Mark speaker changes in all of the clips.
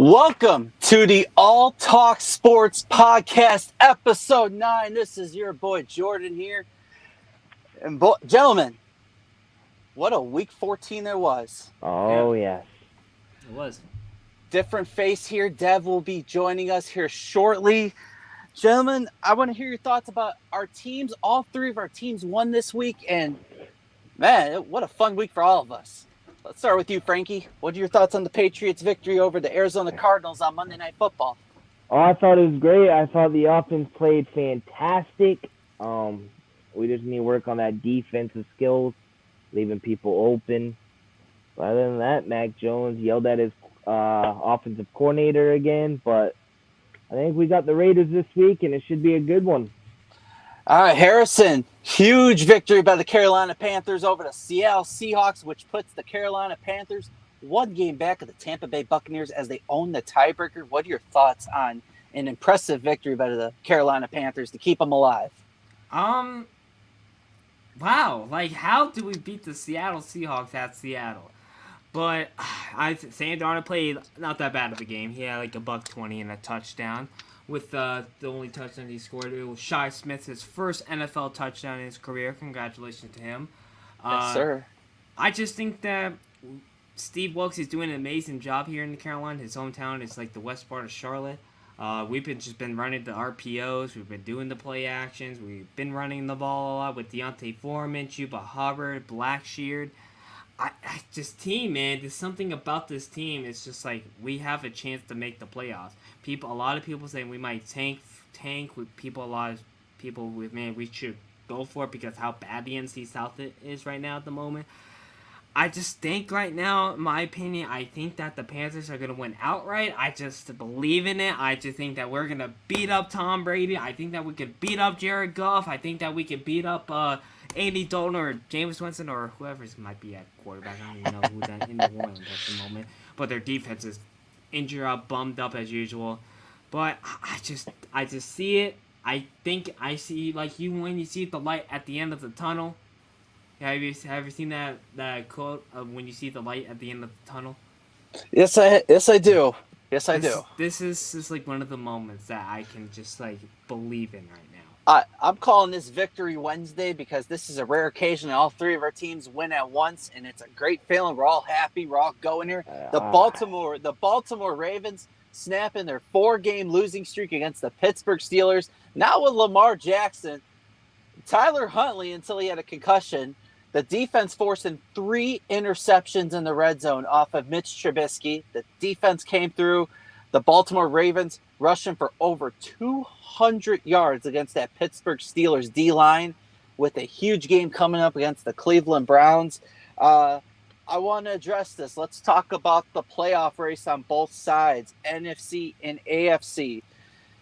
Speaker 1: Welcome to the All Talk Sports Podcast, Episode 9. This is your boy Jordan here. And gentlemen, what a week 14 there was.
Speaker 2: Oh, yes.
Speaker 3: It was.
Speaker 1: Different face here. Dev will be joining us here shortly. Gentlemen, I want to hear your thoughts about our teams. All three of our teams won this week. And man, what a fun week for all of us. Let's start with you, Frankie. What are your thoughts on the Patriots' victory over the Arizona Cardinals on Monday Night Football?
Speaker 2: Oh, I thought it was great. I thought the offense played fantastic. We just need to work on that defensive skills, leaving people open. But other than that, Mac Jones yelled at his offensive coordinator again. But I think we got the Raiders this week, and it should be a good one.
Speaker 1: All right, Harrison, huge victory by the Carolina Panthers over the Seattle Seahawks, which puts the Carolina Panthers one game back of the Tampa Bay Buccaneers as they own the tiebreaker. What are your thoughts on an impressive victory by the Carolina Panthers to keep them alive?
Speaker 3: Wow. Like, how do we beat the Seattle Seahawks at Seattle? But Sam Darnold played not that bad of a game. He had like $120 and a touchdown. With the only touchdown he scored, it was Shi Smith's first NFL touchdown in his career. Congratulations to him.
Speaker 1: Yes, sir.
Speaker 3: I just think that Steve Wilkes is doing an amazing job here in Carolina. His hometown is like the west part of Charlotte. We've been running the RPOs. We've been doing the play actions. We've been running the ball a lot with Deontay Foreman, Chuba Hubbard, Blackshear. This team, man, there's something about this team. It's just like we have a chance to make the playoffs. A lot of people saying we might tank. With a lot of people with, man, we should go for it because how bad the NC South is right now at the moment. I just think right now, in my opinion, I think that the Panthers are going to win outright. I just believe in it. I just think that we're going to beat up Tom Brady. I think that we could beat up Jared Goff. I think that we could beat up Andy Dalton or James Winston or whoever might be at quarterback. I don't even know who that in New Orleans at the moment. But their defense is injured up, bummed up as usual. But I just see it. I think I see, like you, when you see the light at the end of the tunnel. Have you seen that quote of when you see the light at the end of the tunnel?
Speaker 1: Yes, I do. Yes, I do.
Speaker 3: This is like one of the moments that I can just like believe in right now.
Speaker 1: I'm calling this Victory Wednesday because this is a rare occasion and all three of our teams win at once, and it's a great feeling. We're all happy. We're all going here. The Baltimore Ravens snapping their 4-game losing streak against the Pittsburgh Steelers. Now with Lamar Jackson, Tyler Huntley until he had a concussion. The defense forcing 3 interceptions in the red zone off of Mitch Trubisky. The defense came through. The Baltimore Ravens rushing for over 200 yards against that Pittsburgh Steelers D-line with a huge game coming up against the Cleveland Browns. I want to address this. Let's talk about the playoff race on both sides, NFC and AFC.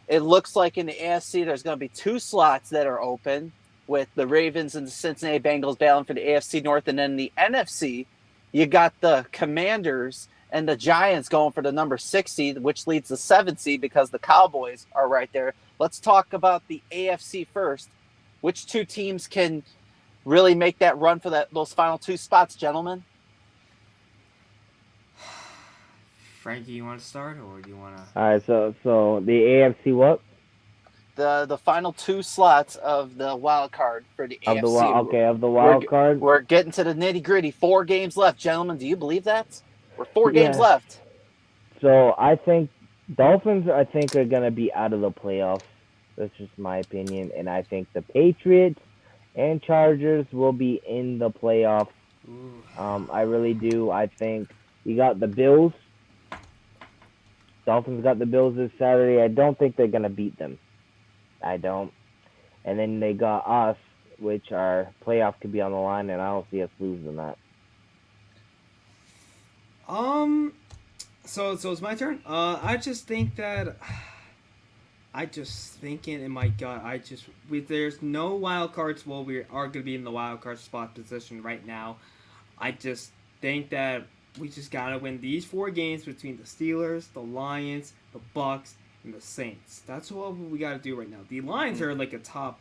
Speaker 1: It looks like in the AFC there's going to be 2 slots that are open, with the Ravens and the Cincinnati Bengals battling for the AFC North. And then the NFC, you got the Commanders and the Giants going for the number 6 seed, which leads the 7th seed because the Cowboys are right there. Let's talk about the AFC first. Which 2 teams can really make that run for those final 2 spots, gentlemen?
Speaker 3: Frankie, you want to start or do you want to?
Speaker 2: All right, so the AFC what?
Speaker 1: The final 2 slots of the wild card for the AFC.
Speaker 2: Of the wild card.
Speaker 1: We're getting to the nitty gritty. 4 games left, gentlemen. Do you believe that? We're 4 games left.
Speaker 2: So I think Dolphins, are going to be out of the playoffs. That's just my opinion, and I think the Patriots and Chargers will be in the playoffs. I really do. I think you got the Bills. Dolphins got the Bills this Saturday. I don't think they're going to beat them. I don't. And then they got us, which our playoff could be on the line, and I don't see us losing that.
Speaker 3: So it's my turn. I just think that in my gut. There's no wild cards. Well, we are going to be in the wild card spot position right now. I just think that we just gotta win these 4 games between the Steelers, the Lions, the Bucks, and the Saints. That's what we got to do right now. The Lions are like a top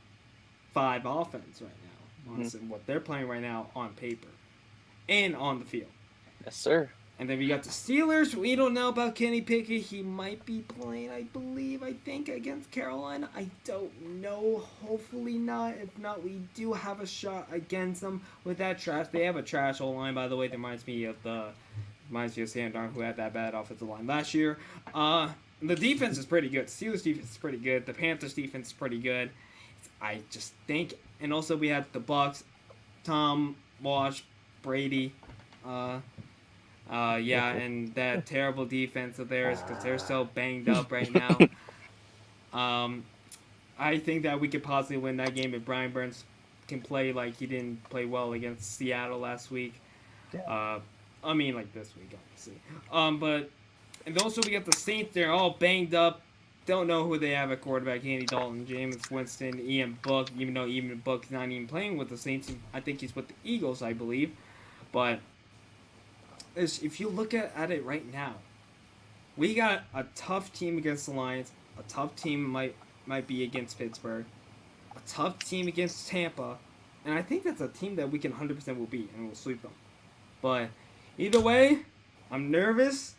Speaker 3: 5 offense right now, honestly, what they're playing right now on paper and on the field.
Speaker 1: Yes, sir.
Speaker 3: And then we got the Steelers. We don't know about Kenny Pickett. He might be playing, I think, against Carolina. I don't know. Hopefully not. If not, we do have a shot against them with that trash. They have a trash O-line, by the way. That reminds me of Sam Darnold, who had that bad offensive line last year. The defense is pretty good. Steelers defense is pretty good. The Panthers defense is pretty good. I just think, and also we had the Bucks, Tom, Walsh, Brady, and that terrible defense of theirs because they're so banged up right now. I think that we could possibly win that game if Brian Burns can play like he didn't play well against Seattle last week.
Speaker 1: Yeah.
Speaker 3: This week, obviously. And also we got the Saints. They're all banged up. Don't know who they have at quarterback. Andy Dalton, Jameis Winston, Ian Book. Even though Ian Book's not even playing with the Saints, I think he's with the Eagles, I believe. But if you look at it right now, we got a tough team against the Lions. A tough team might be against Pittsburgh. A tough team against Tampa. And I think that's a team that we can 100% will beat and we'll sweep them. But either way, I'm nervous,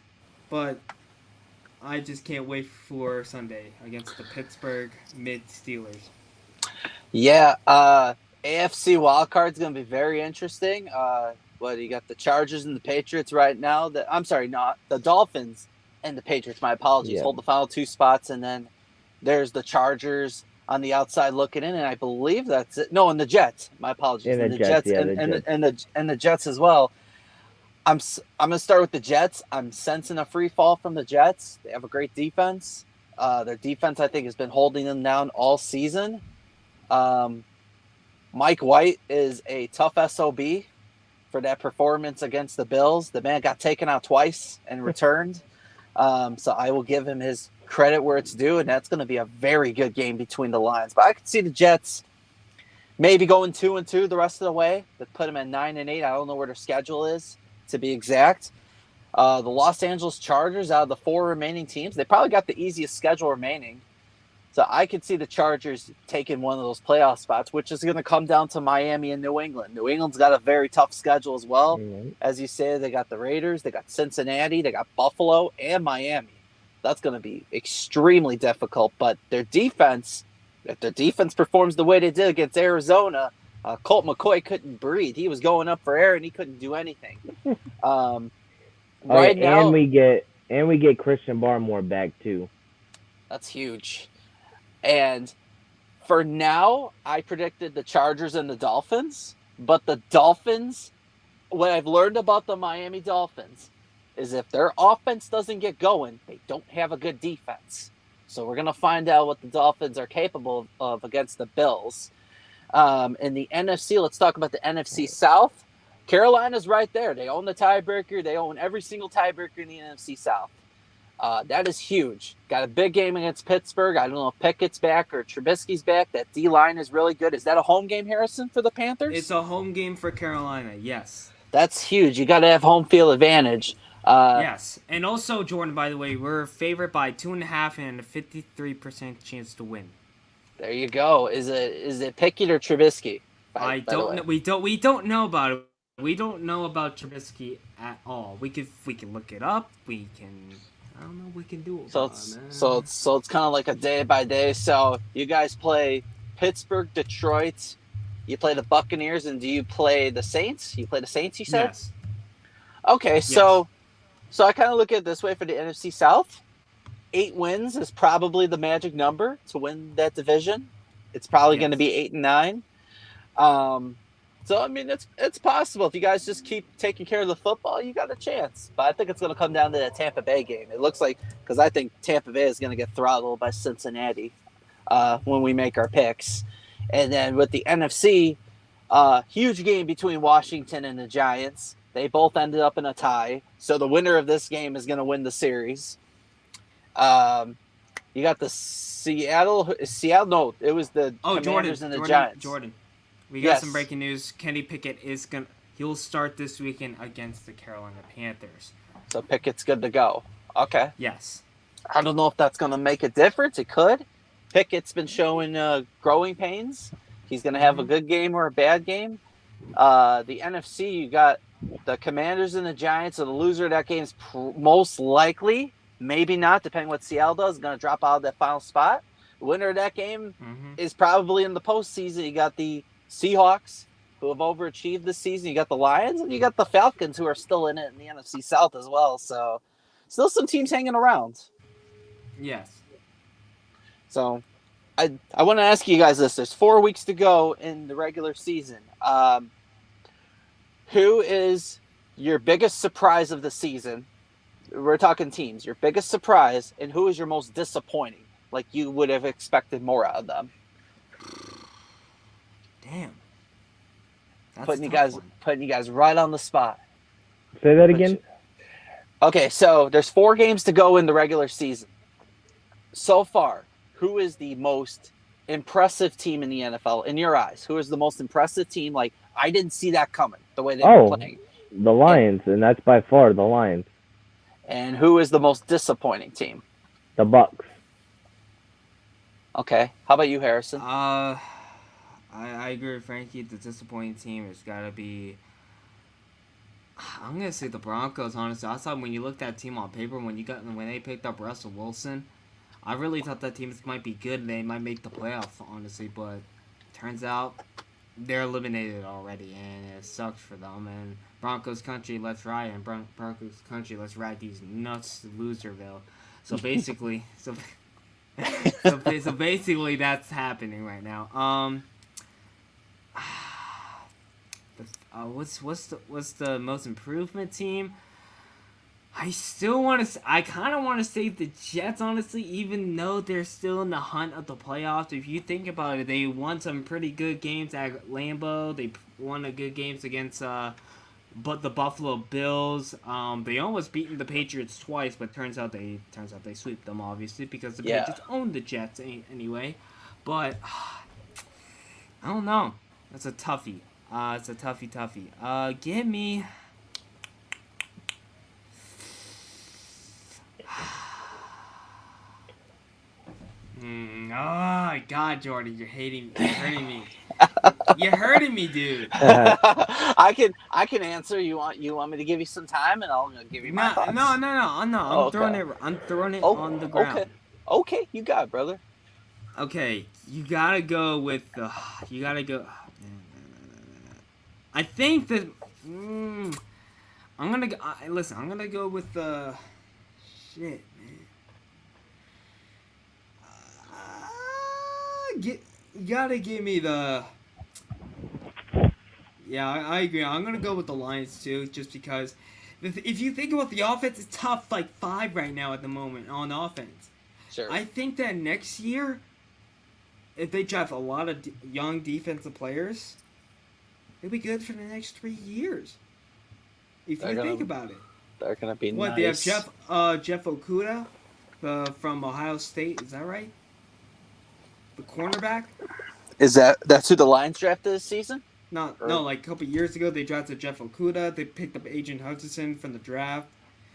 Speaker 3: but I just can't wait for Sunday against the Pittsburgh Mid-Steelers.
Speaker 1: Yeah, AFC wildcard's going to be very interesting. You got the Chargers and the Patriots right now. The Dolphins and the Patriots. My apologies. Hold the final two spots, and then there's the Chargers on the outside looking in, and I believe that's it. No, and the Jets. My apologies.
Speaker 2: And the Jets,
Speaker 1: and the Jets as well. I'm going to start with the Jets. I'm sensing a free fall from the Jets. They have a great defense. Their defense, I think, has been holding them down all season. Mike White is a tough SOB for that performance against the Bills. The man got taken out twice and returned. So I will give him his credit where it's due, and that's going to be a very good game between the lines. But I could see the Jets maybe going 2-2 the rest of the way. That put them at 9-8. I don't know where their schedule is, to be exact. The Los Angeles Chargers, out of the 4 remaining teams, they probably got the easiest schedule remaining. So I could see the Chargers taking one of those playoff spots, which is going to come down to Miami and New England. New England's got a very tough schedule as well. Mm-hmm. As you say, they got the Raiders, they got Cincinnati, they got Buffalo, and Miami. That's going to be extremely difficult. But their defense, if their defense performs the way they did against Arizona, Colt McCoy couldn't breathe. He was going up for air, and he couldn't do anything. Now,
Speaker 2: and we get Christian Barmore back too.
Speaker 1: That's huge. And for now, I predicted the Chargers and the Dolphins. But the Dolphins, what I've learned about the Miami Dolphins is if their offense doesn't get going, they don't have a good defense. So we're going to find out what the Dolphins are capable of against the Bills. In the NFC, let's talk about the NFC South. Carolina's right there. They own the tiebreaker. They own every single tiebreaker in the NFC South. That is huge. Got a big game against Pittsburgh. I don't know if Pickett's back or Trubisky's back. That D-line is really good. Is that a home game, Harrison, for the Panthers?
Speaker 3: It's a home game for Carolina, yes.
Speaker 1: That's huge. You got to have home field advantage.
Speaker 3: Yes. And also, Jordan, by the way, we're favored by 2.5 and a 53% chance to win.
Speaker 1: There you go. Is it Pickett or Trubisky?
Speaker 3: I don't know. We don't know about it. We don't know about Trubisky at all. We can look it up. We can. I don't know what we can do.
Speaker 1: So it's kind of like a day by day. So you guys play Pittsburgh, Detroit. You play the Buccaneers, and do you play the Saints? You play the Saints, you said?
Speaker 3: Yes.
Speaker 1: Okay, yes. So I kind of look at it this way for the NFC South. 8 wins is probably the magic number to win that division. It's probably going to be 8 and 9. So I mean, it's possible if you guys just keep taking care of the football, you got a chance. But I think it's going to come down to that Tampa Bay game. It looks like, because I think Tampa Bay is going to get throttled by Cincinnati when we make our picks. And then with the NFC, huge game between Washington and the Giants. They both ended up in a tie. So the winner of this game is going to win the series. You got the Seattle. No, it was the Commanders and the Giants.
Speaker 3: Jordan. We got some breaking news. Kenny Pickett he'll start this weekend against the Carolina Panthers.
Speaker 1: So Pickett's good to go. Okay.
Speaker 3: Yes.
Speaker 1: I don't know if that's going to make a difference. It could. Pickett's been showing growing pains. He's going to have a good game or a bad game. The NFC, you got the Commanders and the Giants are the loser of that game is most likely, maybe not, depending what Seattle does, going to drop out of that final spot. The winner of that game is probably in the postseason. You got the Seahawks, who have overachieved this season. You got the Lions, and you got the Falcons, who are still in it in the NFC South as well. So, still some teams hanging around.
Speaker 3: Yes.
Speaker 1: So, I want to ask you guys this. There's 4 weeks to go in the regular season. Who is your biggest surprise of the season? We're talking teams. Your biggest surprise, and who is your most disappointing? Like you would have expected more out of them.
Speaker 3: Damn. That's
Speaker 1: putting you guys right on the spot.
Speaker 2: Say that again.
Speaker 1: Okay, so there's 4 games to go in the regular season. So far, who is the most impressive team in the NFL in your eyes? Who is the most impressive team? Like, I didn't see that coming the way they were playing.
Speaker 2: The Lions, and that's by far the Lions.
Speaker 1: And who is the most disappointing team?
Speaker 2: The Bucks.
Speaker 1: Okay. How about you, Harrison?
Speaker 3: I agree with Frankie. The disappointing team has got to be. I'm gonna say the Broncos. Honestly, I thought when you looked at that team on paper, when they picked up Russell Wilson, I really thought that team might be good. They might make the playoffs, honestly, but turns out they're eliminated already, and it sucks for them. And Broncos country, let's ride, and Broncos country, let's ride these nuts to Loserville. So basically, so basically, that's happening right now. What's the most improvement team? I kind of want to say the Jets, honestly, even though they're still in the hunt of the playoffs. If you think about it, they won some pretty good games at Lambeau. They won a good games against but the Buffalo Bills. They almost beaten the Patriots twice, but turns out they sweep them, obviously, because the Patriots owned the Jets anyway. But I don't know. That's a toughie. It's a toughie. Give me. Oh, God, Jordan, you're hurting me. You're hurting me, dude.
Speaker 1: I can answer. You want me to give you some time, and I'll give you my thoughts?
Speaker 3: No. I'm throwing it on the ground.
Speaker 1: Okay, you got it, brother.
Speaker 3: Okay, you gotta go with the. You gotta go. I think that. I'm gonna go. Listen, I'm gonna go with the. Shit, man. You gotta give me the. Yeah, I agree. I'm gonna go with the Lions too, just because. If you think about the offense, it's top like 5 right now at the moment on offense.
Speaker 1: Sure.
Speaker 3: I think that next year, if they draft a lot of young defensive players, it'll be good for the next 3 years. If you think about it.
Speaker 1: They're gonna be
Speaker 3: nice. They have Jeff Okudah from Ohio State. Is that right? The cornerback.
Speaker 1: That's who the Lions drafted this season?
Speaker 3: No, like a couple years ago, they drafted Jeff Okudah. They picked up Agent Hutchinson from the draft.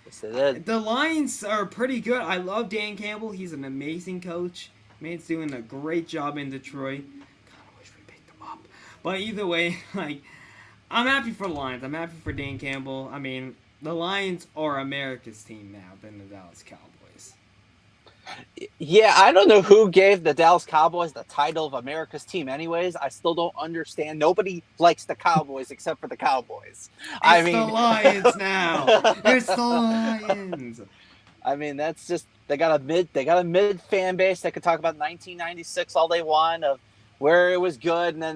Speaker 1: Yes, they did.
Speaker 3: The Lions are pretty good. I love Dan Campbell. He's an amazing coach. Man's doing a great job in Detroit. God, I wish we picked him up. But either way, like, I'm happy for the Lions. I'm happy for Dan Campbell. I mean, the Lions are America's team now than the Dallas Cowboys.
Speaker 1: Yeah, I don't know who gave the Dallas Cowboys the title of America's team anyways. I still don't understand. Nobody likes the Cowboys except for the Cowboys.
Speaker 3: It's the Lions now. It's the Lions.
Speaker 1: I mean, that's just they got a mid fan base that could talk about 1996 all they want of where it was good, and then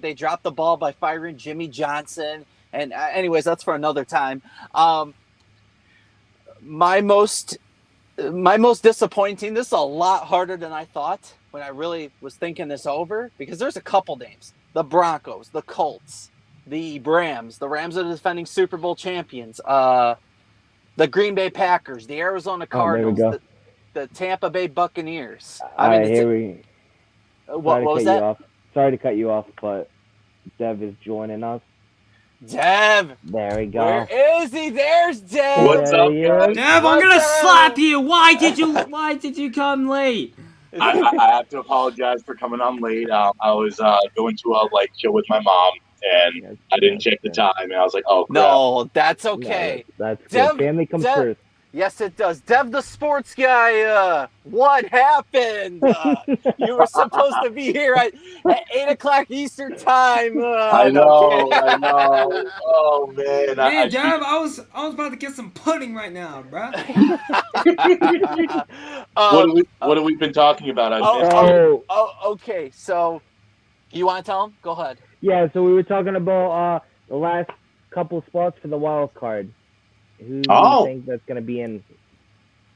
Speaker 1: they dropped the ball by firing Jimmy Johnson. And anyways, that's for another time. My most disappointing, this is a lot harder than I thought when I really was thinking this over, because there's a couple names. The Broncos, the Colts, the Rams. The Rams are the defending Super Bowl champions. The Green Bay Packers, the Arizona Cardinals, the Tampa Bay Buccaneers. What was that?
Speaker 2: Sorry to cut you off, but Dev is joining us.
Speaker 1: Dev!
Speaker 2: There we go.
Speaker 1: Where is he? There's Dev!
Speaker 4: What's up, guys?
Speaker 3: Dev, I'm gonna slap you! Why did you come late?
Speaker 4: I have to apologize for coming on late. I was going to a light show with my mom, and I didn't check the time, and I was like, "Oh crap!"
Speaker 1: No, that's okay.
Speaker 2: That's
Speaker 1: Dev-
Speaker 2: good. Family comes
Speaker 1: Dev-
Speaker 2: first.
Speaker 1: Yes, it does. Dev, the sports guy. What happened? You were supposed to be here at 8 o'clock Eastern time.
Speaker 4: I know. Oh man,
Speaker 3: Man, Dev, I was about to get some pudding right now, bro.
Speaker 4: What have we been talking about? I missed it.
Speaker 1: Okay. So, you want to tell him? Go ahead.
Speaker 2: Yeah, so we were talking about the last couple spots for the wild card. Who do you think that's going to be in?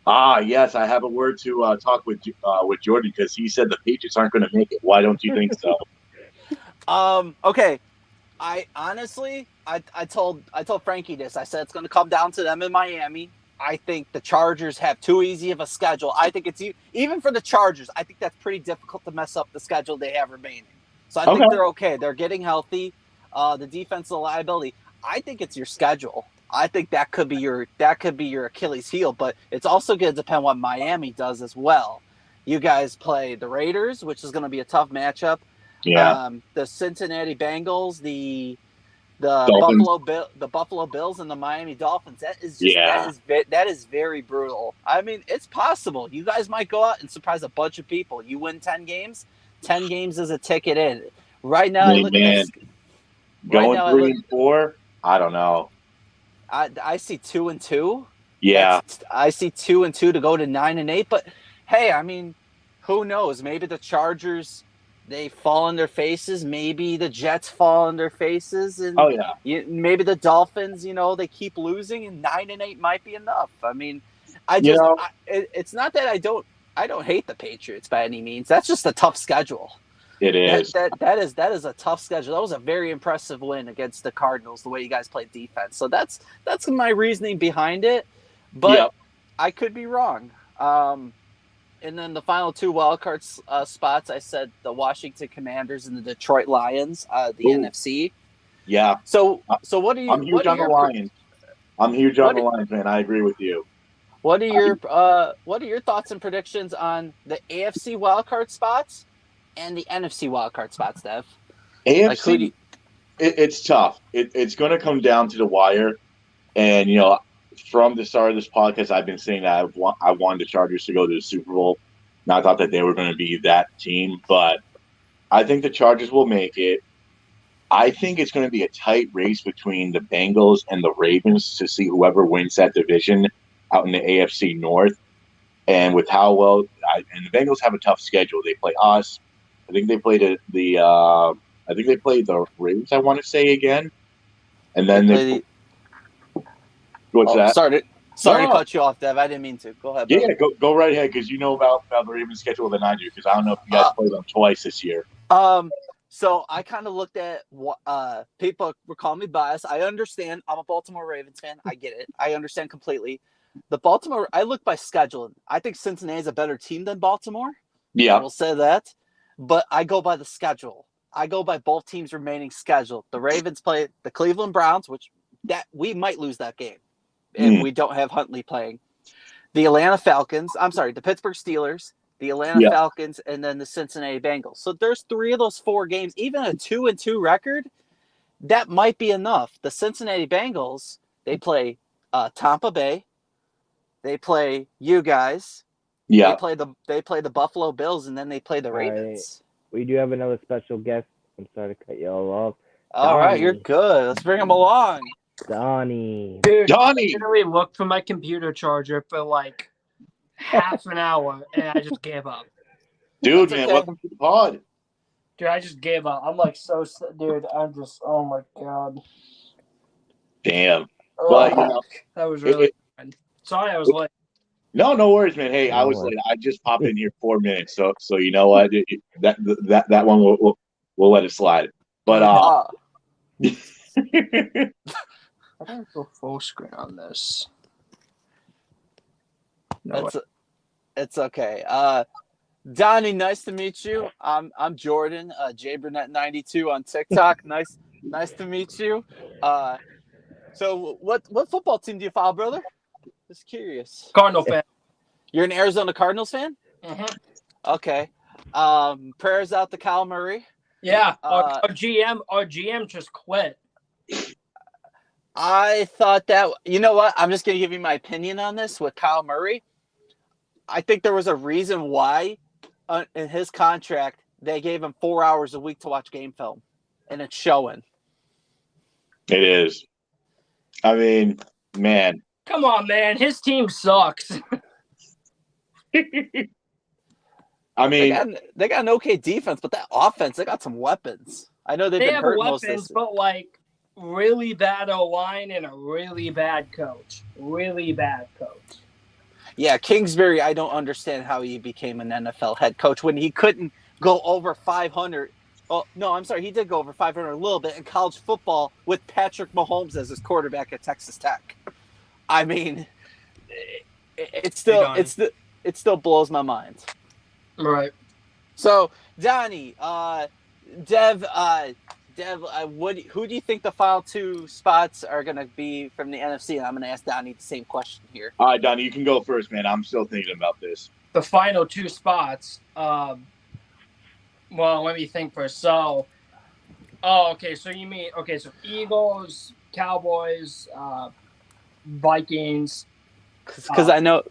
Speaker 4: Yes, I have a word to talk with Jordan because he said the Patriots aren't going to make it. Why don't you think so?
Speaker 1: Okay. I honestly, I told Frankie this. I said it's going to come down to them in Miami. I think the Chargers have too easy of a schedule. I think it's even for the Chargers. I think that's pretty difficult to mess up the schedule they have remaining. So I think they're okay. They're getting healthy. The defense is a liability. I think it's your schedule. I think that could be your Achilles heel, but it's also going to depend what Miami does as well. You guys play the Raiders, which is going to be a tough matchup.
Speaker 4: Yeah.
Speaker 1: The Cincinnati Bengals, the Buffalo Bills, and the Miami Dolphins. That is very brutal. I mean, it's possible you guys might go out and surprise a bunch of people. You win 10 games. 10 games is a ticket in. Right now,
Speaker 4: Going 3-4. I don't know.
Speaker 1: I see 2-2.
Speaker 4: Yeah,
Speaker 1: I see 2-2 to go to 9-8. But hey, I mean, who knows? Maybe the Chargers, they fall on their faces. Maybe the Jets fall on their faces, and maybe the Dolphins, they keep losing, and 9-8 might be enough. I mean, it's not that I don't hate the Patriots by any means. That's just a tough schedule.
Speaker 4: It is.
Speaker 1: That is a tough schedule. That was a very impressive win against the Cardinals, the way you guys played defense. So that's my reasoning behind it. But I could be wrong. And then the final two wildcard spots, I said the Washington Commanders and the Detroit Lions, the NFC.
Speaker 4: Yeah.
Speaker 1: So what are you?
Speaker 4: I'm huge on the Lions. I'm huge on the Lions, man. I agree with you.
Speaker 1: What are your thoughts and predictions on the AFC wildcard spots and the NFC wildcard spots, Dev?
Speaker 4: AFC, it's tough. It's going to come down to the wire. And, from the start of this podcast, I've been saying that I wanted the Chargers to go to the Super Bowl. And I thought that they were going to be that team. But I think the Chargers will make it. I think it's going to be a tight race between the Bengals and the Ravens to see whoever wins that division out in the AFC North. And with how well and the Bengals have a tough schedule. They play us. I think they played I think they played the Ravens, I want to say, again. And then what's that?
Speaker 1: Sorry to cut you off, Dev. I didn't mean to. Go ahead.
Speaker 4: Yeah, go right ahead, because you know about the Ravens schedule than I do, because I don't know if you guys played them twice this year.
Speaker 1: So I kind of looked at what people were calling me biased. I understand. I'm a Baltimore Ravens fan. I get it. I understand completely. I look by scheduling. I think Cincinnati is a better team than Baltimore.
Speaker 4: Yeah.
Speaker 1: I will say that. But I go by the schedule. I go by both teams' remaining schedule. The Ravens play the Cleveland Browns, that we might lose that game if we don't have Huntley playing. The Pittsburgh Steelers, the Atlanta Falcons, and then the Cincinnati Bengals. So there's 3 of those 4 games. Even a 2-2 record, that might be enough. The Cincinnati Bengals, they play Tampa Bay. They play you guys.
Speaker 4: Yeah.
Speaker 1: They play the Buffalo Bills, and then they play the Ravens.
Speaker 2: We do have another special guest. I'm sorry to cut you all off.
Speaker 1: All right, you're good. Let's bring him along.
Speaker 2: Donnie.
Speaker 5: Dude,
Speaker 4: Donnie!
Speaker 5: I literally looked for my computer charger for like half an hour, and I just gave up.
Speaker 4: Dude,
Speaker 1: That's
Speaker 4: man,
Speaker 1: okay.
Speaker 4: welcome to the pod.
Speaker 5: Dude, I just gave up. I'm like dude, I'm just, oh my God.
Speaker 4: Damn.
Speaker 5: Oh,
Speaker 4: Well,
Speaker 5: that was really fun. Sorry I was late.
Speaker 4: No worries, man. Hey, I was late. I just popped in here 4 minutes, so you know what? That one we'll let it slide. But
Speaker 5: I don't go full screen on this. No way.
Speaker 1: It's okay. Donnie, nice to meet you. I'm Jordan, JBurnett92 on TikTok. Nice to meet you. So what football team do you follow, brother? Just curious.
Speaker 5: Cardinal fan.
Speaker 1: You're an Arizona Cardinals fan?
Speaker 5: Mm-hmm.
Speaker 1: Okay. Prayers out to Kyle Murray.
Speaker 5: Yeah, our GM just quit.
Speaker 1: I thought that, you know what? I'm just going to give you my opinion on this with Kyle Murray. I think there was a reason why in his contract they gave him 4 hours a week to watch game film, and it's showing.
Speaker 4: It is. I mean, man.
Speaker 5: Come on, man. His team sucks.
Speaker 4: I mean,
Speaker 1: they got an okay defense, but that offense, they got some weapons. I know they've been
Speaker 5: have
Speaker 1: hurt
Speaker 5: weapons,
Speaker 1: most of this.
Speaker 5: but like really bad O-line and a really bad coach. Really bad coach.
Speaker 1: Yeah, Kingsbury, I don't understand how he became an NFL head coach when he couldn't go over 500. Oh, no, I'm sorry. He did go over 500 a little bit in college football with Patrick Mahomes as his quarterback at Texas Tech. I mean, it still blows my mind.
Speaker 5: Right.
Speaker 1: So, Donnie, Dev, who do you think the final two spots are going to be from the NFC? And I'm going to ask Donnie the same question here.
Speaker 4: All right, Donnie, you can go first, man. I'm still thinking about this.
Speaker 5: The final two spots. Well, let me think first. So, okay. So you mean so Eagles, Cowboys, Vikings.
Speaker 1: Because I know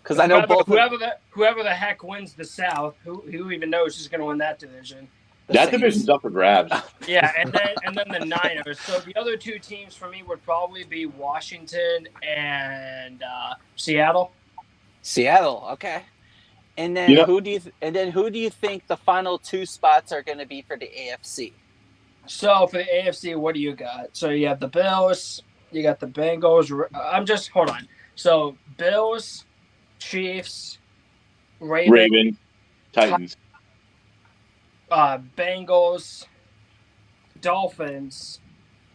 Speaker 1: both.
Speaker 5: Whoever the heck wins the South, who even knows who's going to win that division?
Speaker 4: That division's up for grabs.
Speaker 5: Yeah, and then the Niners. So the other two teams for me would probably be Washington and Seattle.
Speaker 1: Seattle, okay. And then who do you think the final two spots are going to be for the AFC?
Speaker 5: So for the AFC, what do you got? So you have the Bills, you got the Bengals. Hold on. So Bills, Chiefs,
Speaker 4: Ravens, Titans,
Speaker 5: Bengals, Dolphins.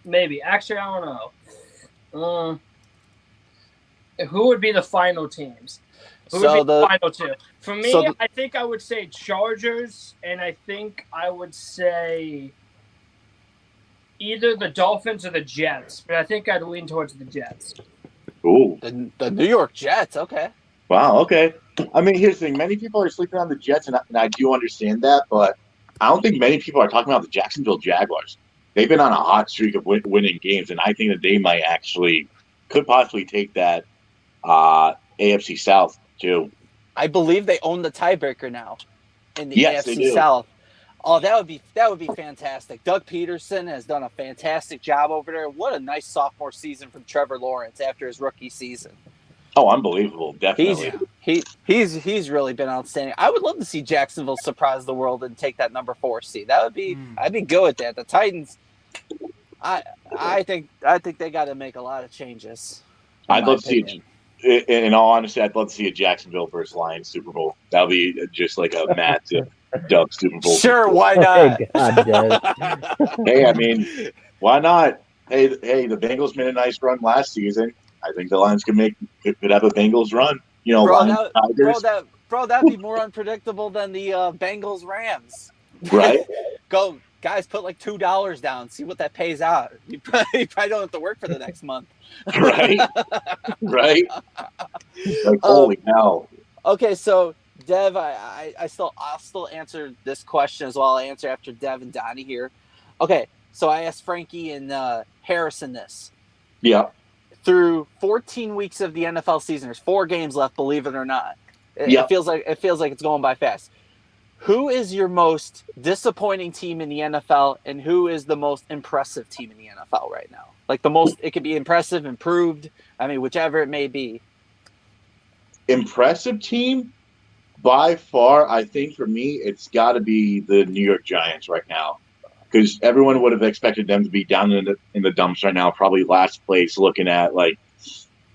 Speaker 5: Maybe. Actually, I don't know. Who would be the final teams? Who would be the final two? For me, I think I would say Chargers, and I think I would say either the Dolphins or the Jets. But I think I'd lean towards the Jets.
Speaker 4: Ooh.
Speaker 1: The New York Jets, okay.
Speaker 4: Wow, okay. I mean, here's the thing. Many people are sleeping on the Jets, and I do understand that, but I don't think many people are talking about the Jacksonville Jaguars. They've been on a hot streak of winning games, and I think that they could possibly take that AFC South too.
Speaker 1: I believe they own the tiebreaker now in the
Speaker 4: AFC
Speaker 1: South. Oh, that would be fantastic. Doug Peterson has done a fantastic job over there. What a nice sophomore season from Trevor Lawrence after his rookie season.
Speaker 4: Oh, unbelievable! Definitely.
Speaker 1: He's really been outstanding. I would love to see Jacksonville surprise the world and take that number 4 seed. That would be I'd be good with that. The Titans, I think they got to make a lot of changes.
Speaker 4: I'd love to see it. In all honesty, I'd love to see a Jacksonville versus Lions Super Bowl. That would be just like a massive dub Super Bowl.
Speaker 1: Sure, why not?
Speaker 4: Hey, I mean, why not? Hey, the Bengals made a nice run last season. I think the Lions could have a Bengals run. You know, Tigers.
Speaker 1: That'd be more unpredictable than the Bengals Rams.
Speaker 4: Right?
Speaker 1: Go, guys, put like $2 down. See what that pays out. You probably don't have to work for the next month.
Speaker 4: Right? Right? Like, holy hell.
Speaker 1: Okay, so Dev, I'll still answer this question as well. I'll answer after Dev and Donnie here. Okay, so I asked Frankie and Harrison this.
Speaker 4: Yeah.
Speaker 1: Through 14 weeks of the NFL season, there's 4 games left, believe it or not. It feels like it's going by fast. Who is your most disappointing team in the NFL, and who is the most impressive team in the NFL right now? Like the most, it could be impressive, improved. I mean, whichever it may be.
Speaker 4: Impressive team, by far, I think for me, it's got to be the New York Giants right now, because everyone would have expected them to be down in the dumps right now, probably last place, looking at like,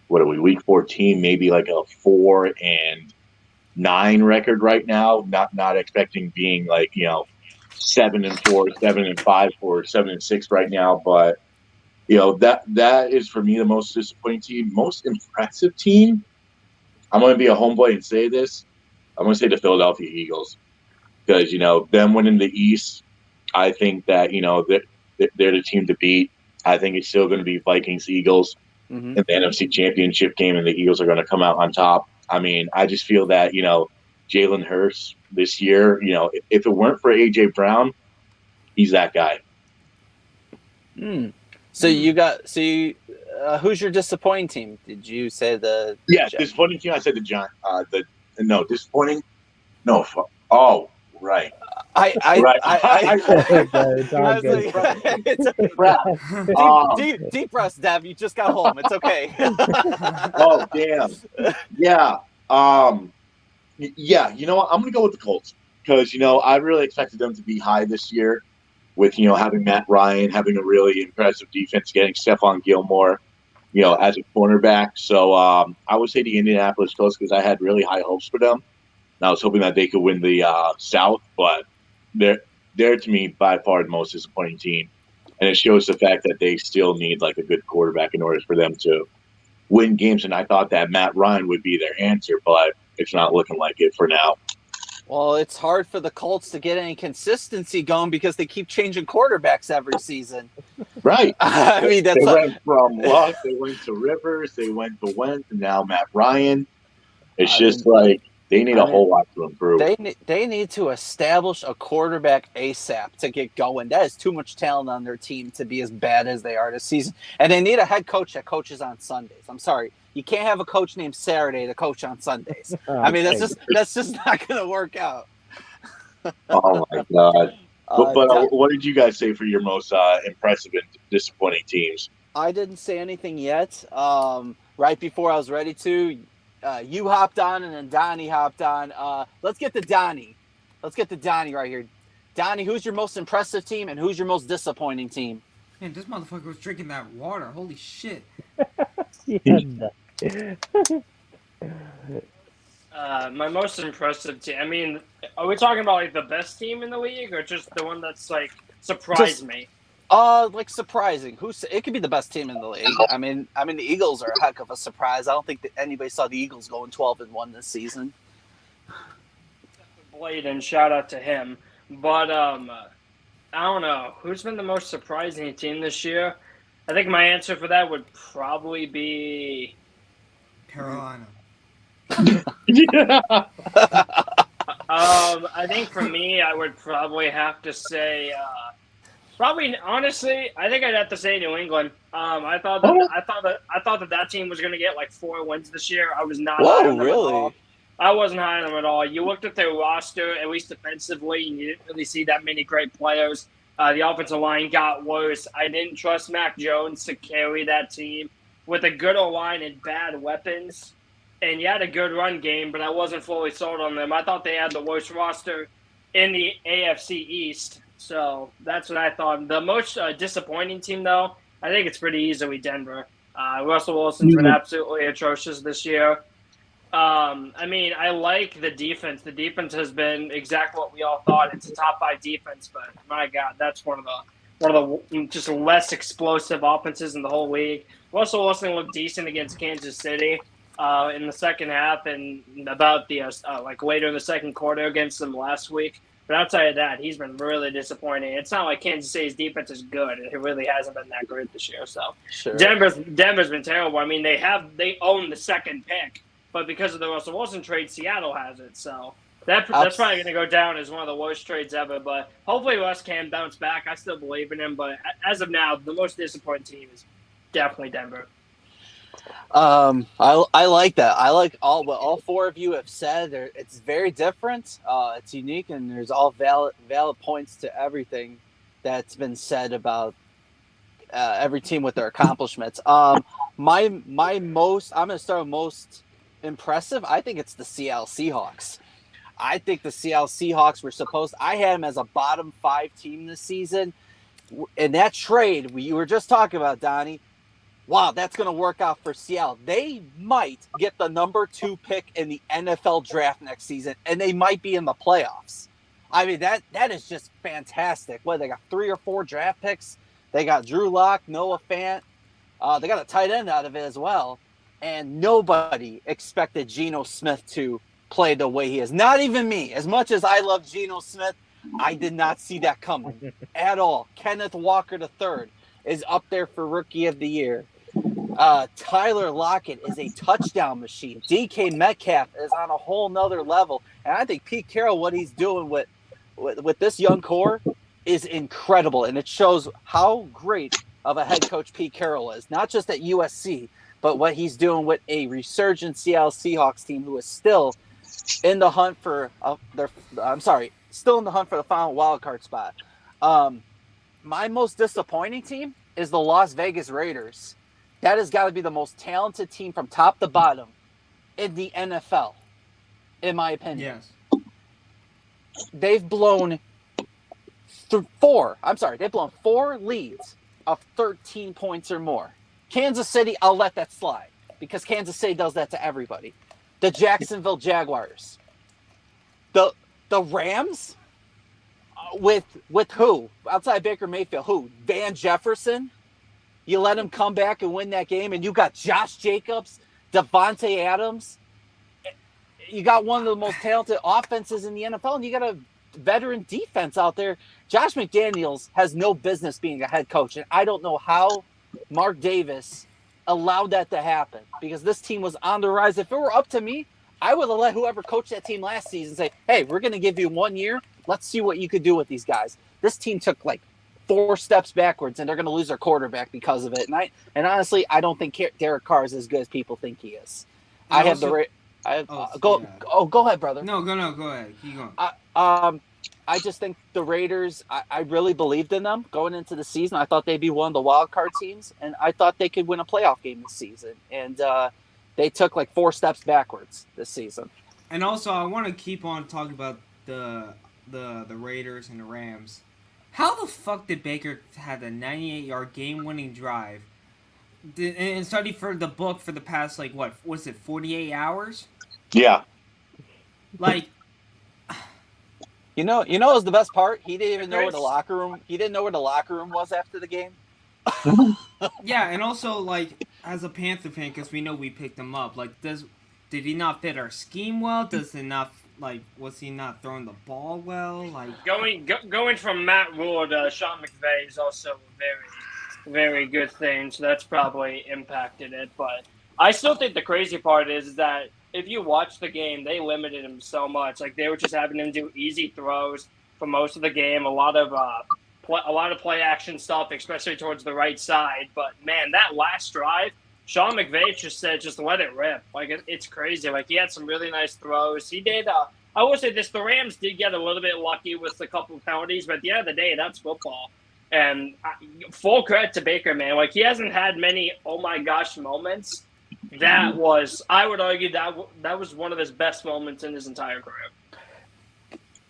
Speaker 4: what are we, week 14, maybe like a 4-9 record right now. Not expecting being like 7-4, 7-5, or 7-6 right now, but that is for me the most disappointing team. Most impressive team, I'm going to be a homeboy and say this. I'm going to say the Philadelphia Eagles, because them winning the East, I think that they're the team to beat. I think it's still going to be Vikings Eagles in the NFC Championship game, and the Eagles are going to come out on top. I mean, I just feel that Jalen Hurts this year, if it weren't for AJ Brown, He's that guy.
Speaker 1: So who's your disappointing team? Did you say the?
Speaker 4: Disappointing team. I said the Giants. Disappointing. No. Right.
Speaker 1: Deep rest, Dev. You just got home. It's okay.
Speaker 4: Oh damn. Yeah. Yeah. You know what? I'm gonna go with the Colts because I really expected them to be high this year, with having Matt Ryan, having a really impressive defense, getting Stephon Gilmore, as a cornerback. So I would say the Indianapolis Colts because I had really high hopes for them. And I was hoping that they could win the South, but they're to me by far the most disappointing team, and it shows the fact that they still need like a good quarterback in order for them to win games. And I thought that Matt Ryan would be their answer, but it's not looking like it for now.
Speaker 1: Well, it's hard for the Colts to get any consistency going because they keep changing quarterbacks every season.
Speaker 4: Right.
Speaker 1: I mean,
Speaker 4: they went from Luck, they went to Rivers, they went to Wentz, and now Matt Ryan. It's they need a whole lot to improve.
Speaker 1: They need to establish a quarterback ASAP to get going. That is too much talent on their team to be as bad as they are this season. And they need a head coach that coaches on Sundays. I'm sorry. You can't have a coach named Saturday to coach on Sundays. I mean, that's just not going to work out.
Speaker 4: Oh, my God. But what did you guys say for your most impressive and disappointing teams?
Speaker 1: I didn't say anything yet. Right before I was ready to, you hopped on and then Donnie hopped on. Let's get to Donnie. Let's get to Donnie right here. Donnie, who's your most impressive team and who's your most disappointing team?
Speaker 3: Man, this motherfucker was drinking that water. Holy shit.
Speaker 5: My most impressive team. I mean, are we talking about like the best team in the league or just the one that's like surprised me?
Speaker 1: Like surprising. It could be the best team in the league. I mean, the Eagles are a heck of a surprise. I don't think that anybody saw the Eagles going 12-1 this season.
Speaker 5: Blade, and shout out to him. But I don't know who's been the most surprising team this year. I think my answer for that would probably be
Speaker 3: Carolina.
Speaker 5: Yeah. I think for me, I would probably have to say. Honestly, I think I'd have to say New England. I thought that team was going to get like 4 wins this year. I was not.
Speaker 1: Whoa, really?
Speaker 5: I wasn't high on them at all. You looked at their roster, at least defensively, and you didn't really see that many great players. The offensive line got worse. I didn't trust Mac Jones to carry that team with a good O-line and bad weapons. And you had a good run game, but I wasn't fully sold on them. I thought they had the worst roster in the AFC East. So that's what I thought. The most disappointing team, though, I think it's pretty easily Denver. Russell Wilson's been absolutely atrocious this year. I mean, I like the defense. The defense has been exactly what we all thought. It's a top 5 defense, but my God, that's one of the just less explosive offenses in the whole league. Russell Wilson looked decent against Kansas City in the second half and about the later in the second quarter against them last week. But outside of that, he's been really disappointing. It's not like Kansas City's defense is good. It really hasn't been that great this year. So
Speaker 1: sure.
Speaker 5: Denver's been terrible. I mean, they own the second pick. But because of the Russell Wilson trade, Seattle has it. So that's probably going to go down as one of the worst trades ever. But hopefully Russ can bounce back. I still believe in him. But as of now, the most disappointing team is definitely Denver.
Speaker 1: I like that. I like what all 4 of you have said. It's very different. It's unique, and there's all valid points to everything that's been said about every team with their accomplishments. I'm going to start with most impressive. I think it's the Seattle Seahawks. I think the Seattle Seahawks I had them as a bottom 5 team this season. In that trade you were just talking about, Donnie, wow, that's going to work out for Seattle. They might get the number 2 pick in the NFL draft next season, and they might be in the playoffs. I mean, that is just fantastic. They got 3 or 4 draft picks. They got Drew Lock, Noah Fant. They got a tight end out of it as well. And nobody expected Geno Smith to play the way he is. Not even me. As much as I love Geno Smith, I did not see that coming at all. Kenneth Walker III is up there for Rookie of the Year. Tyler Lockett is a touchdown machine. DK Metcalf is on a whole nother level. And I think Pete Carroll, what he's doing with this young core, is incredible, and it shows how great of a head coach Pete Carroll is, not just at USC, but what he's doing with a resurgent Seattle Seahawks team who is still in the hunt for still in the hunt for the final wild card spot. My most disappointing team is the Las Vegas Raiders. That has got to be the most talented team from top to bottom in the NFL, in my opinion.
Speaker 3: Yes.
Speaker 1: They've blown four leads of 13 points or more. Kansas City, I'll let that slide because Kansas City does that to everybody. The Jacksonville Jaguars. The Rams with who? Outside Baker Mayfield, who? Van Jefferson? You let him come back and win that game, and you got Josh Jacobs, Devontae Adams. You got one of the most talented offenses in the NFL, and you got a veteran defense out there. Josh McDaniels has no business being a head coach, and I don't know how Mark Davis allowed that to happen because this team was on the rise. If it were up to me, I would have let whoever coached that team last season say, hey, we're going to give you 1 year. Let's see what you could do with these guys. This team took like 4 steps backwards, and they're going to lose their quarterback because of it. And honestly, I don't think Derek Carr is as good as people think he is. Go ahead, brother.
Speaker 3: No, go ahead. Keep going.
Speaker 1: I just think the Raiders, I really believed in them going into the season. I thought they'd be one of the wild card teams, and I thought they could win a playoff game this season. And they took like 4 steps backwards this season.
Speaker 3: And also, I want to keep on talking about the Raiders and the Rams. How the fuck did Baker have a 98-yard game-winning drive and study for the book for the past, 48 hours?
Speaker 4: Yeah.
Speaker 3: Like...
Speaker 1: You know what was the best part? He didn't even know where the locker room. He didn't know where the locker room was after the game.
Speaker 3: Yeah, and also as a Panther fan, because we know we picked him up. Did he not fit our scheme well? Does he not was he not throwing the ball well?
Speaker 5: Going from Matt Rule to Sean McVay is also a very, very good thing. So that's probably impacted it. But I still think the crazy part is that. If you watch the game, they limited him so much. They were just having him do easy throws for most of the game. A lot of play action stuff, especially towards the right side. But man, that last drive, Sean McVay just said, just let it rip. It's crazy. He had some really nice throws. He did. I will say this: the Rams did get a little bit lucky with a couple of penalties, but at the end of the day, that's football. And full credit to Baker, man. He hasn't had many oh my gosh moments. That was, I would argue, that was one of his best moments in his entire career.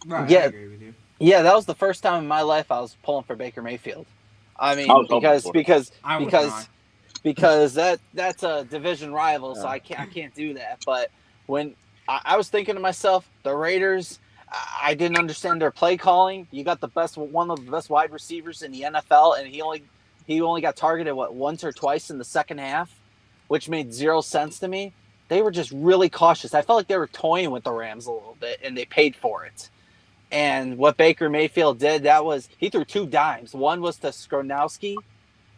Speaker 3: Right,
Speaker 1: yeah,
Speaker 3: I agree with you.
Speaker 1: Yeah, that was the first time in my life I was pulling for Baker Mayfield. I mean, because that's a division rival, so I can't do that. But when I was thinking to myself, the Raiders, I didn't understand their play calling. You got one of the best wide receivers in the NFL, and he only got targeted once or twice in the second half, which made zero sense to me. They were just really cautious. I felt like they were toying with the Rams a little bit, and they paid for it. And what Baker Mayfield did, he threw 2 dimes. One was to Skronowski,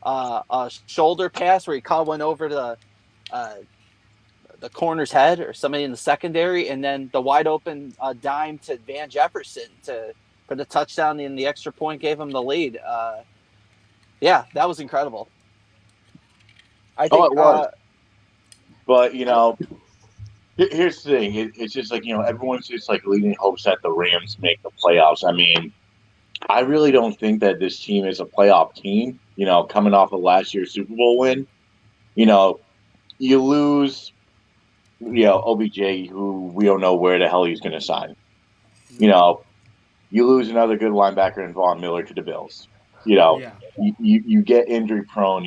Speaker 1: a shoulder pass where he caught one over the corner's head or somebody in the secondary, and then the wide open dime to Van Jefferson for the touchdown and the extra point gave him the lead. Yeah, that was incredible. I think,
Speaker 4: it was. But, here's the thing. It's just everyone's just leading hopes that the Rams make the playoffs. I mean, I really don't think that this team is a playoff team, coming off of last year's Super Bowl win. You lose, OBJ, who we don't know where the hell he's going to sign. You lose another good linebacker in Von Miller to the Bills. You get injury prone,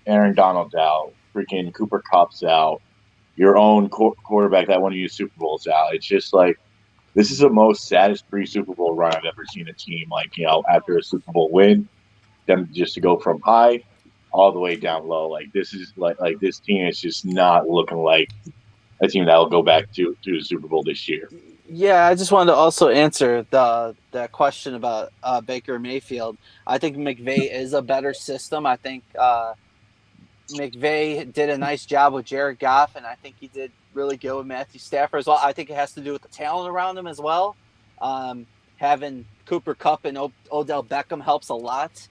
Speaker 4: Aaron Donald's out, freaking Cooper Kupp's out, your own quarterback that won you Super Bowl's out. It's just this is the most saddest pre-Super Bowl run I've ever seen a team after a Super Bowl win, them just to go from high all the way down low. This is this team is just not looking like a team that will go back to the Super Bowl this year.
Speaker 1: Yeah, I just wanted to also answer that question about Baker Mayfield. I think McVay is a better system. I think McVay did a nice job with Jared Goff, and I think he did really good with Matthew Stafford as well. I think it has to do with the talent around him as well. having Cooper Kupp and Odell Beckham helps a lot.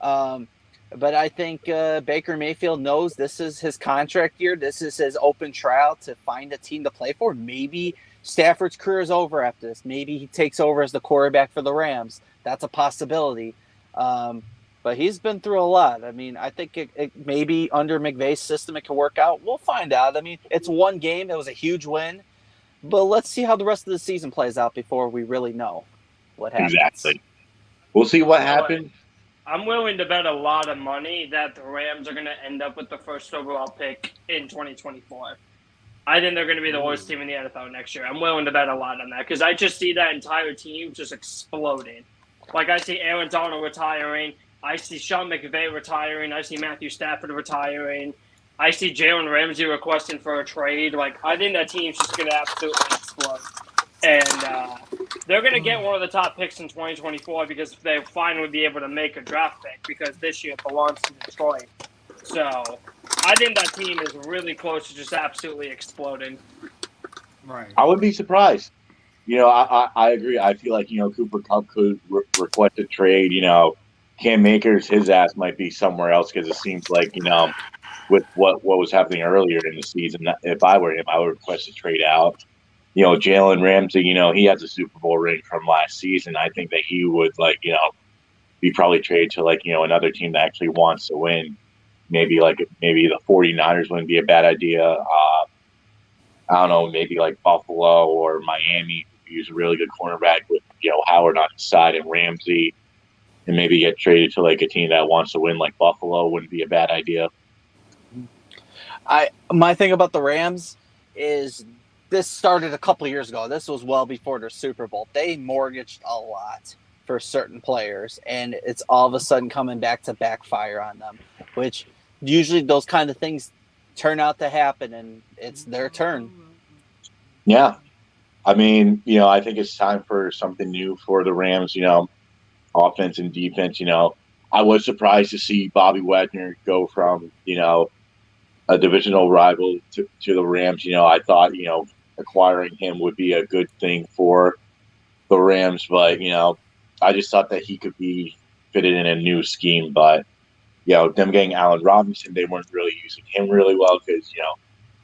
Speaker 1: But I think Baker Mayfield knows this is his contract year. This is his open trial to find a team to play for. Maybe Stafford's career is over after this. Maybe he takes over as the quarterback for the Rams. That's a possibility. But he's been through a lot. I mean, I think it maybe under McVay's system it can work out. We'll find out. I mean, it's one game. It was a huge win. But let's see how the rest of the season plays out before we really know what happens.
Speaker 4: Exactly. We'll see what happens.
Speaker 5: I'm willing to bet a lot of money that the Rams are going to end up with the first overall pick in 2024. I think they're going to be the worst team in the NFL next year. I'm willing to bet a lot on that because I just see that entire team just exploding. Like, I see Aaron Donald retiring. I see Sean McVay retiring. I see Matthew Stafford retiring. I see Jalen Ramsey requesting for a trade. Like, I think that team's just going to absolutely explode. And they're going to get one of the top picks in 2024 because they finally be able to make a draft pick because this year it belongs to Detroit. So I think that team is really close to just absolutely exploding.
Speaker 3: Right.
Speaker 4: I would be surprised. You know, I agree. I feel like, you know, Cooper Kupp could request a trade. You know, Cam Akers, his ass might be somewhere else because it seems like, you know, with what was happening earlier in the season, if I were him, I would request a trade out. You know, Jalen Ramsey, you know, he has a Super Bowl ring from last season. I think that he would, like, you know, be probably traded to, like, you know, another team that actually wants to win. Maybe the 49ers wouldn't be a bad idea. I don't know, maybe like Buffalo or Miami use a really good cornerback with, you know, Howard on his side and Ramsey, and maybe get traded to like a team that wants to win like Buffalo wouldn't be a bad idea.
Speaker 1: My thing about the Rams is this started a couple of years ago. This was well before their Super Bowl. They mortgaged a lot for certain players, and it's all of a sudden coming back to backfire on them, which usually those kind of things turn out to happen, and it's their turn.
Speaker 4: Yeah. I mean, you know, I think it's time for something new for the Rams, you know, offense and defense. You know, I was surprised to see Bobby Wagner go from, you know, a divisional rival to the Rams. You know, I thought, you know, acquiring him would be a good thing for the Rams, but, you know, I just thought that he could be fitted in a new scheme. But, you know, them getting Allen Robinson, they weren't really using him really well because, you know,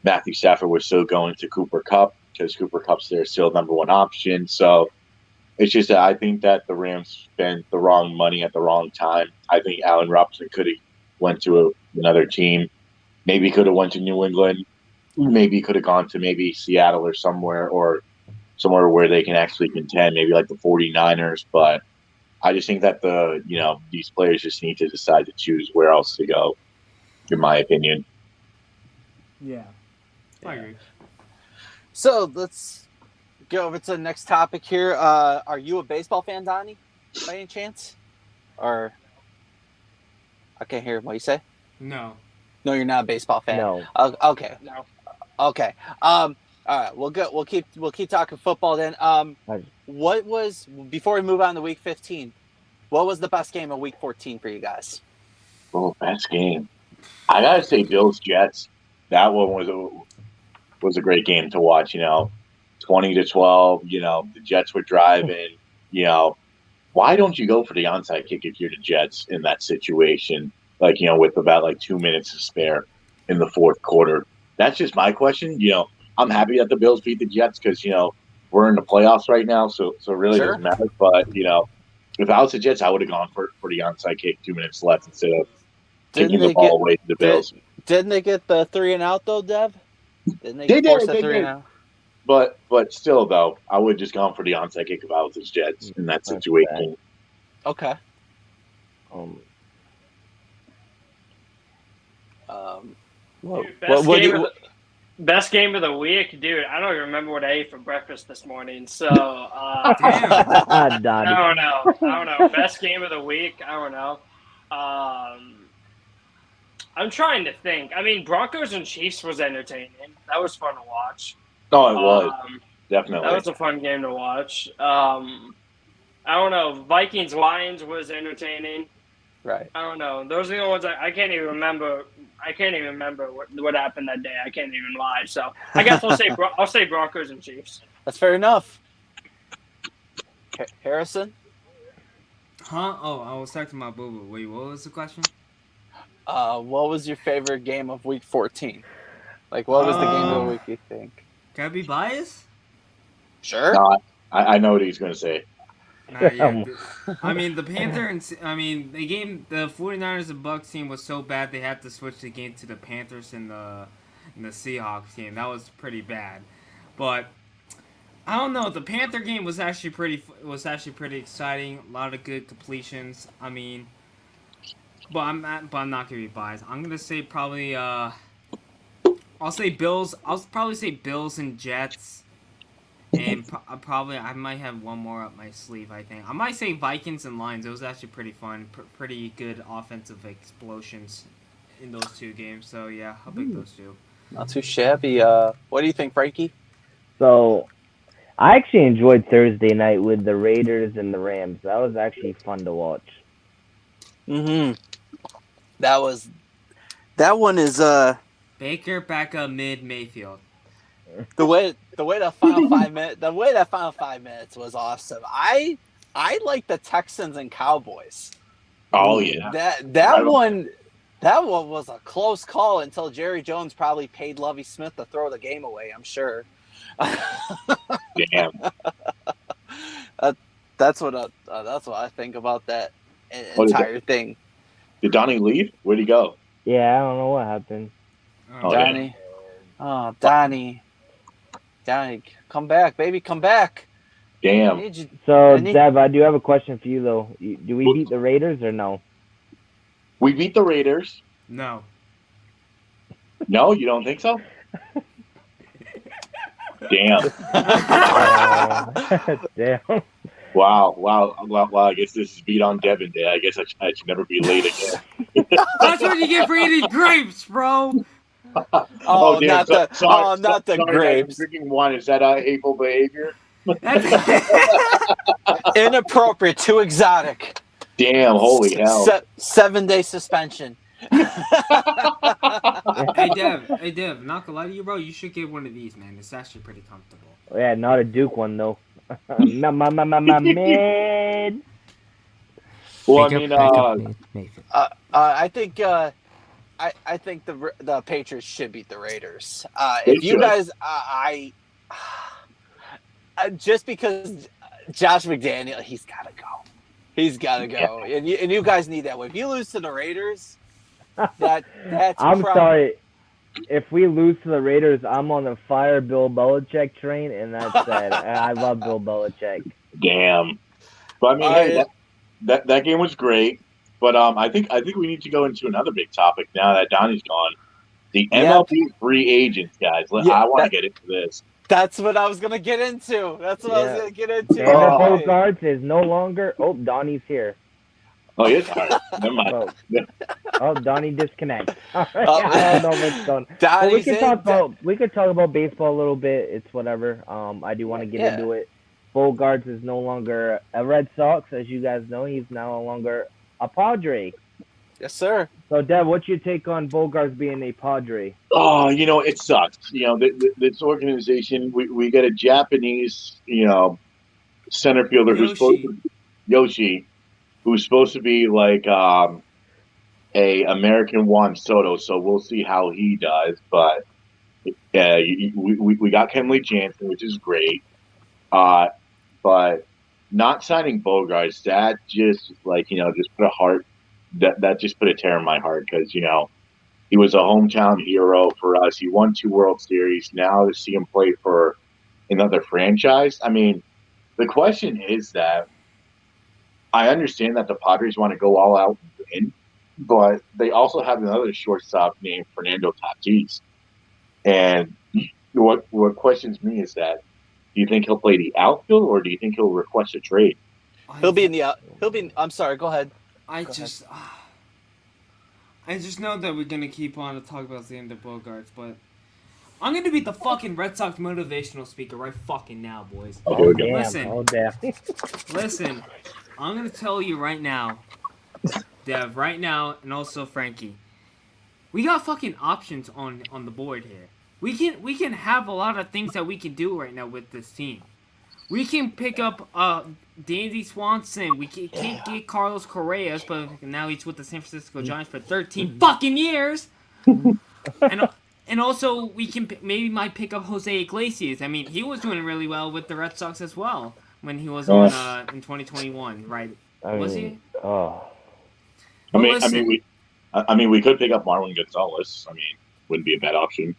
Speaker 4: Matthew Stafford was still going to Cooper Kupp because Cooper Kupp's their still number one option. So it's just that I think that the Rams spent the wrong money at the wrong time. I think Allen Robinson could have went to another team. Maybe could have went to New England. Maybe could have gone to maybe Seattle or somewhere where they can actually contend, maybe like the 49ers. But I just think that these players just need to decide to choose where else to go, in my opinion.
Speaker 3: Yeah. I agree.
Speaker 1: So let's go over to the next topic here. Are you a baseball fan, Donnie, by any chance? Or I can't hear what you say.
Speaker 3: No,
Speaker 1: you're not a baseball fan.
Speaker 2: No.
Speaker 1: Okay.
Speaker 5: No.
Speaker 1: Okay. All right. We'll keep talking football then. What was, before we move on to Week 15? What was the best game of Week 14 for you guys?
Speaker 4: Oh, best game. I gotta say, Bills Jets. That one was a great game to watch. You know, 20-12. You know, the Jets were driving. You know, why don't you go for the onside kick if you're the Jets in that situation? Like, you know, with about like 2 minutes to spare in the fourth quarter. That's just my question. You know, I'm happy that the Bills beat the Jets because, you know, we're in the playoffs right now, so it really doesn't matter. But, you know, if I was the Jets, I would have gone for the onside kick 2 minutes left instead of taking the ball away to the Bills.
Speaker 1: Didn't they get the 3-and-out though, Dev? Didn't they force the 3-and-out?
Speaker 4: But still, though, I would have just gone for the onside kick if I was the Jets in that situation.
Speaker 1: Okay.
Speaker 5: Best game of the week, dude. I don't even remember what I ate for breakfast this morning. So
Speaker 3: Damn.
Speaker 5: I don't know. Best game of the week. I don't know. I'm trying to think. I mean, Broncos and Chiefs was entertaining. That was fun to watch.
Speaker 4: Oh, it was. Definitely.
Speaker 5: That was a fun game to watch. I don't know. Vikings Lions was entertaining.
Speaker 1: Right.
Speaker 5: I don't know. Those are the ones I can't even remember. I can't even remember what happened that day. I can't even lie. So I guess I'll say Broncos and Chiefs.
Speaker 1: That's fair enough. Harrison?
Speaker 3: Huh? Oh, I was talking about Boo Boo. Wait, what was the question?
Speaker 1: What was your favorite game of Week 14? Like, what was the game of the week, you think?
Speaker 3: Can I be biased?
Speaker 1: Sure.
Speaker 4: No, I know what he's going to say.
Speaker 3: Nah, yeah. I mean, the the 49ers and Bucks team was so bad they had to switch the game to the Panthers and the Seahawks game. That was pretty bad. But I don't know. The Panther game was actually pretty exciting. A lot of good completions. I mean, but I'm not gonna be biased. I'm gonna say probably I'll say Bills. I'll probably say Bills and Jets. And I might have one more up my sleeve, I think. I might say Vikings and Lions. It was actually pretty fun. Pretty good offensive explosions in those two games. So, yeah, I'll pick those two.
Speaker 1: Not too shabby. What do you think, Frankie?
Speaker 2: So, I actually enjoyed Thursday night with the Raiders and the Rams. That was actually fun to watch.
Speaker 1: Mm-hmm. That one is
Speaker 3: Baker back up mid Mayfield.
Speaker 1: The way that final 5 minutes was awesome. I like the Texans and Cowboys.
Speaker 4: Oh yeah.
Speaker 1: That one was a close call until Jerry Jones probably paid Lovie Smith to throw the game away, I'm sure.
Speaker 4: Damn.
Speaker 1: That's what I think about that entire thing.
Speaker 4: Did Donnie leave? Where'd he go?
Speaker 2: Yeah, I don't know what happened.
Speaker 3: Oh,
Speaker 1: Donnie. Oh, Donnie. Donnie, come back, baby, come back.
Speaker 4: Damn.
Speaker 2: So, Dev, I do have a question for you, though. Do we beat the Raiders or no?
Speaker 4: We beat the Raiders.
Speaker 3: No.
Speaker 4: No, you don't think so? Damn.
Speaker 2: Damn.
Speaker 4: Wow. I guess this is beat on Devin Day. I guess I should never be late again.
Speaker 3: That's what you get for eating grapes, bro.
Speaker 1: Oh,
Speaker 4: damn.
Speaker 1: Not the grapes.
Speaker 4: Drinking wine, is that hateful behavior?
Speaker 1: Inappropriate, too exotic.
Speaker 4: Damn, holy hell.
Speaker 1: 7-day suspension.
Speaker 3: Hey Dev, not gonna lie to you, bro. You should get one of these, man. It's actually pretty comfortable.
Speaker 2: Yeah, not a Duke one, though. My man.
Speaker 4: Well, I mean,
Speaker 1: I think I think the Patriots should beat the Raiders. If you guys, just because Josh McDaniel, he's got to go. Yeah. And you guys need that way. If you lose to the Raiders, that's.
Speaker 2: I'm sorry. If we lose to the Raiders, I'm on the fire Bill Belichick train, and that's sad. I love Bill Belichick.
Speaker 4: Damn. But I mean, that game was great. But I think we need to go into another big topic now that Donnie's gone. The MLB free agents, guys. I want to get into this.
Speaker 1: That's what I was going to get into. I was going to get into.
Speaker 2: Xander Bogaerts is no longer. Oh, Donnie's here.
Speaker 4: Oh, he is? All right. Never mind.
Speaker 2: Donnie disconnects. All right. I don't know what's going on. We could talk about baseball a little bit. It's whatever. I do want to get into it. Bogaerts is no longer a Red Sox, as you guys know. He's no longer a Padre.
Speaker 1: Yes, sir.
Speaker 2: So, Dev, what's your take on Bogaerts being a Padre?
Speaker 4: Oh, it sucks. This organization, we got a Japanese, center fielder Yoshi, who's supposed to be like a American Juan Soto. So we'll see how he does. But we got Kenley Jansen, which is great. But not signing Bogaerts, that just just put a heart. That just put a tear in my heart because he was a hometown hero for us. He won 2 World Series. Now to see him play for another franchise, I mean, the question is that I understand that the Padres want to go all out and win, but they also have another shortstop named Fernando Tatis. And what questions me is that, do you think he'll play the outfield or do you think he'll request a trade?
Speaker 1: I'm sorry, go ahead.
Speaker 3: I just know that we're gonna keep on to talk about Xander Bogaerts, but I'm gonna be the fucking Red Sox motivational speaker right fucking now, boys.
Speaker 2: Oh, damn.
Speaker 3: Listen, I'm gonna tell you right now, Dev, right now, and also Frankie, we got fucking options on the board here. We can have a lot of things that we can do right now with this team. We can pick up Dandy Swanson. We can't get Carlos Correas, but now he's with the San Francisco Giants for 13 fucking years. and also we can might pick up Jose Iglesias. I mean, he was doing really well with the Red Sox as well when he was on in 2021, right? Was he?
Speaker 2: Oh.
Speaker 4: I mean, we could pick up Marwin Gonzalez. I mean, wouldn't be a bad option.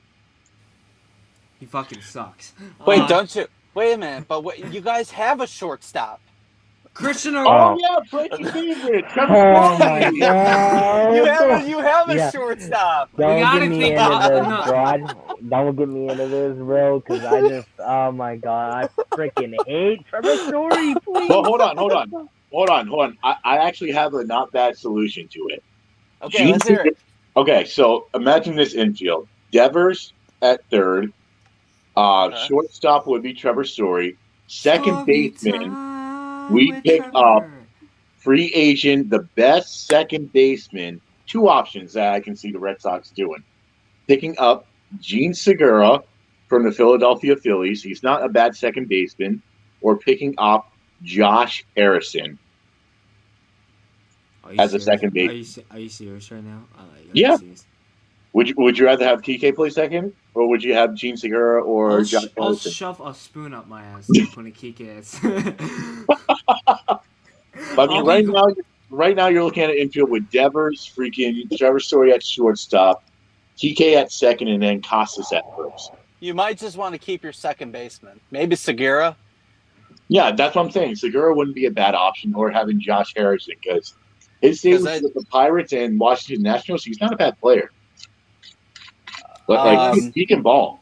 Speaker 3: He fucking sucks.
Speaker 1: Wait, don't you? Wait a minute, but you guys have a shortstop.
Speaker 3: Christian
Speaker 4: Oh yeah, Frankie's favorite.
Speaker 2: Oh my god!
Speaker 1: You have a shortstop.
Speaker 2: Don't get me into this, bro. Don't get me into this, bro, because I just, oh my god, I freaking hate Trevor Story. Please.
Speaker 4: Well, hold on. I actually have a not bad solution to it.
Speaker 1: Okay, let's hear it.
Speaker 4: Okay, so imagine this infield: Devers at third. Shortstop would be Trevor Story. Second baseman. We pick up free agent, the best second baseman. Two options that I can see the Red Sox doing. Picking up Gene Segura from the Philadelphia Phillies. He's not a bad second baseman. Or picking up Josh Harrison as a second baseman.
Speaker 3: Are you serious right now?
Speaker 4: Yeah. Would you rather have TK play second? Or would you have Gene Segura or Josh Harrison?
Speaker 3: I'll shove a spoon up my ass and put a Kike.
Speaker 4: I mean, right now you're looking at an infield with Devers, freaking Trevor Story at shortstop, TK at second, and then Casas at first.
Speaker 1: You might just want to keep your second baseman. Maybe Segura.
Speaker 4: Yeah, that's what I'm saying. Segura wouldn't be a bad option, or having Josh Harrison, because his days with the Pirates and Washington Nationals, he's not a bad player. But he can ball.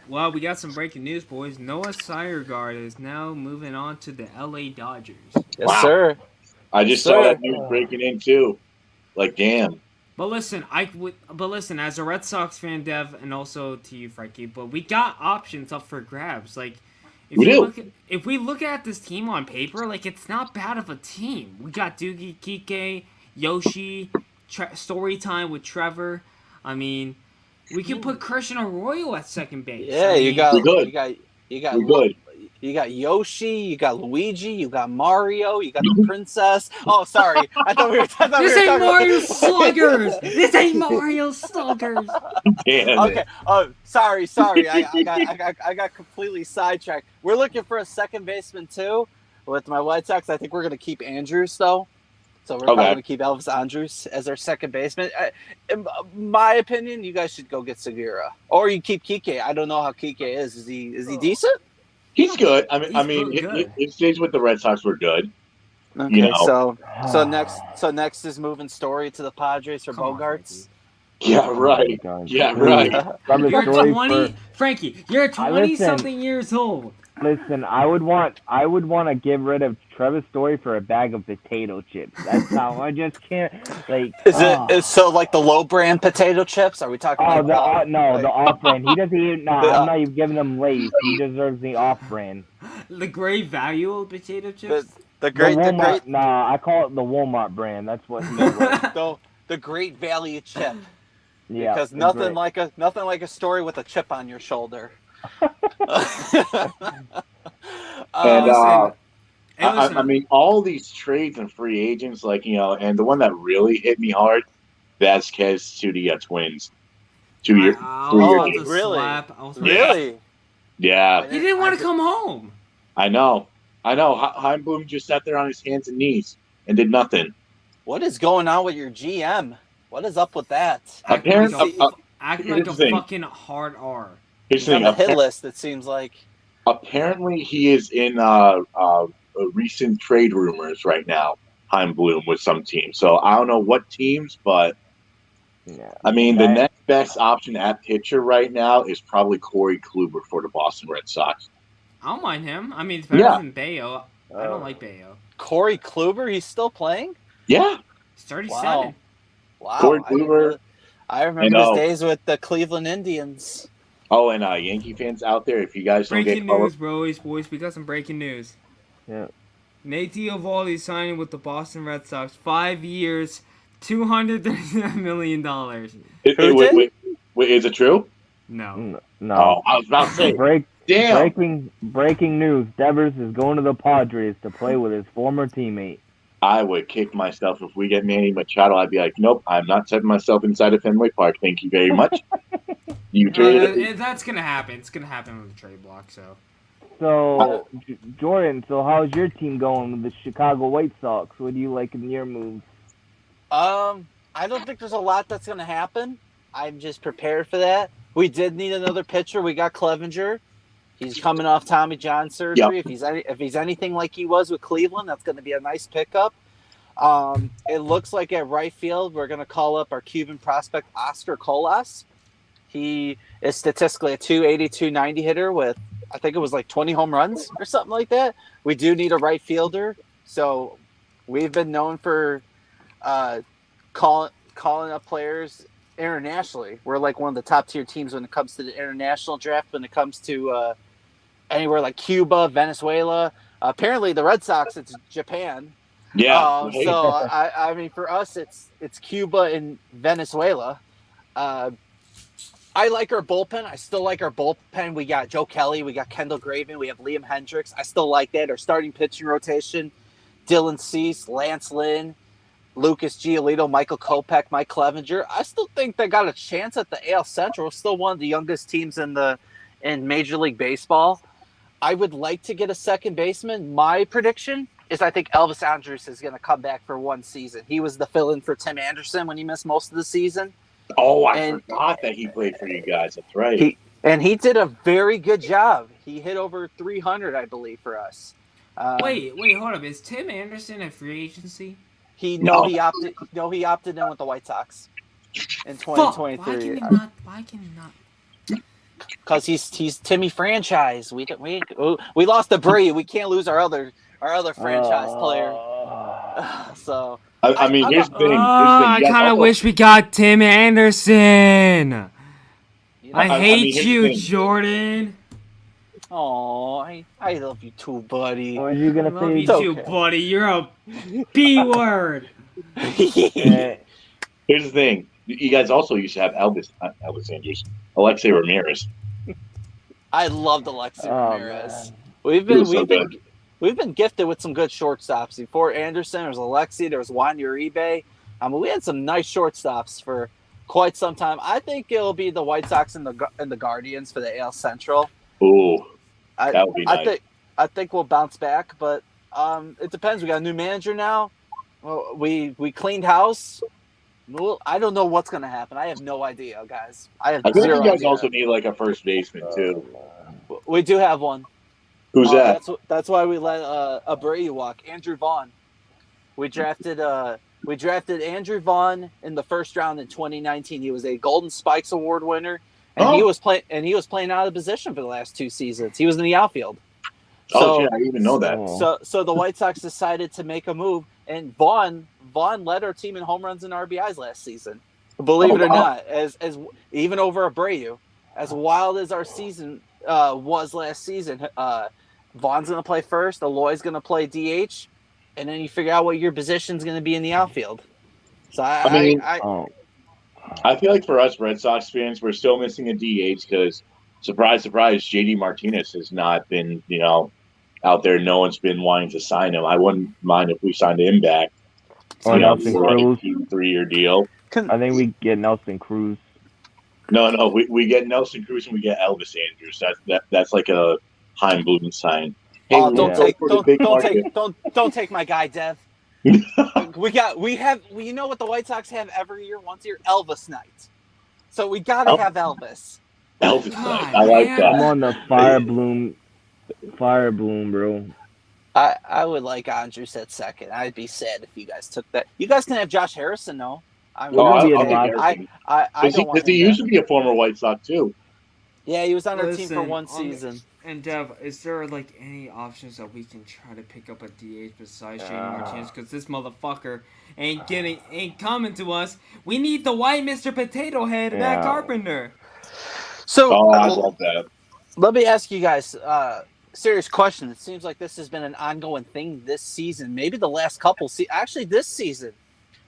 Speaker 3: Well, we got some breaking news, boys. Noah Syndergaard is now moving on to the LA Dodgers.
Speaker 1: Yes, sir.
Speaker 4: I just saw that news breaking in too. Like, damn.
Speaker 3: But listen, as a Red Sox fan, Dev, and also to you, Frankie, but we got options up for grabs. Like, if we look at this team on paper, like, it's not bad of a team. We got Doogie, Kike, Yoshi, story time with Trevor. I mean, we can put Christian Arroyo at second base.
Speaker 1: Yeah, you got Yoshi, you got Luigi, you got Mario, you got the Princess. Oh, sorry, I thought we were talking.
Speaker 3: This ain't Mario Sluggers. This ain't Mario Sluggers.
Speaker 1: Okay. Oh, sorry. I got completely sidetracked. We're looking for a second baseman too. With my White Sox, I think we're gonna keep Andrews though. So we're probably going to keep Elvis Andrus as our second baseman. In my opinion, you guys should go get Segura. Or you keep Kike. I don't know how Kike is. Is he decent?
Speaker 4: He's good. I mean, his days with the Red Sox were good.
Speaker 1: Okay, you know. so next is moving Story to the Padres for Bogarts.
Speaker 4: Yeah, right. Yeah, right.
Speaker 3: You're 20, Frankie. You're 20-something years old.
Speaker 2: Listen, I would want to get rid of Trevor Story for a bag of potato chips. That's how I just can't like.
Speaker 1: Is so like the low brand potato chips? Are we talking?
Speaker 2: The off brand. He doesn't even. I'm not even giving him Lay's. He deserves the off brand.
Speaker 3: The great value potato chips.
Speaker 1: The great.
Speaker 2: Nah, I call it the Walmart brand. That's what.
Speaker 1: The great value chip.
Speaker 2: Yeah.
Speaker 1: Because nothing like a story with a chip on your shoulder.
Speaker 4: I mean, all these trades and free agents, like, you know, and the one that really hit me hard, Vasquez to the Twins. 2 years.
Speaker 1: Really?
Speaker 4: Yeah.
Speaker 3: He didn't want to come home.
Speaker 4: I know. Chaim Bloom just sat there on his hands and knees and did nothing.
Speaker 1: What is going on with your GM? What is up with that?
Speaker 3: Acting like a fucking hard R.
Speaker 1: He's on the hit list, it seems like.
Speaker 4: Apparently, he is in recent trade rumors right now, Chaim Bloom, with some teams. So I don't know what teams, but I mean, the next best option at pitcher right now is probably Corey Kluber for the Boston Red Sox.
Speaker 3: I don't mind him. I mean, it's better than Bayo. I don't like Bayo.
Speaker 1: Corey Kluber, he's still playing?
Speaker 4: Yeah.
Speaker 3: He's 37.
Speaker 1: Wow.
Speaker 4: Corey Kluber.
Speaker 1: I remember his days with the Cleveland Indians.
Speaker 4: Oh, and Yankee fans out there, if you guys don't
Speaker 3: breaking news, boys, we got some breaking news.
Speaker 2: Yeah.
Speaker 3: Nate Eovaldi signing with the Boston Red Sox, 5 years, $237 million.
Speaker 4: Wait, is it true?
Speaker 3: No.
Speaker 2: No.
Speaker 4: I was about to say. Damn.
Speaker 2: Breaking news. Devers is going to the Padres to play with his former teammate.
Speaker 4: I would kick myself if we get Manny Machado. I'd be like, nope, I'm not setting myself inside of Fenway Park. Thank you very much. You traded.
Speaker 3: That's gonna happen. It's gonna happen with the trade block.
Speaker 2: So, Jordan, how's your team going with the Chicago White Sox? What do you like in your moves?
Speaker 1: I don't think there's a lot that's going to happen. I'm just prepared for that. We did need another pitcher. We got Clevenger. He's coming off Tommy John surgery.
Speaker 4: Yep.
Speaker 1: If he's anything like he was with Cleveland, that's going to be a nice pickup. It looks like at right field, we're going to call up our Cuban prospect, Oscar Colas. He is statistically a 280, 290 hitter with, I think it was like 20 home runs or something like that. We do need a right fielder. So we've been known for calling up players internationally. We're like one of the top tier teams when it comes to the international draft, when it comes to anywhere like Cuba, Venezuela. Apparently the Red Sox, it's Japan.
Speaker 4: Yeah.
Speaker 1: So I mean, for us, it's Cuba and Venezuela. I like our bullpen. I still like our bullpen. We got Joe Kelly. We got Kendall Graven. We have Liam Hendricks. I still like that. Our starting pitching rotation, Dylan Cease, Lance Lynn, Lucas Giolito, Michael Kopech, Mike Clevenger. I still think they got a chance at the AL Central. Still one of the youngest teams in Major League Baseball. I would like to get a second baseman. My prediction is I think Elvis Andrus is going to come back for one season. He was the fill-in for Tim Anderson when he missed most of the season.
Speaker 4: Oh, I forgot that he played for you guys. That's right.
Speaker 1: He did a very good job. He hit over 300, I believe, for us.
Speaker 3: Wait, hold up. Is Tim Anderson a free agency?
Speaker 1: He opted in with the White Sox in 2023.
Speaker 3: Why can he not?
Speaker 1: Because he's Timmy franchise. We lost Abreu. We can't lose our other franchise player. So
Speaker 4: I mean, here's the thing.
Speaker 3: I kind of wish we got Tim Anderson. I hate you, Jordan.
Speaker 1: Oh, I love you too, buddy.
Speaker 2: What are you gonna say?
Speaker 3: You too, buddy. You're a B word.
Speaker 4: Here's the thing. You guys also used to have Elvis Andrus, Alexei Ramirez.
Speaker 1: I loved Alexei Ramirez.
Speaker 2: Man.
Speaker 1: We've been gifted with some good shortstops. Before Anderson, there was Alexei, there was Juan Uribe. We had some nice shortstops for quite some time. I think it'll be the White Sox and the Guardians for the AL Central.
Speaker 4: Ooh, that would be nice.
Speaker 1: I think we'll bounce back, but it depends. We got a new manager now. Well, we cleaned house. Well, I don't know what's gonna happen. I have no idea, guys. I
Speaker 4: think you guys also need like a first baseman too.
Speaker 1: We do have one.
Speaker 4: Who's that?
Speaker 1: That's why we let Abreu walk. Andrew Vaughn. We drafted Andrew Vaughn in the first round in 2019. He was a Golden Spikes Award winner, and he was playing out of position for the last 2 seasons. He was in the outfield.
Speaker 4: I didn't even know that.
Speaker 1: So the White Sox decided to make a move, and Vaughn led our team in home runs and RBIs last season. Believe it or not, as even over Abreu, as wild as our season was last season. Vaughn's going to play first. Eloy's going to play DH, and then you figure out what your position's going to be in the outfield. So I
Speaker 4: feel like for us Red Sox fans, we're still missing a DH because, surprise, surprise, JD Martinez has not been, out there. No one's been wanting to sign him. I wouldn't mind if we signed him back.
Speaker 2: Or Nelson
Speaker 4: for a
Speaker 2: Cruz.
Speaker 4: 2-3-year deal.
Speaker 2: I think we get Nelson Cruz.
Speaker 4: No, we get Nelson Cruz and we get Elvis Andrus. That's like a Heim Bloom sign. Hey,
Speaker 1: don't take my guy, Dev. We have you know what the White Sox have every year, once a year? Elvis night. So we gotta have Elvis.
Speaker 4: Elvis night. I like that.
Speaker 2: I'm on the Fire Bloom, bro.
Speaker 1: I would like Andrus at second. I'd be sad if you guys took that. You guys can have Josh Harrison, though.
Speaker 4: He used to be a former White Sox too.
Speaker 1: Yeah, he was on our team for one season.
Speaker 3: And Dev, is there like any options that we can try to pick up a DH besides JD Martinez? Because this motherfucker ain't coming to us. We need the white Mr. Potato Head, Matt Carpenter.
Speaker 1: So
Speaker 4: I love that.
Speaker 1: Let me ask you guys serious question. It seems like this has been an ongoing thing this season. Maybe the last couple actually this season.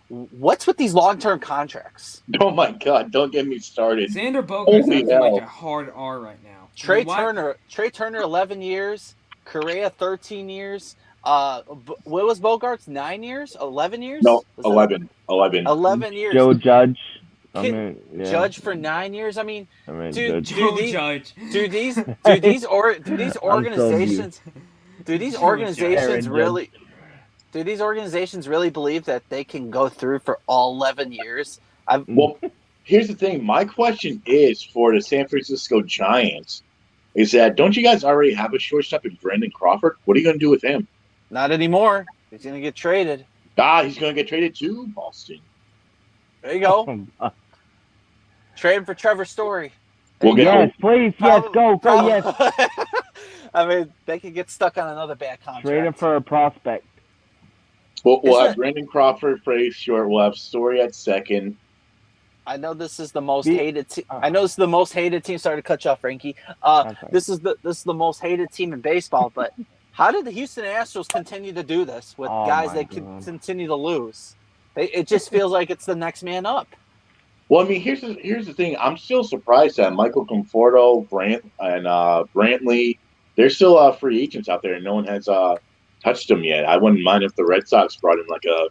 Speaker 1: What's with these long-term contracts?
Speaker 4: Oh my God! Don't get me started.
Speaker 3: Xander Bogaerts is like a hard R right now.
Speaker 1: Trey Turner 11 years, Correa 13 years. What was Bogarts? 9 years? 11 years?
Speaker 4: No,
Speaker 1: Was
Speaker 4: 11.
Speaker 1: 11 years.
Speaker 2: Joe Judge.
Speaker 1: Judge for 9 years. I mean, do these organizations really believe that they can go through for all 11 years?
Speaker 4: Well, here's the thing. My question is for the San Francisco Giants is that don't you guys already have a shortstop in Brandon Crawford? What are you going to do with him?
Speaker 1: Not anymore. He's going to get traded.
Speaker 4: He's going to get traded to Boston.
Speaker 1: There you go. Trade him for Trevor Story.
Speaker 2: Yes, please. Yes, go. Yes.
Speaker 1: I mean, they could get stuck on another bad contract.
Speaker 2: Trade him for a prospect.
Speaker 4: We'll have Brandon Crawford for short. We'll have Story at second.
Speaker 1: I know this is the most hated team. I know this is the most hated team. Sorry to cut you off, Frankie. This is the most hated team in baseball. But how did the Houston Astros continue to do this with guys that continue to lose? It just feels like it's the next man up.
Speaker 4: Well, I mean, here's the thing. I'm still surprised that Michael Conforto, Brantley, they're still free agents out there, and no one has touched them yet. I wouldn't mind if the Red Sox brought in like a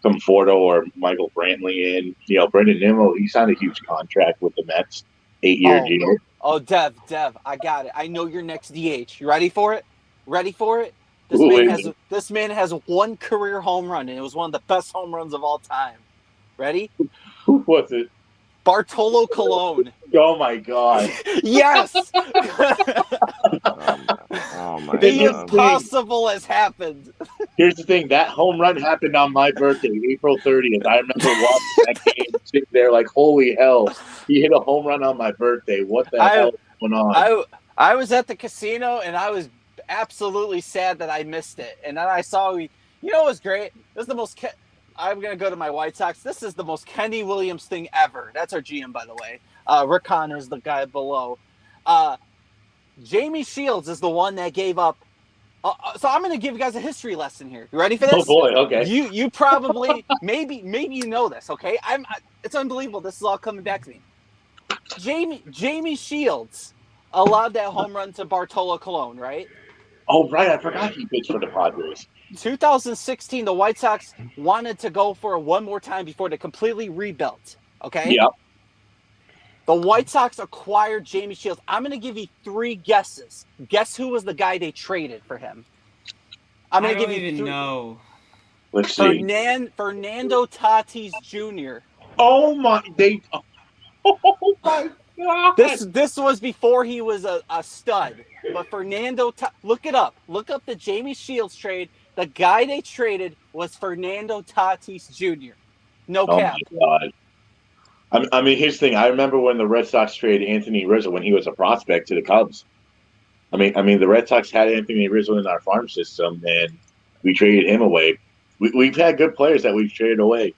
Speaker 4: Conforto or Michael Brantley in. You know, Brendan Nimmo, he signed a huge contract with the Mets, 8-year deal.
Speaker 1: Oh, Dev, I got it. I know your next DH. You ready for it? This man has one career home run, and it was one of the best home runs of all time. Ready?
Speaker 4: Who was it?
Speaker 1: Bartolo Colon.
Speaker 4: Oh my God!
Speaker 1: Yes. The impossible has happened.
Speaker 4: Here's the thing: that home run happened on my birthday, April 30th. I remember watching that game, sitting there like, "Holy hell! He hit a home run on my birthday! What the hell is going on?"
Speaker 1: I was at the casino, and I was absolutely sad that I missed it. And then I saw, it was great. This is the most. I'm going to go to my White Sox. This is the most Kenny Williams thing ever. That's our GM, by the way. Rick Connor is the guy below. Jamie Shields is the one that gave up. So I'm going to give you guys a history lesson here. You ready for this?
Speaker 4: Oh, boy. Okay.
Speaker 1: You probably, maybe you know this, okay? It's unbelievable. This is all coming back to me. Jamie Shields allowed that home run to Bartolo Colon, right?
Speaker 4: Oh, right. I forgot he pitched for the Padres.
Speaker 1: 2016, the White Sox wanted to go for it one more time before they completely rebuilt. Okay?
Speaker 4: Yep.
Speaker 1: The White Sox acquired Jamie Shields. I'm going to give you 3 guesses. Guess who was the guy they traded for him? I'm going to give you 3.
Speaker 3: I don't even know.
Speaker 4: Let's see.
Speaker 1: Fernando Tatis Jr.
Speaker 4: Oh my! Oh my God!
Speaker 1: This was before he was a stud. But look it up. Look up the Jamie Shields trade. The guy they traded was Fernando Tatis Jr. No cap.
Speaker 4: Oh my God. I mean, here's the thing. I remember when the Red Sox traded Anthony Rizzo when he was a prospect to the Cubs. I mean, the Red Sox had Anthony Rizzo in our farm system, and we traded him away. We've had good players that we've traded away.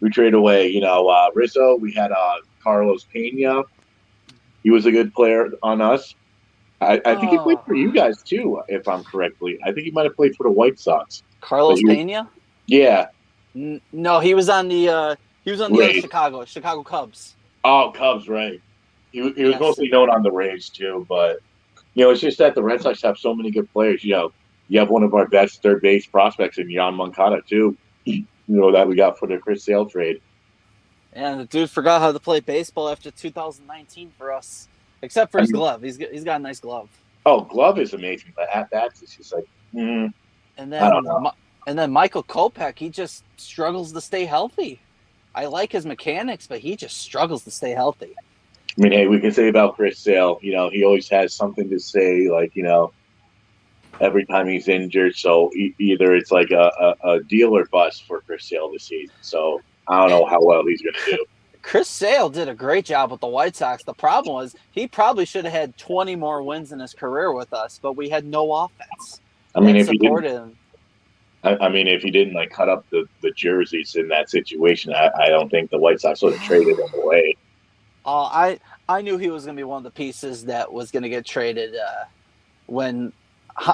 Speaker 4: We traded away, Rizzo. We had Carlos Pena. He was a good player on us. I think he played for you guys too, if I'm correctly. I think he might have played for the White Sox.
Speaker 1: Carlos Pena?
Speaker 4: Yeah.
Speaker 1: No, he was on the other Chicago Cubs.
Speaker 4: Oh, Cubs, right. He was mostly known on the Rays too, but it's just that the Red Sox have so many good players. You have one of our best third base prospects in Jan Moncada too. That we got for the Chris Sale trade.
Speaker 1: And the dude forgot how to play baseball after 2019 for us. Except for his glove. He's got a nice glove.
Speaker 4: Oh, glove is amazing. But at bats, it's just like,
Speaker 1: And then,
Speaker 4: I don't know.
Speaker 1: And then Michael Kopech, he just struggles to stay healthy. I like his mechanics, but he just struggles to stay healthy.
Speaker 4: I mean, hey, we can say about Chris Sale, he always has something to say, like, every time he's injured. So either it's like a deal or bust for Chris Sale this season. So I don't know how well he's going to do.
Speaker 1: Chris Sale did a great job with the White Sox. The problem was he probably should have had 20 more wins in his career with us, but we had no offense.
Speaker 4: I mean, if he didn't like cut up the jerseys in that situation, I don't think the White Sox would have traded him away.
Speaker 1: I knew he was going to be one of the pieces that was going to get traded when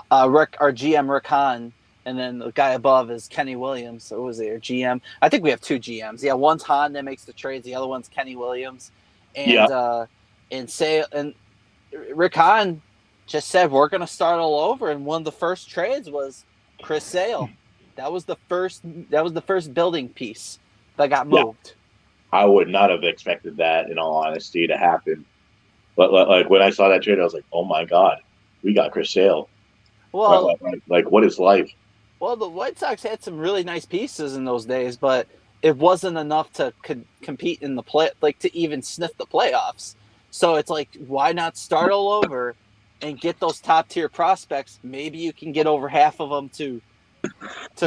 Speaker 1: our GM Rick Hahn. And then the guy above is Kenny Williams. So who was their GM? I think we have 2 GMs. Yeah, one's Hahn that makes the trades. The other one's Kenny Williams. And Sale, and Rick Hahn just said we're going to start all over, and one of the first trades was Chris Sale. That was the first building piece that got moved.
Speaker 4: I would not have expected that, in all honesty, to happen. But like when I saw that trade, I was like, "Oh my God, we got Chris Sale."
Speaker 1: Well,
Speaker 4: like what is life?
Speaker 1: Well, the White Sox had some really nice pieces in those days, but it wasn't enough to compete in the to even sniff the playoffs. So it's like, why not start all over and get those top tier prospects? Maybe you can get over half of them to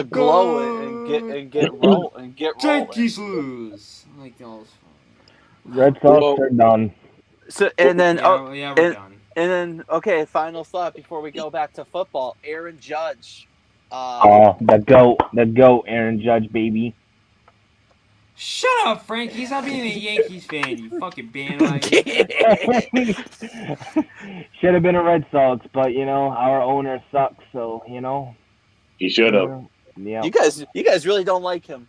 Speaker 1: glow and get rolling.
Speaker 3: Yankees lose. I like those.
Speaker 2: Red Sox are done.
Speaker 1: So and then
Speaker 3: we're done.
Speaker 1: And then okay, final thought before we go back to football. Aaron Judge.
Speaker 2: The goat, Aaron Judge, baby.
Speaker 3: Shut up, Frank. He's not being a Yankees fan, you fucking bandwagon.
Speaker 2: Should have been a Red Sox, but our owner sucks, so
Speaker 4: he should have.
Speaker 2: Yeah.
Speaker 1: You guys really don't like him.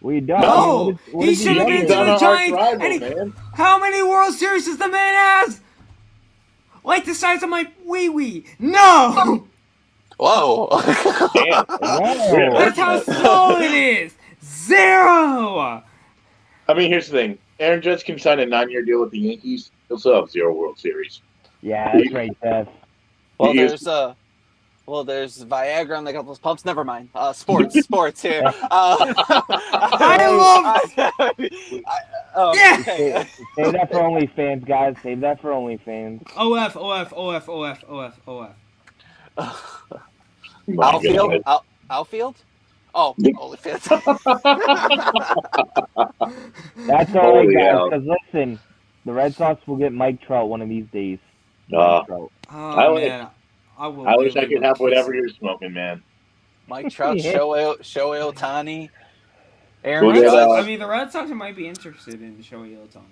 Speaker 2: We don't.
Speaker 3: No, he should have been to the Giants. How many World Series does the man have? Like the size of my wee. No.
Speaker 1: Whoa.
Speaker 4: Damn.
Speaker 3: That's how slow it is. 0.
Speaker 4: I mean, here's the thing. Aaron Judge can sign a 9-year deal with the Yankees. He'll still have 0 World Series.
Speaker 2: Yeah, that's right, Seth.
Speaker 1: Well, there's Viagra and they got those pumps. Never mind. Sports here.
Speaker 2: Okay. Save that for OnlyFans, guys. Save that for OnlyFans.
Speaker 3: OF.
Speaker 1: Outfield? Oh, OnlyFans.
Speaker 2: That's all I got. Because listen, the Red Sox will get Mike Trout one of these days.
Speaker 3: Man.
Speaker 4: I wish I could have whatever you're smoking, man.
Speaker 1: Mike Trout, Shohei Ohtani, Aaron
Speaker 3: Judge.
Speaker 1: Judge.
Speaker 3: I mean, the Red Sox might be interested in Shohei Ohtani.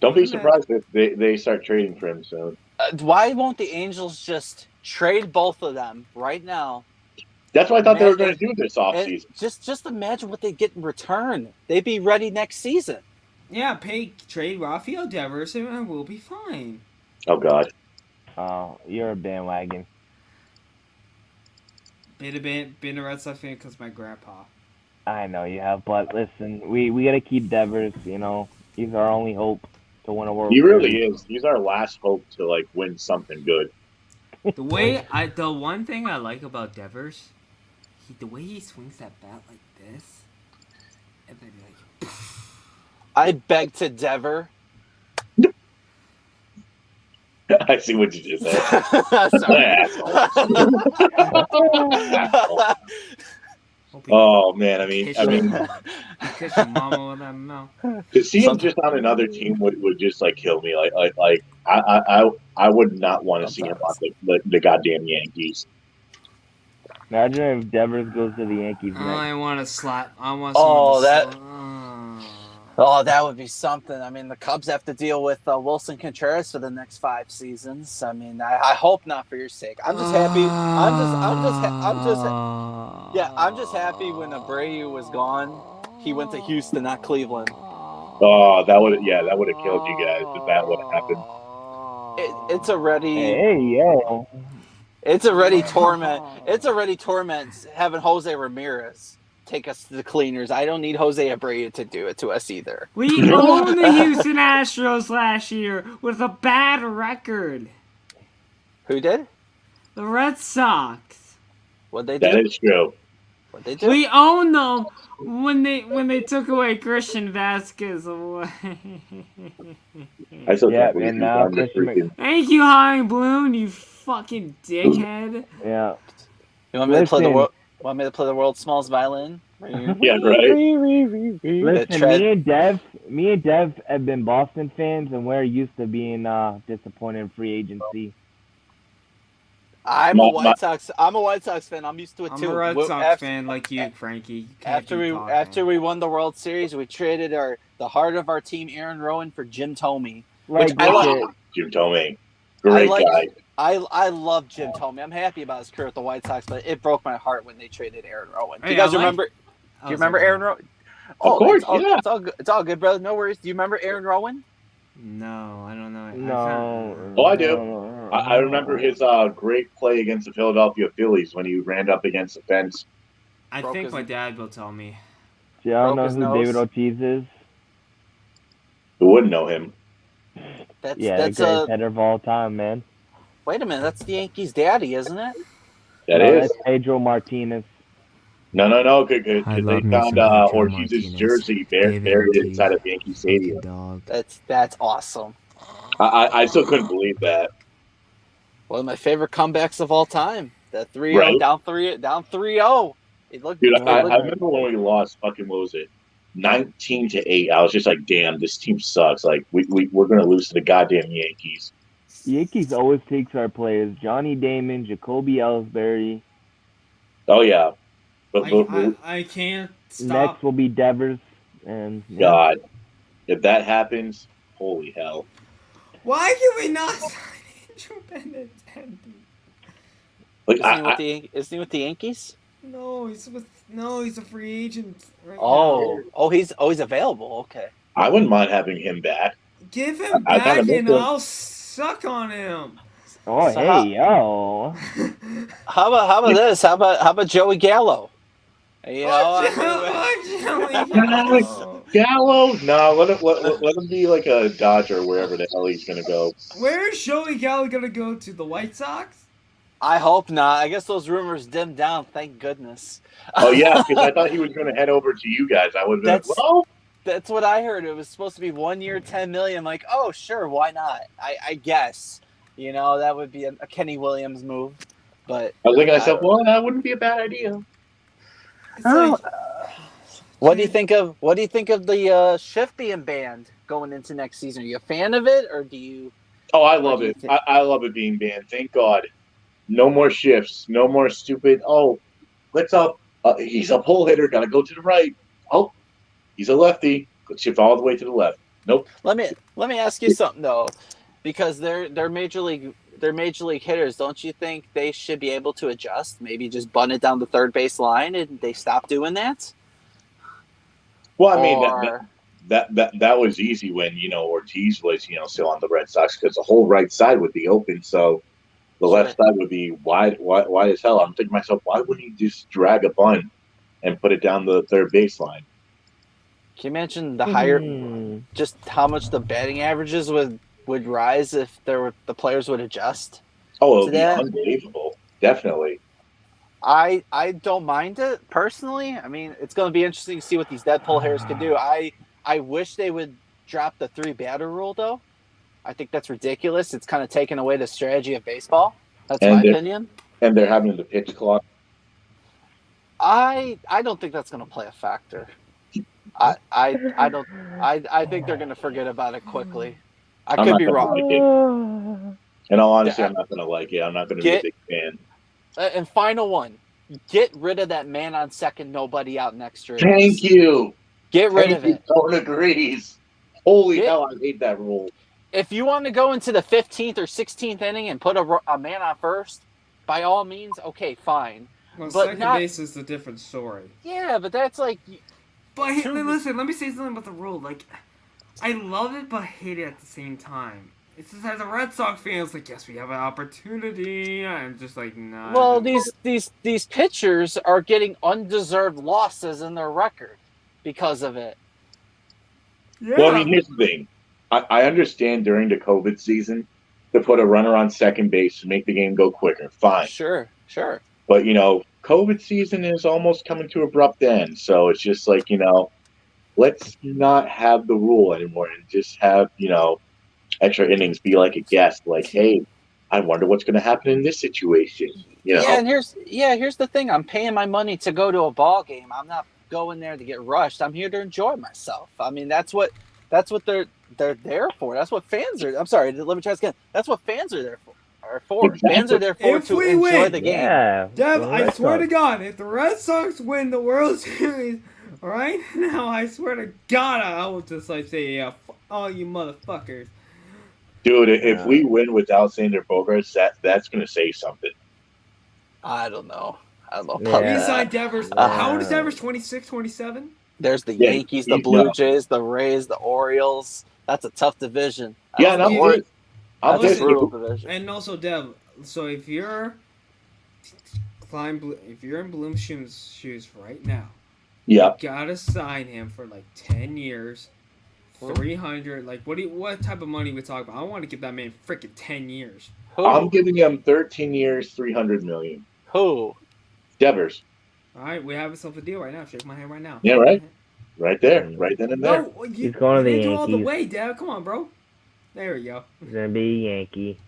Speaker 4: Don't be surprised if they start trading for him soon.
Speaker 1: Why won't the Angels just trade both of them right now?
Speaker 4: That's what I thought they were going to do this offseason.
Speaker 1: Just imagine what they get in return. They'd be ready next season.
Speaker 3: Yeah, trade Rafael Devers and we'll be fine.
Speaker 4: Oh, God.
Speaker 2: Oh, you're a bandwagon.
Speaker 3: Been a Red Sox fan because my grandpa.
Speaker 2: I know you have, but listen, we got to keep Devers. He's our only hope to win a World Series.
Speaker 4: He really is. He's our last hope to win something good.
Speaker 3: The one thing I like about Devers, the way he swings that bat like this, and then
Speaker 1: I beg to Dever.
Speaker 4: I see what you just said. Oh man, I mean,
Speaker 3: kiss your mama with that mouth.
Speaker 4: To see him just on another team would just kill me. I would not want to see him on the goddamn Yankees.
Speaker 2: Imagine if Devers goes to the Yankees next.
Speaker 3: I want to slap.
Speaker 1: That would be something. I mean, the Cubs have to deal with Wilson Contreras for the next 5 seasons. I mean, I hope not for your sake. I'm just happy. I'm just happy when Abreu was gone. He went to Houston, not Cleveland.
Speaker 4: Oh, that would have killed you guys if that would have happened.
Speaker 1: It's already.
Speaker 2: Hey yo.
Speaker 1: It's already torment. It's already torment having Jose Ramirez take us to the cleaners. I don't need Jose Abreu to do it to us either.
Speaker 3: We owned the Houston Astros last year with a bad record.
Speaker 1: Who did?
Speaker 3: The Red Sox.
Speaker 1: What'd they do?
Speaker 4: That is true.
Speaker 1: What'd they do?
Speaker 3: We owned them when they took away Christian Vasquez away.
Speaker 4: I still
Speaker 2: Yeah,
Speaker 4: can't believe
Speaker 2: and
Speaker 4: he's
Speaker 2: now
Speaker 4: on this
Speaker 2: Christian
Speaker 4: freaking.
Speaker 3: Thank you, Hein Bloom, you fucking dickhead.
Speaker 2: Yeah.
Speaker 1: You want me to play the world? Want me to play the world's smallest violin?
Speaker 4: Yeah, right.
Speaker 2: Listen, me and Dev have been Boston fans, and we're used to being disappointed in free agency.
Speaker 1: I'm a White Sox fan. I'm used to it too.
Speaker 3: I'm a Red Sox fan like you, Frankie.
Speaker 1: After we won the World Series, we traded the heart of our team, Aaron Rowan, for Jim Thome.
Speaker 4: Jim Thome, great guy.
Speaker 1: I love Jim Thome. I'm happy about his career with the White Sox, but it broke my heart when they traded Aaron Rowan. Do you guys remember? Do you remember Aaron Rowan?
Speaker 4: Of course,
Speaker 1: it's all good, brother. No worries. Do you remember Aaron Rowan?
Speaker 3: No, I don't know.
Speaker 2: No.
Speaker 4: Oh, I do. I remember his great play against the Philadelphia Phillies when he ran up against the fence.
Speaker 3: I think my dad will tell me.
Speaker 2: Do y'all know
Speaker 1: his
Speaker 2: who
Speaker 1: nose.
Speaker 2: David Ortiz is?
Speaker 4: Who wouldn't know him?
Speaker 2: The greatest hitter of all time, man.
Speaker 1: Wait a minute, that's the Yankees' daddy, isn't it?
Speaker 2: That's Pedro Martinez.
Speaker 4: No. Because they found Ortiz's jersey buried inside of Yankee Stadium.
Speaker 3: Dog.
Speaker 1: That's awesome.
Speaker 4: I still couldn't believe that.
Speaker 1: One of my favorite comebacks of all time. That 3-0
Speaker 4: Right.
Speaker 1: down 3-0. It looked.
Speaker 4: Dude, I remember when we lost fucking, what was it, 19-8. I was just like, damn, this team sucks. Like we're gonna lose to the goddamn Yankees.
Speaker 2: The Yankees always takes our players. Johnny Damon, Jacoby Ellsbury.
Speaker 4: Oh yeah. But
Speaker 3: I can't stop.
Speaker 2: Next will be Devers, and
Speaker 4: God, if that happens, holy hell!
Speaker 3: Why can we not sign Andrew Benintendi?
Speaker 4: Like,
Speaker 1: Isn't he with the Yankees?
Speaker 3: No, he's a free agent right
Speaker 1: now. He's available. Okay.
Speaker 4: I wouldn't mind having him back.
Speaker 3: Give him back and I'll suck on him.
Speaker 2: Oh, so yo.
Speaker 1: How about this? How about Joey Gallo? You know,
Speaker 4: Gallo? No, let him be like a Dodger wherever the hell he's gonna go.
Speaker 3: Where is Joey Gallo gonna go to? The White Sox?
Speaker 1: I hope not. I guess those rumors dimmed down. Thank goodness.
Speaker 4: Oh yeah, because I thought he was gonna head over to you guys. I would have been. Well,
Speaker 1: that's what I heard. It was supposed to be 1 year, $10 million. I'm like, oh sure, why not? I guess. You know, that would be a Kenny Williams move. But
Speaker 4: I was thinking to myself, well, that wouldn't be a bad idea.
Speaker 1: What do you think of the shift being banned going into next season? Are you a fan of it, or do you?
Speaker 4: Oh, I love it. I love it being banned. Thank God. No more shifts. No more stupid. Oh, let's up. He's a pull hitter. Got to go to the right. Oh, he's a lefty. Let's shift all the way to the left. Nope.
Speaker 1: Let me ask you something though, because they're major league hitters. Don't you think they should be able to adjust? Maybe just bunt it down the third base line, and they stop doing that.
Speaker 4: Well, I mean that was easy when Ortiz was still on the Red Sox, because the whole right side would be open, so the left side would be wide as hell. I'm thinking to myself, why wouldn't he just drag a bunt and put it down the third baseline?
Speaker 1: Can you imagine the higher, just how much the batting averages would rise if the players would adjust?
Speaker 4: Oh, it would be unbelievable. Definitely.
Speaker 1: I don't mind it personally. I mean, it's going to be interesting to see what these dead pull hitters can do. I wish they would drop the 3-batter rule though. I think that's ridiculous. It's kind of taken away the strategy of baseball. That's my opinion.
Speaker 4: And they're having the pitch clock.
Speaker 1: I don't think that's going to play a factor. I don't. I think they're going to forget about it quickly. I could be wrong.
Speaker 4: In all honesty, I'm not going to like it. I'm not going to be a big fan.
Speaker 1: And final one, get rid of that man on second, nobody out next year.
Speaker 4: Thank you.
Speaker 1: Get rid of it.
Speaker 4: Tone agrees. Holy hell, I hate that rule.
Speaker 1: If you want to go into the 15th or 16th inning and put a man on first, by all means, okay, fine.
Speaker 3: Well, but second base is a different story.
Speaker 1: Yeah, but that's like.
Speaker 3: But listen, let me say something about the rule. Like, I love it, but I hate it at the same time. It's just as a Red Sox fan, it's like, yes, we have an opportunity. I'm just like, nah.
Speaker 1: Well, these pitchers are getting undeserved losses in their record because of it.
Speaker 4: Yeah. Well, I mean, here's the thing. I understand during the COVID season to put a runner on second base to make the game go quicker. Fine.
Speaker 1: Sure.
Speaker 4: But, COVID season is almost coming to an abrupt end. So it's just like, let's not have the rule anymore and just have, extra innings be like a guest. Like, hey, I wonder what's going to happen in this situation.
Speaker 1: Yeah, and here's the thing. I'm paying my money to go to a ball game. I'm not going there to get rushed. I'm here to enjoy myself. I mean, that's what they're there for. That's what fans are. I'm sorry. Let me try this again. That's what fans are there for. Fans are there for to enjoy the game.
Speaker 2: Yeah.
Speaker 3: Dev, I swear to God, if the Red Sox win the World Series right now, I swear to God, I will just say, yeah, all you motherfuckers.
Speaker 4: Dude, if we win without Xander Bogaerts, that's going to say something.
Speaker 1: I don't know.
Speaker 3: Besides Devers, how old is Devers? 26, 27?
Speaker 1: There's the Yankees, the Blue Jays, the Rays, the Orioles. That's a tough division.
Speaker 4: Yeah, and I'm
Speaker 1: That's
Speaker 4: pissed.
Speaker 1: a brutal division.
Speaker 3: And also, Dev. So if you're in Bloomshoe's shoes right now,
Speaker 4: Yeah.
Speaker 3: you gotta sign him for like 10 years, 300. Like, what type of money we talking about? I want to give that man freaking 10 years.
Speaker 1: Who?
Speaker 4: I'm giving him 13 years, $300 million.
Speaker 1: Who?
Speaker 4: Devers.
Speaker 3: All right, we have ourselves a deal right now. Shake my hand right now.
Speaker 4: Yeah, right. Right there, right then and there.
Speaker 3: No,
Speaker 2: He's going to the
Speaker 3: didn't do all the
Speaker 2: Yankees.
Speaker 3: way, Dev. Come on, bro. There we go.
Speaker 2: He's gonna be a Yankee.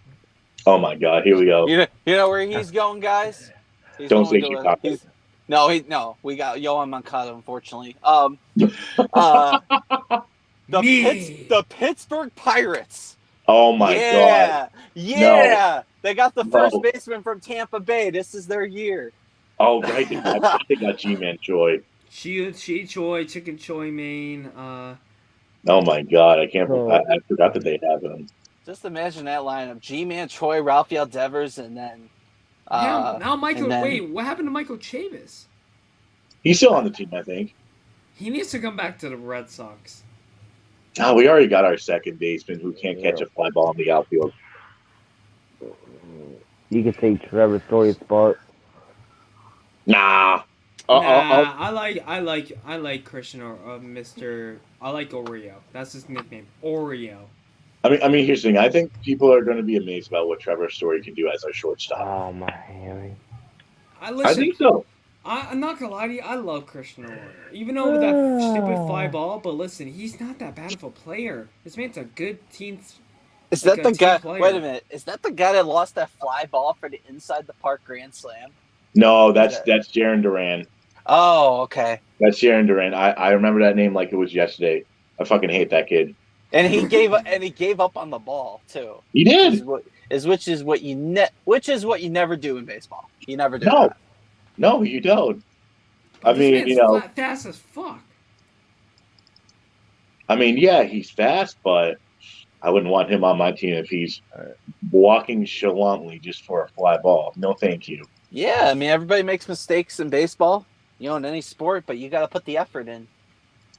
Speaker 4: Oh my God, here we go.
Speaker 1: You know where he's going, guys? He's
Speaker 4: Don't
Speaker 1: going
Speaker 4: say
Speaker 1: to
Speaker 4: Chicago.
Speaker 1: No. We got Yohan Moncada, unfortunately. The Pittsburgh Pirates.
Speaker 4: Oh my God.
Speaker 1: Yeah.
Speaker 4: No.
Speaker 1: They got the first
Speaker 4: No.
Speaker 1: baseman from Tampa Bay. This is their year.
Speaker 4: Oh, right. They got G-Man Choi.
Speaker 3: Chi Choi, Chicken Choi Main.
Speaker 4: Oh my God, I forgot that they have him.
Speaker 1: Just imagine that lineup: G-Man Choi, Rafael Devers, and then.
Speaker 3: Now Michael.
Speaker 1: and then-
Speaker 3: Wait, what happened to Michael Chavis?
Speaker 4: He's still on the team, I think.
Speaker 3: He needs to come back to the Red Sox.
Speaker 4: Oh, we already got our second baseman who can't catch a fly ball in the outfield.
Speaker 2: You could say Trevor Story's spot.
Speaker 4: Nah.
Speaker 3: I like Christian or Mr. I like Oreo. That's his nickname, Oreo.
Speaker 4: I mean, here's the thing. I think people are going to be amazed about what Trevor Story can do as our shortstop.
Speaker 2: Oh my Harry.
Speaker 4: I think so.
Speaker 3: I'm not gonna lie to you. I love Christian Oreo, even though that stupid fly ball. But listen, he's not that bad of a player. This man's a good team.
Speaker 1: Is
Speaker 3: like
Speaker 1: that
Speaker 3: a
Speaker 1: the guy?
Speaker 3: team player.
Speaker 1: Wait a minute. Is that the guy that lost that fly ball for the inside the park grand slam?
Speaker 4: No, that's Jaron Duran.
Speaker 1: Oh, okay.
Speaker 4: That's Jaron Duran. I remember that name like it was yesterday. I fucking hate that kid.
Speaker 1: And he gave up on the ball too.
Speaker 4: He did.
Speaker 1: Which is what you never do in baseball. You never do.
Speaker 4: No.
Speaker 1: that.
Speaker 4: No, you don't. I
Speaker 3: This
Speaker 4: mean,
Speaker 3: man's
Speaker 4: you know,
Speaker 3: fast as fuck.
Speaker 4: I mean, yeah, he's fast, but I wouldn't want him on my team if he's walking chalantly just for a fly ball. No, thank you.
Speaker 1: Yeah, I mean everybody makes mistakes in baseball, in any sport, but you got to put the effort in.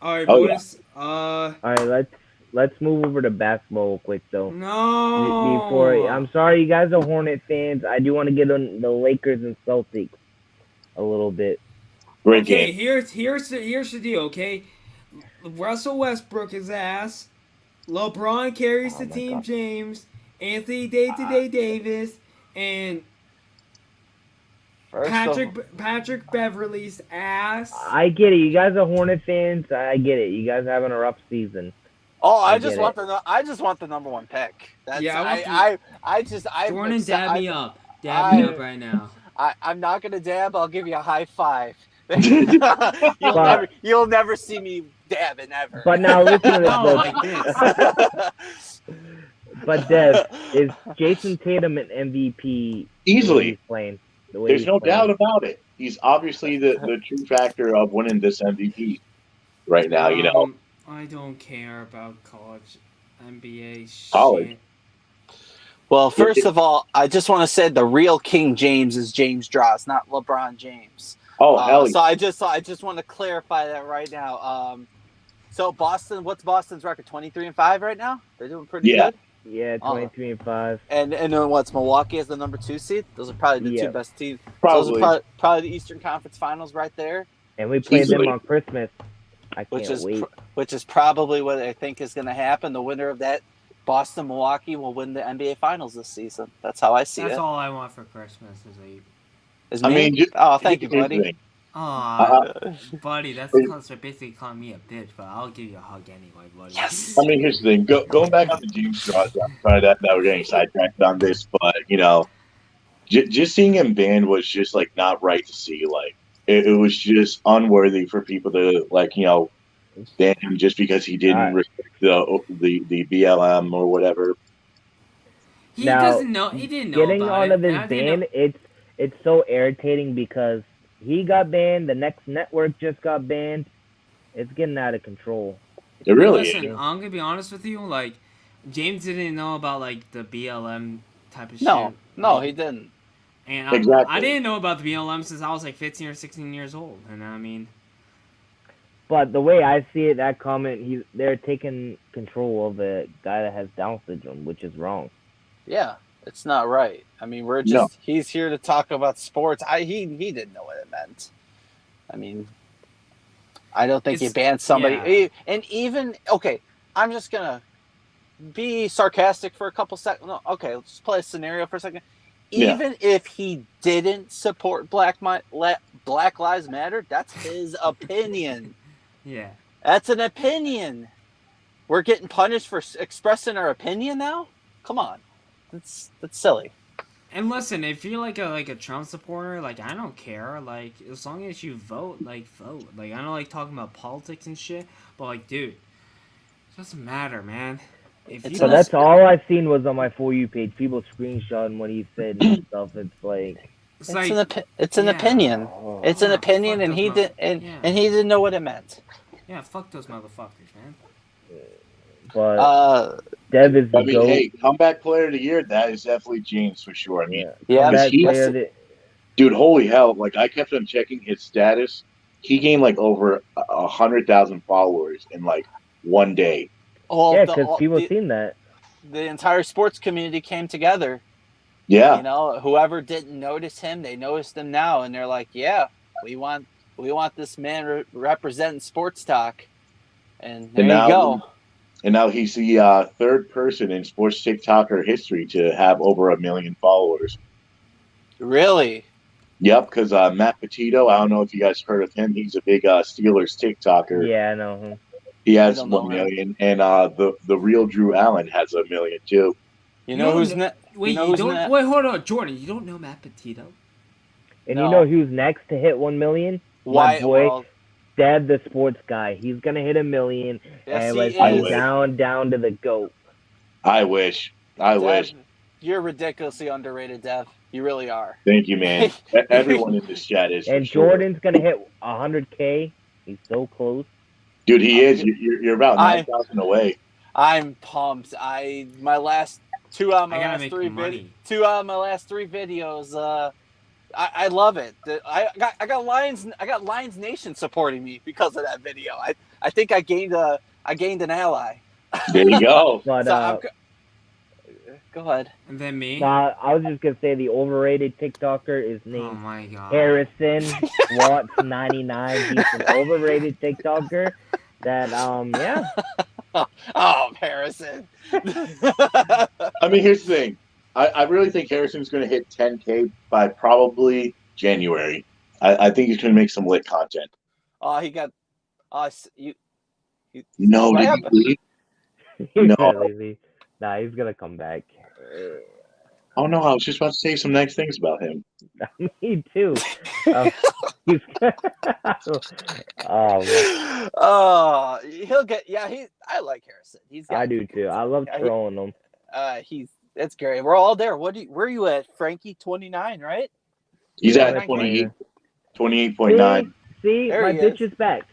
Speaker 3: All right,
Speaker 4: Oh,
Speaker 3: boys.
Speaker 2: All right, let's move over to basketball real quick though.
Speaker 3: No.
Speaker 2: Before I'm sorry, you guys are Hornet fans. I do want to get on the Lakers and Celtics a little bit.
Speaker 4: Great
Speaker 3: Okay,
Speaker 4: game.
Speaker 3: here's the deal. Okay, Russell Westbrook his ass. LeBron carries the
Speaker 2: my
Speaker 3: team.
Speaker 2: God.
Speaker 3: James, Anthony Davis, and Patrick Beverly's ass.
Speaker 2: I get it. You guys are Hornet fans. I get it. You guys having a rough season.
Speaker 1: I
Speaker 2: get
Speaker 1: just want the number one pick. That's,
Speaker 3: Yeah, Jordan, dab me up. Dab me up right now.
Speaker 1: I'm not gonna dab. I'll give you a high five. You'll never see me dabbing ever.
Speaker 2: But now listen to this.
Speaker 3: Oh,
Speaker 2: though.
Speaker 3: like this.
Speaker 2: But Dev, is Jason Tatum an MVP?
Speaker 4: Easily.
Speaker 2: He's playing.
Speaker 4: There's no doubt about it. He's obviously the true factor of winning this MVP right now, you know.
Speaker 3: I don't care about college NBA shit.
Speaker 4: College.
Speaker 1: Well, first of all, I just want to say the real King James is James Dross, not LeBron James.
Speaker 4: Oh, hell yeah.
Speaker 1: So I just want to clarify that right now. So Boston, what's Boston's record? 23-5 right now? They're doing pretty good.
Speaker 2: Yeah, 23-5.
Speaker 1: And then what's Milwaukee as the number 2 seed? Those are probably the two best teams.
Speaker 4: Probably.
Speaker 1: Those are probably the Eastern Conference Finals right there.
Speaker 2: And we played
Speaker 4: Easily.
Speaker 2: them on Christmas. I can't wait.
Speaker 1: Which is probably what I think is going to happen. The winner of that, Boston Milwaukee, will win the NBA Finals this season. That's how I see
Speaker 3: That's
Speaker 1: it.
Speaker 3: all I want for Christmas is
Speaker 1: I mean, thank you, buddy.
Speaker 3: buddy, that's basically calling me a bitch, but I'll give you a hug anyway, buddy.
Speaker 1: Yes.
Speaker 4: I mean, here's the thing. Going back on the James Dross, I'm sorry that we're getting sidetracked on this, but, just seeing him banned was just, not right to see. It was just unworthy for people to, ban him just because he didn't respect the BLM or whatever.
Speaker 3: He doesn't know. He didn't know
Speaker 2: Getting
Speaker 3: about
Speaker 2: onto
Speaker 3: it.
Speaker 2: this ban, it's so irritating because he got banned. The next network just got banned. It's getting out of control.
Speaker 4: It really
Speaker 3: Listen,
Speaker 4: is.
Speaker 3: I'm gonna be honest with you. James didn't know about the BLM type of shit.
Speaker 1: No, he didn't.
Speaker 3: And
Speaker 4: Exactly.
Speaker 3: I didn't know about the BLM since I was 15 or 16 years old. And I mean,
Speaker 2: But the way I see it, that comment, they're taking control of a guy that has Down syndrome, which is wrong.
Speaker 1: Yeah, it's not right. I mean, he's here to talk about sports. He didn't know what it meant. I mean, I don't think he banned somebody. Yeah. And even, okay, I'm just going to be sarcastic for a couple seconds. No, okay, let's play a scenario for a second. Even if he didn't support Black Lives Matter, that's his opinion.
Speaker 3: Yeah.
Speaker 1: That's an opinion. We're getting punished for expressing our opinion now? Come on. That's silly.
Speaker 3: And listen, if you're like a Trump supporter, like, I don't care. Like, as long as you vote, like, vote. Like, I don't like talking about politics and shit, but like, dude, it doesn't matter, man.
Speaker 2: So that's all I've seen was on my For You page. People screenshotting what he said and stuff. It's like
Speaker 1: it's an opinion. It's an opinion, and he didn't know what it meant.
Speaker 3: Yeah, fuck those motherfuckers, man.
Speaker 2: But Dev is the GOAT.
Speaker 4: Hey, comeback player of the year, that is definitely James for sure. I mean, dude, holy hell! Like, I kept on checking his status. He gained like over 100,000 followers in like one day.
Speaker 2: Yeah, because people seen that.
Speaker 1: The entire sports community came together.
Speaker 4: Yeah.
Speaker 1: You know, whoever didn't notice him, they noticed him now, and they're like, "Yeah, we want this man representing sports talk." And there you go.
Speaker 4: And now he's the third person in sports TikToker history to have over 1 million followers.
Speaker 1: Really?
Speaker 4: Yep, because Matt Petito, I don't know if you guys heard of him. He's a big Steelers TikToker.
Speaker 2: Yeah, I know him.
Speaker 4: He has 1 million, and the real Drew Allen has 1 million too.
Speaker 1: You know who's next?
Speaker 3: Wait, wait, hold on, Jordan. You don't know Matt Petito?
Speaker 2: And you know who's next to hit 1 million?
Speaker 1: My
Speaker 2: boy, Dad, the sports guy. He's gonna hit 1 million, and let's go down to the GOAT.
Speaker 4: I wish.
Speaker 1: You're ridiculously underrated, Dev. You really are.
Speaker 4: Thank you, man. Everyone in this chat is.
Speaker 2: And Jordan's gonna hit 100K. He's so close.
Speaker 4: Dude, he is. You're about 9,000 away.
Speaker 1: I'm pumped. My last two out of my last three videos. I love it. I got Lions Nation supporting me because of that video. I think I gained an ally.
Speaker 4: There you go.
Speaker 2: But,
Speaker 1: go ahead.
Speaker 3: And then me.
Speaker 2: I was just gonna say the overrated TikToker is named
Speaker 3: Oh my god.
Speaker 2: Harrison Watts 99. He's an overrated TikToker. That yeah.
Speaker 1: Oh, Harrison.
Speaker 4: I mean, here's the thing. I really think Harrison's going to hit 10K by probably January. I think he's going to make some lit content.
Speaker 1: Oh, he got.
Speaker 4: No, did he leave?
Speaker 2: No. Nah, he's going to come back.
Speaker 4: Oh, no, I was just about to say some nice things about him.
Speaker 2: Me too.
Speaker 1: He'll get. Yeah, I like Harrison.
Speaker 2: I do too. I love trolling him.
Speaker 1: That's great. We're all there. Where are you at, Frankie? 29, right?
Speaker 4: He's at 28.9.
Speaker 2: See, my bitch is back.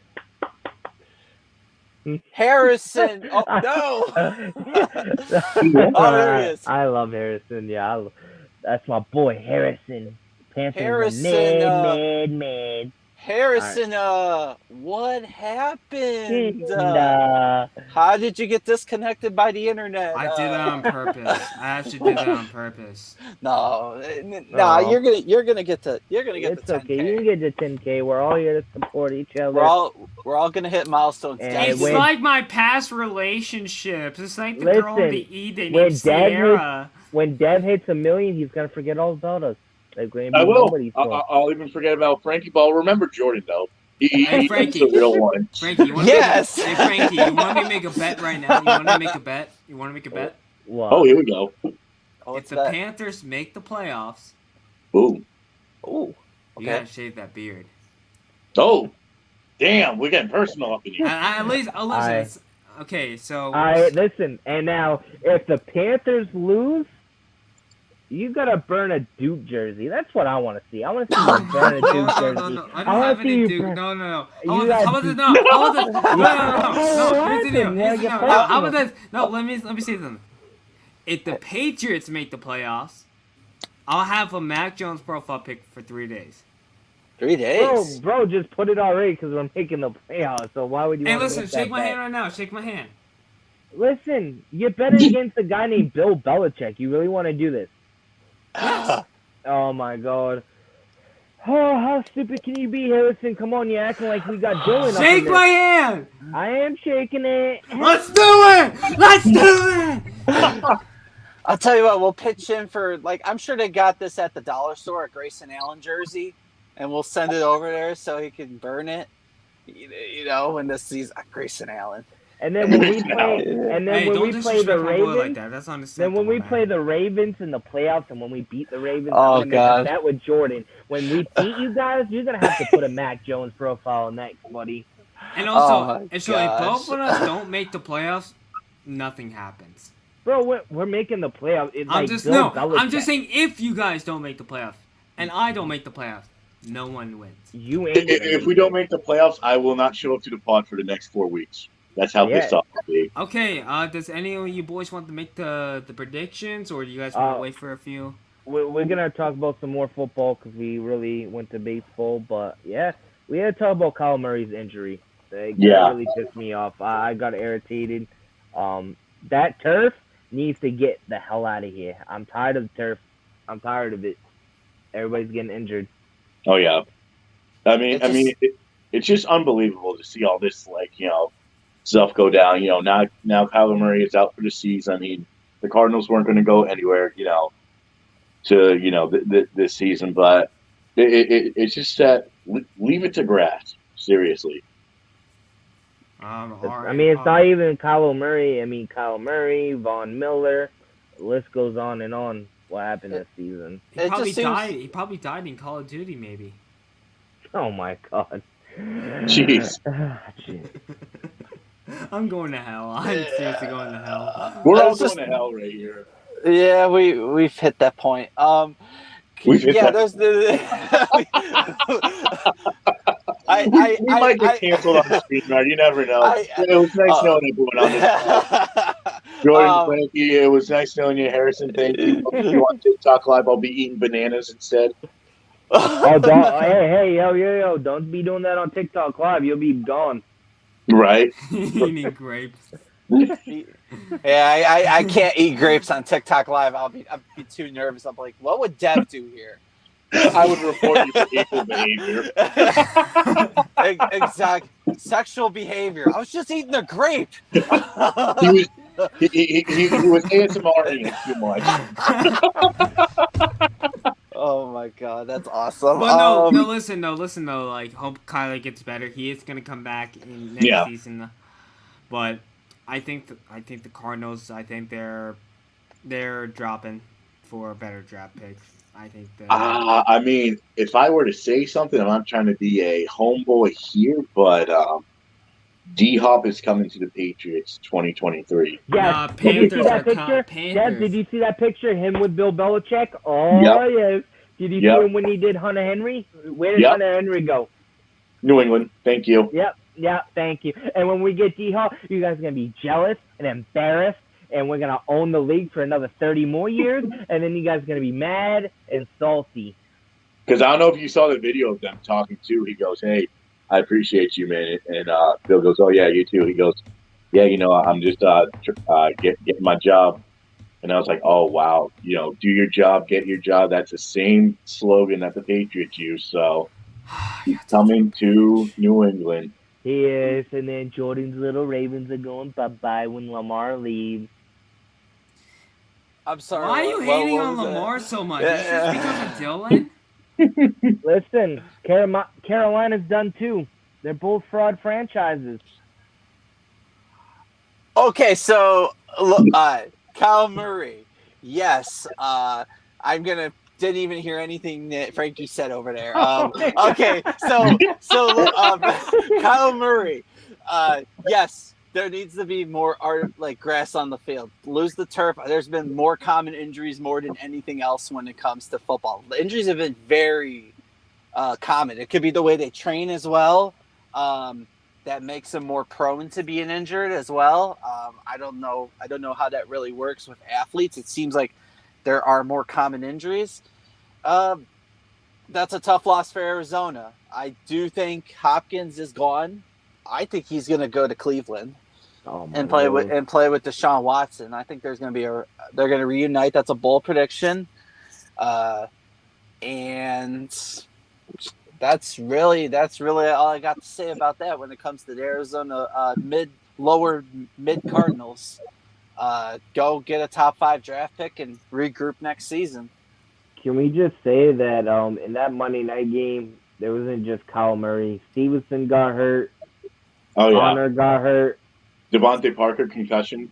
Speaker 1: Harrison. Oh no. Oh, there he is.
Speaker 2: I love Harrison. Yeah, that's my boy Harrison.
Speaker 1: Harrison.
Speaker 2: Mad.
Speaker 1: Harrison, what happened? How did you get disconnected by the internet?
Speaker 3: I did that on purpose. I actually did that on purpose.
Speaker 1: No, you're gonna get to
Speaker 2: It's
Speaker 1: the 10K.
Speaker 2: Okay. You can get to 10K. We're all here to support each other.
Speaker 1: We're all gonna hit milestones.
Speaker 3: It's like my past relationships. It's like the girl in the E. They named Sierra.
Speaker 2: When Dev hits 1 million, he's gonna forget all about us.
Speaker 4: I will. I'll even forget about Frankie Ball. Remember Jordan though.
Speaker 3: Hey, Frankie.
Speaker 4: He's the real one.
Speaker 3: Frankie,
Speaker 1: yes.
Speaker 3: Hey Frankie, you want me to make a bet right now? You want to make a bet?
Speaker 2: Wow.
Speaker 4: Oh, here we go.
Speaker 3: If the Panthers make the playoffs,
Speaker 4: Boom.
Speaker 1: Oh,
Speaker 3: you gotta shave that beard.
Speaker 4: Oh, damn, we're getting personal up in here.
Speaker 3: At least, listen. Okay, so.
Speaker 2: All right, listen. And now, if the Panthers lose, you gotta burn a Duke jersey. That's what I want to see. I want to see you burn a Duke jersey.
Speaker 3: No. I don't have any Duke. No. How about this? No. How about this? No, let me say something. If the Patriots make the playoffs, I'll have a Mac Jones profile pic for 3 days.
Speaker 1: 3 days.
Speaker 2: Bro, just put it already because we're making the playoffs. So why would you?
Speaker 3: Hey,
Speaker 2: want
Speaker 3: listen,
Speaker 2: to
Speaker 3: shake my hand right now. Shake my hand.
Speaker 2: Listen, you're betting against a guy named Bill Belichick. You really want to do this?
Speaker 3: Yes.
Speaker 2: Oh my God. Oh, how stupid can you be, Harrison? Come on, you're acting like we got Dylan.
Speaker 3: Shake my hand.
Speaker 2: I am shaking it.
Speaker 3: Let's do it. Let's do it.
Speaker 1: I'll tell you what, we'll pitch in for, like, I'm sure they got this at the dollar store at Grayson Allen jersey, and we'll send it over there so he can burn it, you know, when this season, Grayson Allen.
Speaker 2: And then when we play, when we play the Ravens,
Speaker 3: like that. That's
Speaker 2: then when we play the Ravens in the playoffs, and when we beat the Ravens,
Speaker 1: oh
Speaker 2: I'm gonna
Speaker 1: God,
Speaker 2: make a bet with Jordan. When we beat you guys, you're gonna have to put a Mac Jones profile next, buddy.
Speaker 3: And also, if both of us don't make the playoffs, nothing happens.
Speaker 2: Bro, we're making the playoffs.
Speaker 3: I'm just saying if you guys don't make the playoffs and I don't make the playoffs, no one wins.
Speaker 2: You ain't.
Speaker 4: If we don't make the playoffs, I will not show up to the pod for the next 4 weeks. That's how pissed off I'll be.
Speaker 3: Okay. Does any of you boys want to make the predictions, or do you guys want to wait for a few?
Speaker 2: We're gonna talk about some more football because we really went to baseball, but yeah, we had to talk about Kyle Murray's injury. That really pissed me off. I got irritated. That turf needs to get the hell out of here. I'm tired of the turf. I'm tired of it. Everybody's getting injured.
Speaker 4: Oh yeah, I mean, it's just unbelievable to see all this, like, you know, stuff go down. You know, now Kyler Murray is out for the season. I mean, the Cardinals weren't going to go anywhere, you know, to this season, but it's just that leave it to grass. Seriously.
Speaker 2: I mean, it's not even Kyler Murray. I mean, Kyler Murray, Von Miller, the list goes on and on. What happened this season?
Speaker 3: He probably died. He probably died in Call of Duty, maybe.
Speaker 2: Oh my God.
Speaker 4: Jeez.
Speaker 3: I'm going to hell. I'm seriously going to hell.
Speaker 4: We're all going to hell right here.
Speaker 1: Yeah, we've hit that point. There's the.
Speaker 4: we might get canceled on the stream, right? You never know. It was nice knowing everyone on this. Jordan, Frankie, it was nice knowing you. Harrison, thank you. If you want TikTok Live, I'll be eating bananas instead.
Speaker 2: Hey, yo, don't be doing that on TikTok Live. You'll be gone.
Speaker 4: Right.
Speaker 3: Eating grapes.
Speaker 1: Yeah, I can't eat grapes on TikTok Live. I'd be too nervous. I'm like, what would Dev do here?
Speaker 4: I would report you for equal behavior.
Speaker 1: Exactly. Sexual behavior. I was just eating a grape.
Speaker 4: He was ASMR-ing too much.
Speaker 1: Oh my God, that's awesome.
Speaker 3: But listen though. Like, hope Kyler gets better. He is gonna come back in next season. But I think the Cardinals. I think they're dropping for better draft picks. I think that.
Speaker 4: I mean, if I were to say something, I'm not trying to be a homeboy here, but D-Hop is coming to the Patriots 2023.
Speaker 2: Yeah,
Speaker 3: Panthers
Speaker 2: did you see that picture?
Speaker 3: Panthers.
Speaker 2: Yeah, did you see that picture? Him with Bill Belichick? Oh, yes. Did you see him when he did Hunter Henry? Where did Hunter Henry go?
Speaker 4: New England. Thank you.
Speaker 2: Yep, thank you. And when we get D-Hop, you guys are going to be jealous and embarrassed, and we're going to own the league for another 30 more years, and then you guys are going to be mad and salty.
Speaker 4: Because I don't know if you saw the video of them talking too. He goes, hey, I appreciate you, man. And Bill goes, oh, yeah, you too. He goes, yeah, I'm just getting my job. And I was like, oh, wow. Do your job, get your job. That's the same slogan that the Patriots use. So he's coming to New England.
Speaker 2: He is. And then Jordan's little Ravens are going bye-bye when Lamar leaves.
Speaker 1: I'm sorry.
Speaker 3: Why are you hating on Lamar so much? Is this because of Dylan?
Speaker 2: Listen, Carolina's done too. They're both fraud franchises.
Speaker 1: Okay, so Kyle Murray. Yes, didn't even hear anything that Frankie said over there. Okay, so Kyle Murray. Yes, there needs to be more grass on the field. Lose the turf. There's been more common injuries more than anything else when it comes to football. The injuries have been very common. It could be the way they train as well. That makes them more prone to being injured as well. I don't know how that really works with athletes. It seems like there are more common injuries. That's a tough loss for Arizona. I do think Hopkins is gone. I think he's going to go to Cleveland and play with Deshaun Watson. I think there's going to be they're going to reunite. That's a bold prediction. And that's really all I got to say about that when it comes to the Arizona lower mid Cardinals. Go get a top 5 draft pick and regroup next season.
Speaker 2: Can we just say that in that Monday night game, there wasn't just Kyle Murray. Stevenson got hurt.
Speaker 4: Oh, yeah.
Speaker 2: Connor got hurt.
Speaker 4: Devontae Parker, concussion.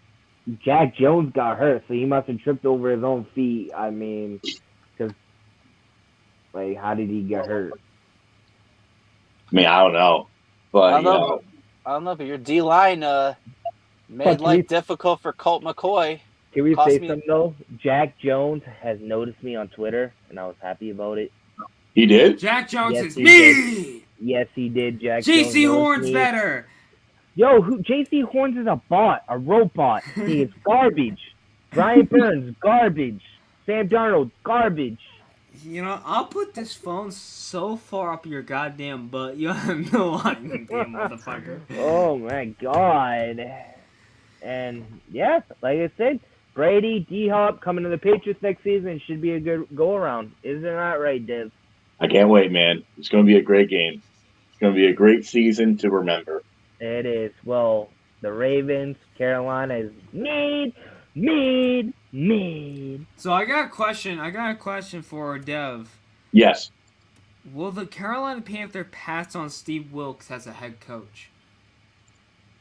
Speaker 2: Jack Jones got hurt, so he must have tripped over his own feet. I mean, because, like, how did he get hurt?
Speaker 4: I mean, I don't know. But,
Speaker 1: I don't know, but your D-line made life difficult for Colt McCoy.
Speaker 2: Can we say something, though? Jack Jones has noticed me on Twitter, and I was happy about it.
Speaker 4: He did?
Speaker 3: Jack Jones is me!
Speaker 2: Yes, he did. Jack
Speaker 3: J.C.
Speaker 2: Jones
Speaker 3: Horn's better!
Speaker 2: Yo, J.C. Horns is a bot, a robot. He is garbage. Brian Burns, garbage. Sam Darnold, garbage.
Speaker 3: You know, I'll put this phone so far up your goddamn butt, you have no idea, motherfucker.
Speaker 2: Oh, my God. And, yeah, like I said, Brady, D-Hop coming to the Patriots next season should be a good go-around. Isn't that right, Dev?
Speaker 4: I can't wait, man. It's going to be a great game. It's going to be a great season to remember.
Speaker 2: It is. Well, the Ravens, Carolina is mid.
Speaker 3: So I got a question for Dev.
Speaker 4: Yes.
Speaker 3: Will the Carolina Panther pass on Steve Wilks as a head coach?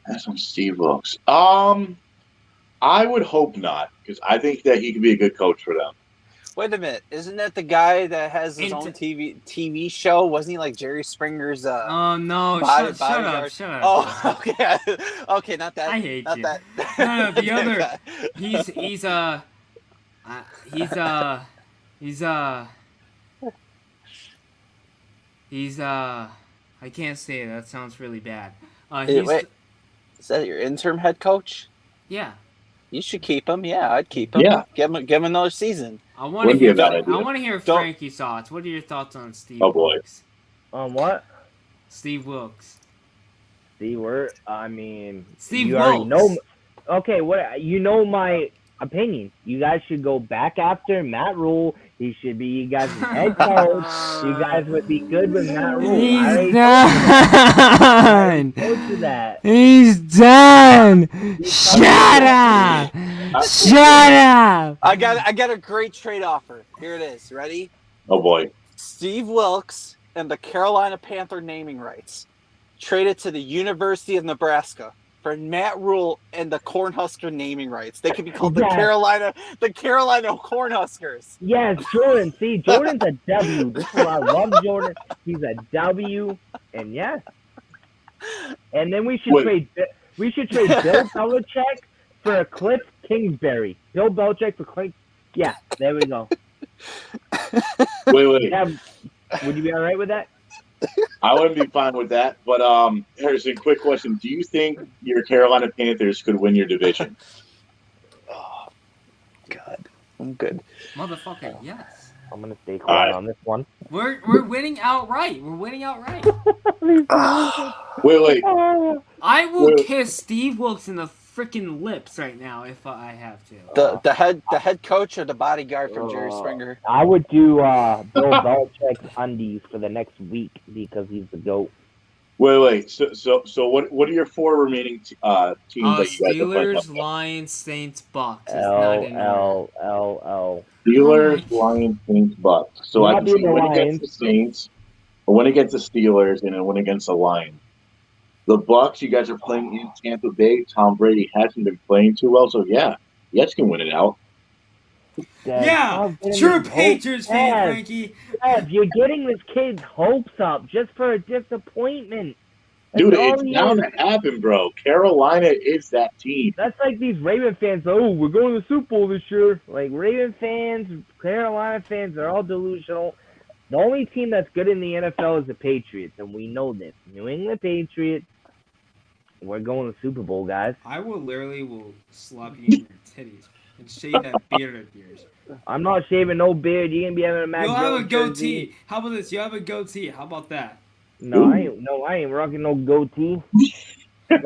Speaker 4: That's on Steve Wilks. I would hope not, because I think that he could be a good coach for them.
Speaker 1: Wait a minute, isn't that the guy that has his own TV show? Wasn't he like Jerry Springer's?
Speaker 3: Oh no! Shut up!
Speaker 1: Oh, okay, okay, not that.
Speaker 3: I hate
Speaker 1: not
Speaker 3: you.
Speaker 1: That.
Speaker 3: No, the other. He's I can't say it. That sounds really bad.
Speaker 1: Wait, is that your interim head coach?
Speaker 3: Yeah.
Speaker 1: You should keep him. Yeah, I'd keep him.
Speaker 4: Yeah.
Speaker 1: Give him another season.
Speaker 3: I want to hear Frankie's thoughts. What are your thoughts on Steve Wilks?
Speaker 2: On what?
Speaker 3: Steve Wilks.
Speaker 2: Steve Wilks? I mean,
Speaker 3: Steve
Speaker 2: you
Speaker 3: Wilks.
Speaker 2: already know. Okay, what you know my opinion. You guys should go back after Matt Rule. He should be you guys' head coach. You guys would be good with Matt Rule.
Speaker 3: He's done. He's done. Shut up. Shut up.
Speaker 1: I got a great trade offer. Here it is. Ready?
Speaker 4: Oh boy.
Speaker 1: Steve Wilks and the Carolina Panther naming rights traded to the University of Nebraska for Matt Rule and the Cornhusker naming rights. They could be called the Carolina Cornhuskers.
Speaker 2: Yes, Jordan. See, Jordan's a W. This is why I love Jordan. He's a W, and yes. And then we should trade Bill Belichick for Cliff Kingsbury. Bill Belichick for Cliff. Yeah, there we go.
Speaker 4: Wait.
Speaker 2: Would you be all right with that?
Speaker 4: I wouldn't be fine with that, but Harrison, quick question: do you think your Carolina Panthers could win your division?
Speaker 1: Oh, God, I'm good,
Speaker 3: motherfucker. Yes,
Speaker 2: I'm gonna stay quiet on this one.
Speaker 3: We're winning outright. Wait. I will kiss Steve Wilks in the freaking lips right now if I have to.
Speaker 1: The head coach or the bodyguard from Jerry Springer?
Speaker 2: I would do Bill Belichick's undies for the next week because he's the GOAT.
Speaker 4: Wait. So what are your 4 remaining teams that you guys
Speaker 3: Steelers, Lions, Saints, Bucks.
Speaker 2: L.
Speaker 4: Steelers, Lions, Saints, Bucks. So I can win against the Saints, a win against the Steelers, and a win against the Lions. The Bucks, you guys are playing in Tampa Bay. Tom Brady hasn't been playing too well, so yeah, Jets can win it out.
Speaker 3: Yeah, true Patriots fan, Frankie.
Speaker 2: You're getting this kid's hopes up just for a disappointment.
Speaker 4: Dude, it's bound to happen, bro. Carolina is that team.
Speaker 2: That's like these Raven fans. Oh, we're going to the Super Bowl this year. Like Raven fans, Carolina fans, they're all delusional. The only team that's good in the NFL is the Patriots, and we know this. New England Patriots. We're going to the Super Bowl, guys.
Speaker 3: I will slap you in your titties and shave that beard of yours.
Speaker 2: I'm not shaving no beard. You're gonna be having a Mac
Speaker 3: You'll
Speaker 2: Jones
Speaker 3: have a goatee.
Speaker 2: jersey.
Speaker 3: How about this? You have a goatee. How about that?
Speaker 2: No, I ain't rocking no goatee. The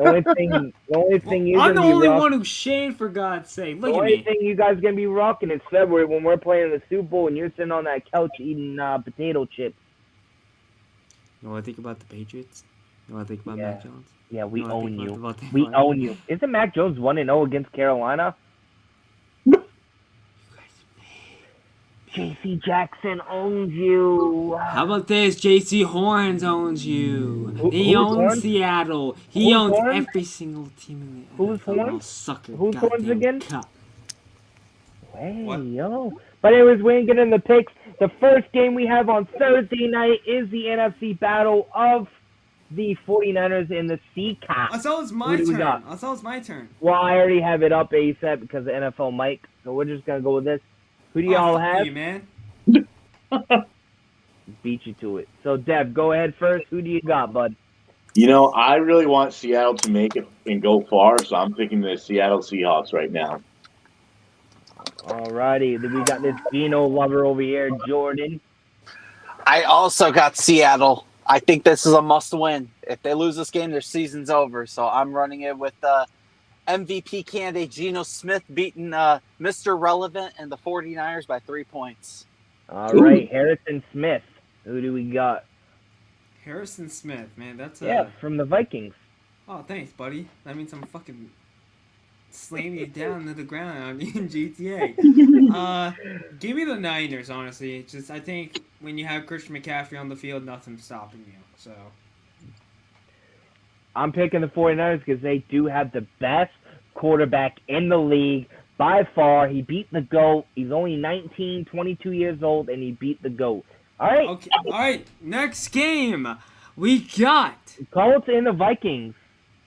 Speaker 2: only thing you're
Speaker 3: I'm the
Speaker 2: gonna be
Speaker 3: only
Speaker 2: rocking,
Speaker 3: one who's shaved, for God's sake.
Speaker 2: the
Speaker 3: Look at
Speaker 2: only
Speaker 3: me.
Speaker 2: thing you guys gonna be rocking is February when we're playing in the Super Bowl and you're sitting on that couch eating potato chips.
Speaker 3: You know what I think about the Patriots? You know what I think about
Speaker 2: Yeah.
Speaker 3: Mac Jones?
Speaker 2: Yeah, we
Speaker 3: You know what I
Speaker 2: own
Speaker 3: think
Speaker 2: you.
Speaker 3: about the
Speaker 2: We
Speaker 3: Bucks?
Speaker 2: own you. Isn't Mac Jones 1-0 against Carolina? J.C. Jackson owns you.
Speaker 3: How about this? J.C. Horns owns you. He
Speaker 2: Who's
Speaker 3: owns
Speaker 2: Horns?
Speaker 3: Seattle. He
Speaker 2: Who's
Speaker 3: owns
Speaker 2: Horns?
Speaker 3: every single team in the
Speaker 2: Who's
Speaker 3: NFL. I'll
Speaker 2: Horns?
Speaker 3: suck your
Speaker 2: Who's Horns
Speaker 3: goddamn
Speaker 2: again?
Speaker 3: cup.
Speaker 2: Hey,
Speaker 3: What?
Speaker 2: yo. But anyways, we ain't getting the picks. The first game we have on Thursday night is the NFC battle of the 49ers in the
Speaker 3: I
Speaker 2: CCAP.
Speaker 3: thought it's my
Speaker 2: Who do we
Speaker 3: turn.
Speaker 2: got?
Speaker 3: I thought it's my turn.
Speaker 2: Well, I already have it up ASAP because of NFL Mike, so we're just going to go with this. Who do y'all
Speaker 3: fuck
Speaker 2: have?
Speaker 3: you, man.
Speaker 2: Beat you to it. So, Dev, go ahead first. Who do you got, bud?
Speaker 4: You know, I really want Seattle to make it and go far, so I'm picking the Seattle Seahawks right now.
Speaker 2: Alrighty. Then we got this Geno lover over here, Jordan.
Speaker 1: I also got Seattle. I think this is a must-win. If they lose this game, their season's over. So I'm running it with MVP candidate Geno Smith beating Mr. Relevant and the 49ers by 3 points.
Speaker 2: All right, Harrison Smith. Who do we got?
Speaker 3: Harrison Smith, man, that's
Speaker 2: Yeah, from the Vikings.
Speaker 3: Oh, thanks, buddy. That means I'm fucking slamming you down to the ground in GTA. Give me the Niners, honestly. It's just I think when you have Christian McCaffrey on the field, nothing's stopping you. So
Speaker 2: I'm picking the 49ers because they do have the best quarterback in the league by far. He beat the GOAT. He's only 19, 22 years old, and he beat the GOAT. All right.
Speaker 3: okay, all right. Next game, we got.
Speaker 2: Colts and the Vikings.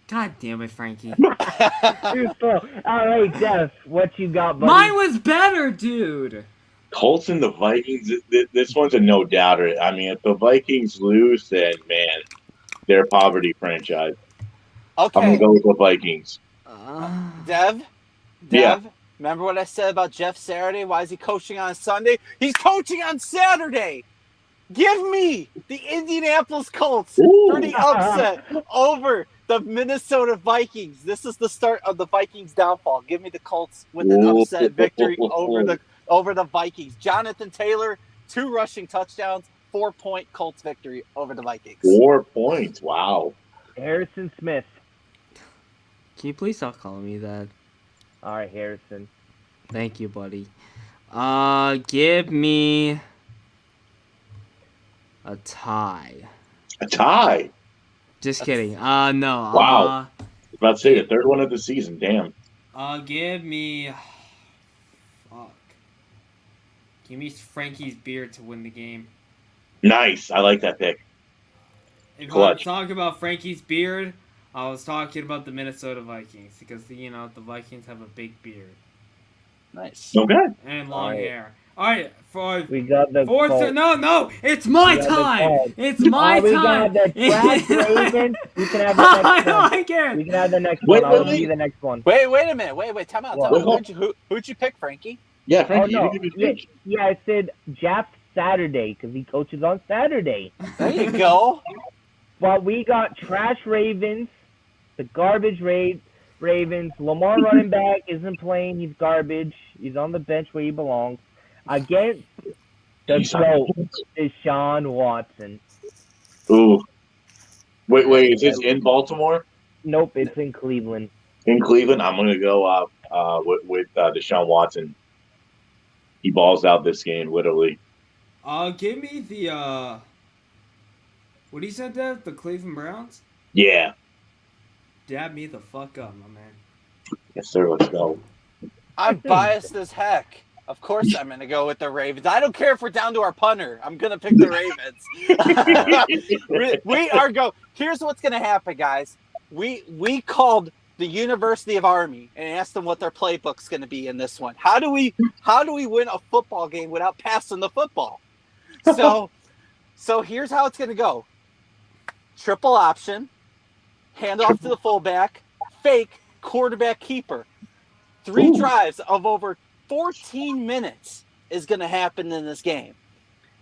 Speaker 3: God damn it, Frankie.
Speaker 2: Too slow. All right, Jeff, what you got, buddy?
Speaker 3: Mine was better, dude.
Speaker 4: Colts and the Vikings, this one's a no-doubter. I mean, if the Vikings lose, then, man, they're a poverty franchise. I'm going
Speaker 1: Okay,
Speaker 4: to go with the Vikings.
Speaker 1: Dev,
Speaker 4: Yeah.
Speaker 1: remember what I said about Jeff Saturday? Why is he coaching on Sunday? He's coaching on Saturday. Give me the Indianapolis Colts
Speaker 4: Ooh.
Speaker 1: for the upset over the Minnesota Vikings. This is the start of the Vikings' downfall. Give me the Colts with an
Speaker 4: Ooh.
Speaker 1: upset victory over the Vikings. Jonathan Taylor, 2 rushing touchdowns, 4-point Colts victory over the Vikings.
Speaker 4: 4 points. Wow.
Speaker 2: Harrison Smith.
Speaker 3: Can you please stop calling me that?
Speaker 2: All right, Harrison.
Speaker 3: Thank you, buddy. Give me a tie.
Speaker 4: A tie.
Speaker 3: Just kidding. No.
Speaker 4: Wow. I was about to say the third one of the season. Damn.
Speaker 3: Give me. Fuck. Give me Frankie's beard to win the game.
Speaker 4: Nice. I like that pick.
Speaker 3: If
Speaker 4: Clutch.
Speaker 3: I'm talking about Frankie's beard, I was talking about the Minnesota Vikings because the Vikings have a big beard
Speaker 1: Nice.
Speaker 4: Okay.
Speaker 3: and long
Speaker 2: Alright.
Speaker 3: hair. All right, for
Speaker 2: We got the
Speaker 3: fourth.
Speaker 2: Colts.
Speaker 3: No, it's my
Speaker 2: We got the
Speaker 3: time.
Speaker 2: Colts.
Speaker 3: It's my
Speaker 2: we
Speaker 3: time.
Speaker 2: got the Trash Ravens. You can have the
Speaker 3: I
Speaker 2: next
Speaker 3: don't
Speaker 2: one.
Speaker 3: care.
Speaker 2: We can have the next
Speaker 4: Wait,
Speaker 2: one. I'll
Speaker 4: wait,
Speaker 2: give you the next one.
Speaker 1: Wait a minute. Wait. Time out.
Speaker 2: What?
Speaker 1: Who'd you pick, Frankie?
Speaker 4: Yeah, Frankie,
Speaker 2: Oh, no.
Speaker 4: you can give me the pick.
Speaker 2: Yeah, I said Jeff Saturday because he coaches on Saturday.
Speaker 1: There you go.
Speaker 2: But we got Trash Ravens, the garbage Ravens. Lamar running back isn't playing. He's garbage. He's on the bench where he belongs. Against the GOAT, Deshaun Watson.
Speaker 4: Ooh. Wait, is this in Baltimore?
Speaker 2: Nope, it's in Cleveland.
Speaker 4: In Cleveland? I'm going to go with Deshaun Watson. He balls out this game, literally.
Speaker 3: Give me the what he said there? The Cleveland Browns?
Speaker 4: Yeah.
Speaker 3: Dab me the fuck up, my man.
Speaker 4: Yes, sir. Let's go.
Speaker 1: I'm biased as heck. Of course I'm going to go with the Ravens. I don't care if we're down to our punter. I'm going to pick the Ravens. we are Here's what's going to happen, guys. We called the University of Army and asked them what their playbook's going to be in this one. How do we win a football game without passing the football? So here's how it's going to go. Triple option. hand off to the fullback, fake, quarterback keeper. 3 drives of over 14 minutes is going to happen in this game.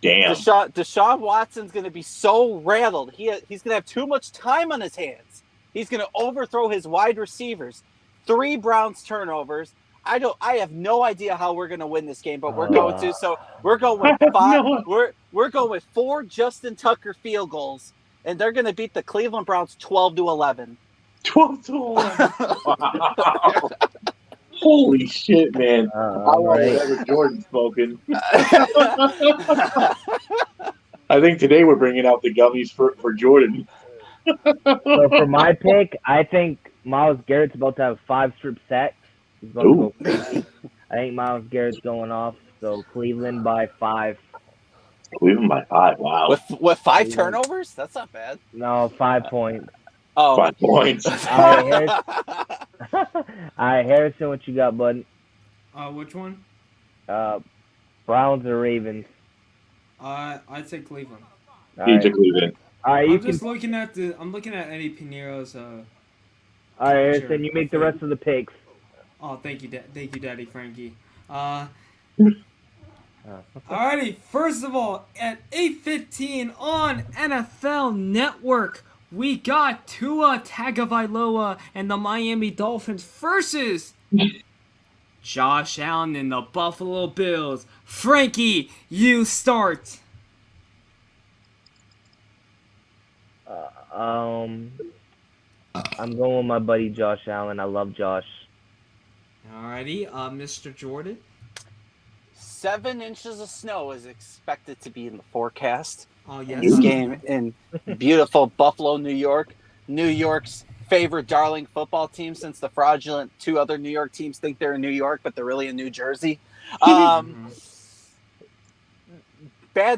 Speaker 4: Damn.
Speaker 1: Deshaun Watson's going to be so rattled. He's going to have too much time on his hands. He's going to overthrow his wide receivers. 3 Browns turnovers. I have no idea how we're going to win this game, but we're going to. So we're going with 5. We're going with 4 Justin Tucker field goals, and they're going to beat the Cleveland Browns 12-11.
Speaker 4: 12-11. Wow. Holy shit, man! I want whatever Jordan's smoking. I think today we're bringing out the gummies for Jordan.
Speaker 2: So for my pick, I think Myles Garrett's about to have 5 strip sacks. He's about to go crazy. I think Myles Garrett's going off. So Cleveland by 5.
Speaker 4: Cleveland by 5. Wow.
Speaker 1: With 5 turnovers? That's not bad.
Speaker 2: No, 5 points.
Speaker 1: Oh.
Speaker 4: 5 points.
Speaker 2: All right, Harrison, what you got, bud?
Speaker 3: Which one?
Speaker 2: Browns or Ravens?
Speaker 3: I'd say Cleveland.
Speaker 4: He's a Cleveland.
Speaker 2: All right,
Speaker 3: I'm looking at Eddie Pinero's.
Speaker 2: All right, Harrison, you make the rest of the picks.
Speaker 3: Oh, thank you, Daddy Frankie. Alrighty, first of all, at 8:15 on NFL Network, we got Tua Tagovailoa and the Miami Dolphins versus Josh Allen and the Buffalo Bills. Frankie, you start.
Speaker 2: I'm going with my buddy Josh Allen. I love Josh.
Speaker 3: Alrighty, Mr. Jordan.
Speaker 1: 7 inches of snow is expected to be in the forecast.
Speaker 3: Oh, yes.
Speaker 1: This game in beautiful Buffalo, New York. New York's favorite darling football team, since the fraudulent 2 other New York teams think they're in New York, but they're really in New Jersey. Bad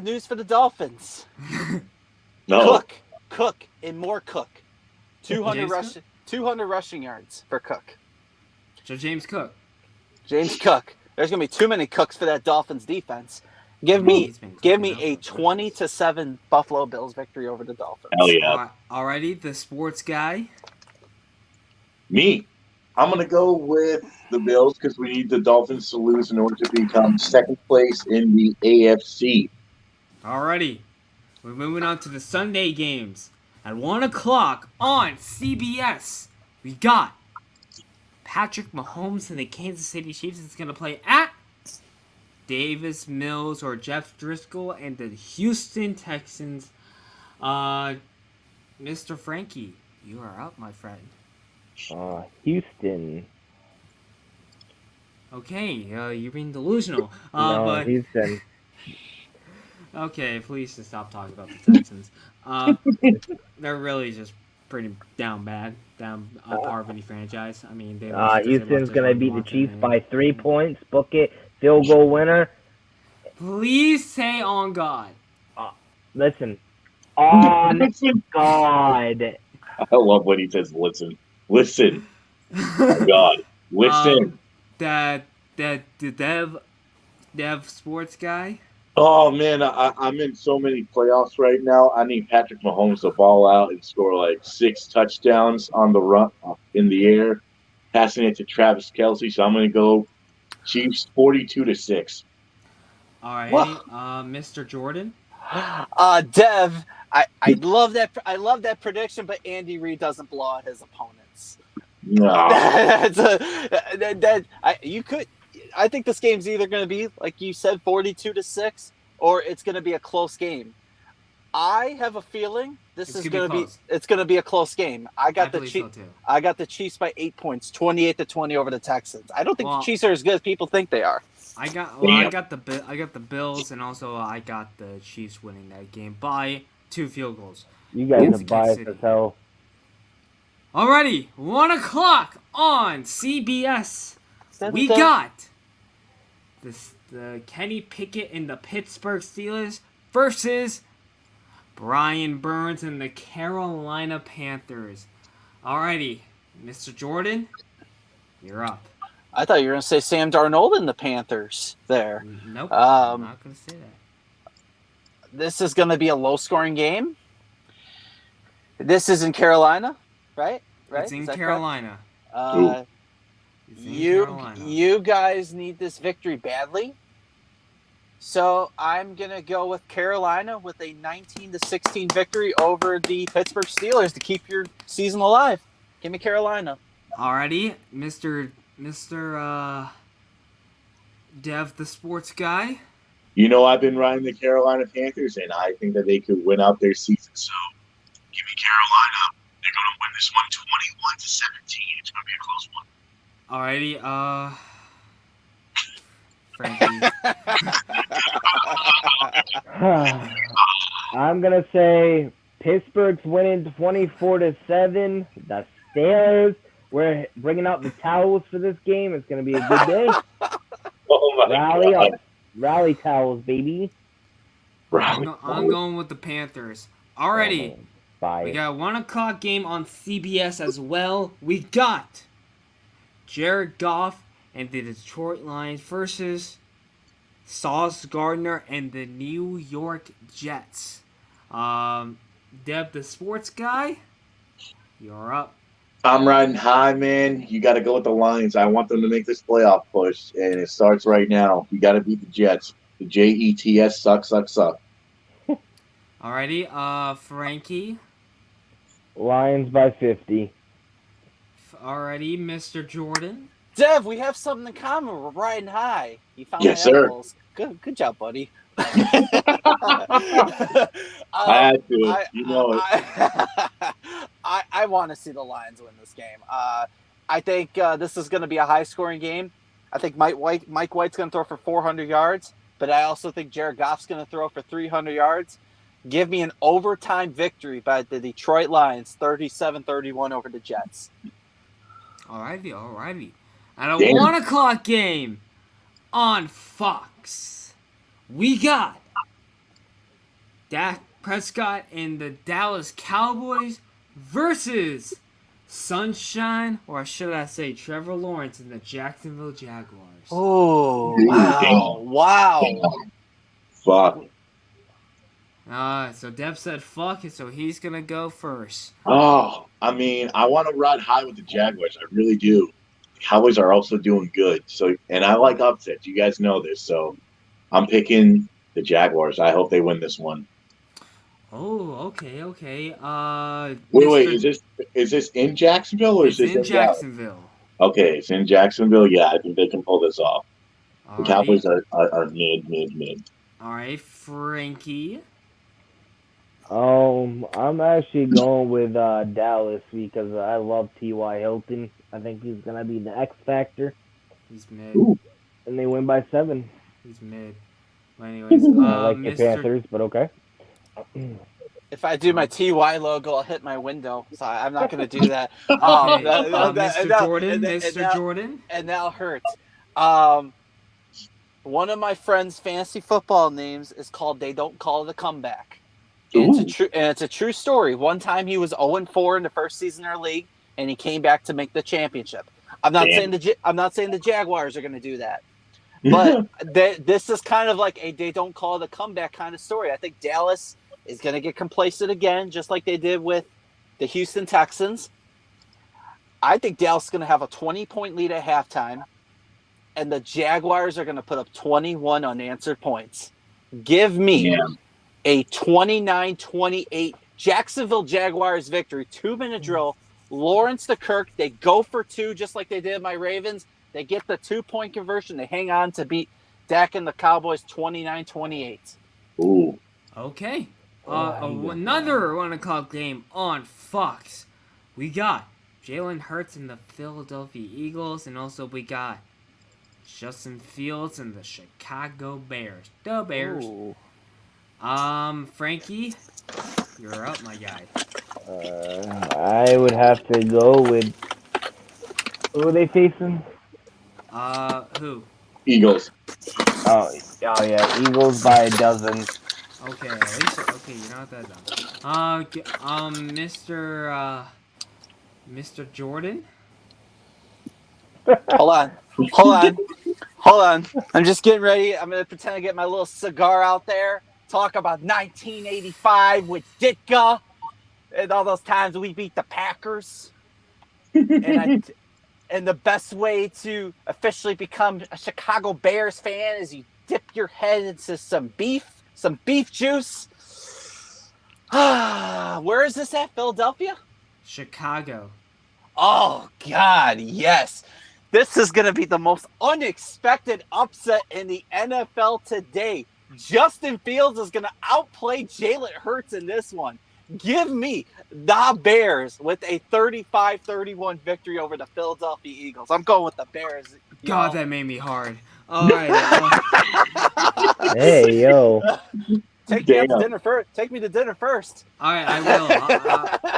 Speaker 1: news for the Dolphins.
Speaker 4: No.
Speaker 1: Cook, and more Cook. 200 rushing yards for Cook.
Speaker 3: So James Cook.
Speaker 1: James Cook. There's going to be too many Cooks for that Dolphins defense. Give me a 20-7 Buffalo Bills victory over the Dolphins.
Speaker 4: Hell yeah.
Speaker 3: Alrighty, the sports guy.
Speaker 4: Me. I'm going to go with the Bills because we need the Dolphins to lose in order to become second place in the AFC.
Speaker 3: Alrighty. We're moving on to the Sunday games. At 1 o'clock on CBS, we got Patrick Mahomes and the Kansas City Chiefs is going to play at Davis Mills or Jeff Driscoll and the Houston Texans. Mr. Frankie, you are up, my friend.
Speaker 2: Houston.
Speaker 3: Okay, you're being delusional.
Speaker 2: No, Houston.
Speaker 3: Okay, please just stop talking about the Texans. They're really just pretty down par of any franchise. I mean,
Speaker 2: Houston's gonna beat the Chiefs by 3 points. Book it. Field goal winner.
Speaker 3: Please say on God.
Speaker 2: Listen. On God.
Speaker 4: I love when he says listen. Listen. Oh God. Listen.
Speaker 3: The Dev sports guy.
Speaker 4: Oh man, I'm in so many playoffs right now. I need Patrick Mahomes to ball out and score like 6 touchdowns on the run in the air, passing it to Travis Kelce. So I'm going to go Chiefs 42-6.
Speaker 3: All right, Mr. Jordan.
Speaker 1: Dev, I love that. I love that prediction, but Andy Reid doesn't blow out his opponents.
Speaker 4: No.
Speaker 1: I think this game's either going to be, like you said, 42-6, or it's going to be a close game. I have a feeling it's going to be a close game. I got the Chiefs by 8 points, 28-20 over the Texans. I don't think the Chiefs are as good as people think they are.
Speaker 3: I got the Bills, and also I got the Chiefs winning that game by 2 field goals.
Speaker 2: You guys are biased as hell.
Speaker 3: Alrighty, 1 o'clock on CBS. We got the Kenny Pickett and the Pittsburgh Steelers versus Brian Burns and the Carolina Panthers. Alrighty, Mr. Jordan, you're up.
Speaker 1: I thought you were going to say Sam Darnold and the Panthers there.
Speaker 3: Nope, I'm not going to say that.
Speaker 1: This is going to be a low-scoring game. This is in Carolina. right?
Speaker 3: It's in Carolina.
Speaker 1: You guys need this victory badly. So I'm gonna go with Carolina with a 19-16 victory over the Pittsburgh Steelers to keep your season alive. Give me Carolina.
Speaker 3: Alrighty, Mr. Dev, the sports guy.
Speaker 4: You know, I've been riding the Carolina Panthers, and I think that they could win out their season. So give me Carolina. They're going to win this one 21-17. It's going to be a close one.
Speaker 3: Alrighty, Frankie.
Speaker 2: I'm gonna say Pittsburgh's winning 24-7. The Steelers, we're bringing out the towels for this game. It's gonna be a good day.
Speaker 4: Oh my God.
Speaker 2: Rally towels, baby.
Speaker 3: I'm going with the Panthers. Alrighty,
Speaker 2: Bye.
Speaker 3: we got a 1 o'clock game on CBS as well. We got Jared Goff and the Detroit Lions versus Sauce Gardner and the New York Jets. Deb, the sports guy, you're up.
Speaker 4: I'm riding high, man. You got to go with the Lions. I want them to make this playoff push, and it starts right now. You got to beat the Jets. The Jets suck.
Speaker 3: Alrighty, Frankie.
Speaker 2: Lions by 50.
Speaker 3: Alrighty, Mr. Jordan.
Speaker 1: Dev, we have something in common. We're riding high. You found
Speaker 4: Yes,
Speaker 1: my
Speaker 4: sir.
Speaker 1: apples. Good job, buddy.
Speaker 4: I had to. You know it.
Speaker 1: I want to see the Lions win this game. I think this is going to be a high-scoring game. I think Mike White's going to throw for 400 yards, but I also think Jared Goff's going to throw for 300 yards. Give me an overtime victory by the Detroit Lions, 37-31 over the Jets.
Speaker 3: Alrighty. At a 1 o'clock game on Fox, we got Dak Prescott and the Dallas Cowboys versus Sunshine, or should I say Trevor Lawrence and the Jacksonville Jaguars.
Speaker 1: Oh, wow.
Speaker 4: Fuck.
Speaker 3: So Deb said fuck it, so he's going to go first.
Speaker 4: Oh, I mean, I want to ride high with the Jaguars. I really do. The Cowboys are also doing good. And I like upsets. You guys know this. So I'm picking the Jaguars. I hope they win this one.
Speaker 3: Oh, okay.
Speaker 4: Wait. Is this in Jacksonville or is this
Speaker 3: in Jacksonville?
Speaker 4: Okay, it's in Jacksonville. Yeah, I think they can pull this off.
Speaker 3: All
Speaker 4: The
Speaker 3: right.
Speaker 4: Cowboys are mid.
Speaker 3: All right, Frankie.
Speaker 2: I'm actually going with Dallas because I love T.Y. Hilton. I think he's gonna be the X factor,
Speaker 3: He's mid.
Speaker 4: Ooh.
Speaker 2: and they win by 7.
Speaker 3: He's mid. Well, anyways,
Speaker 2: I like the
Speaker 3: Mr.
Speaker 2: Panthers, but okay.
Speaker 1: If I do my TY logo, I'll hit my window. So I'm not going to do that.
Speaker 3: Mr. Jordan.
Speaker 1: And that'll hurt. One of my friend's fantasy football names is called They Don't Call It a Comeback. And it's a true story. One time he was 0-4 in the first season in our league, and he came back to make the championship. I'm not saying the Jaguars are going to do that. But this is kind of like a They Don't Call It a Comeback kind of story. I think Dallas is going to get complacent again, just like they did with the Houston Texans. I think Dallas is going to have a 20-point lead at halftime, and the Jaguars are going to put up 21 unanswered points. Give me a 29-28 Jacksonville Jaguars victory, 2-minute drill. Lawrence to Kirk, they go for 2 just like they did my Ravens. They get the 2-point conversion. They hang on to beat Dak and the Cowboys 29-28.
Speaker 4: Ooh.
Speaker 3: Okay. Another 1 o'clock game on Fox. We got Jalen Hurts and the Philadelphia Eagles, and also we got Justin Fields and the Chicago Bears. The Bears.
Speaker 1: Ooh.
Speaker 3: Frankie, you're up, my guy.
Speaker 2: I would have to go with. Who are they facing?
Speaker 3: Who?
Speaker 4: Eagles.
Speaker 2: Oh yeah, Eagles by a dozen.
Speaker 3: Okay, at least you're not that dumb. Mr. Jordan.
Speaker 1: Hold on. I'm just getting ready. I'm going to pretend to get my little cigar out there. Talk about 1985 with Ditka. And all those times we beat the Packers. And the best way to officially become a Chicago Bears fan is you dip your head into some beef juice. Where is this at? Philadelphia?
Speaker 3: Chicago.
Speaker 1: Oh, God, yes. This is going to be the most unexpected upset in the NFL today. Justin Fields is going to outplay Jalen Hurts in this one. Give me the Bears with a 35-31 victory over the Philadelphia Eagles. I'm going with the Bears.
Speaker 3: God, that made me hard. All right.
Speaker 2: Hey, yo.
Speaker 1: Take me out to dinner first. Take me to dinner first.
Speaker 3: All right, I will.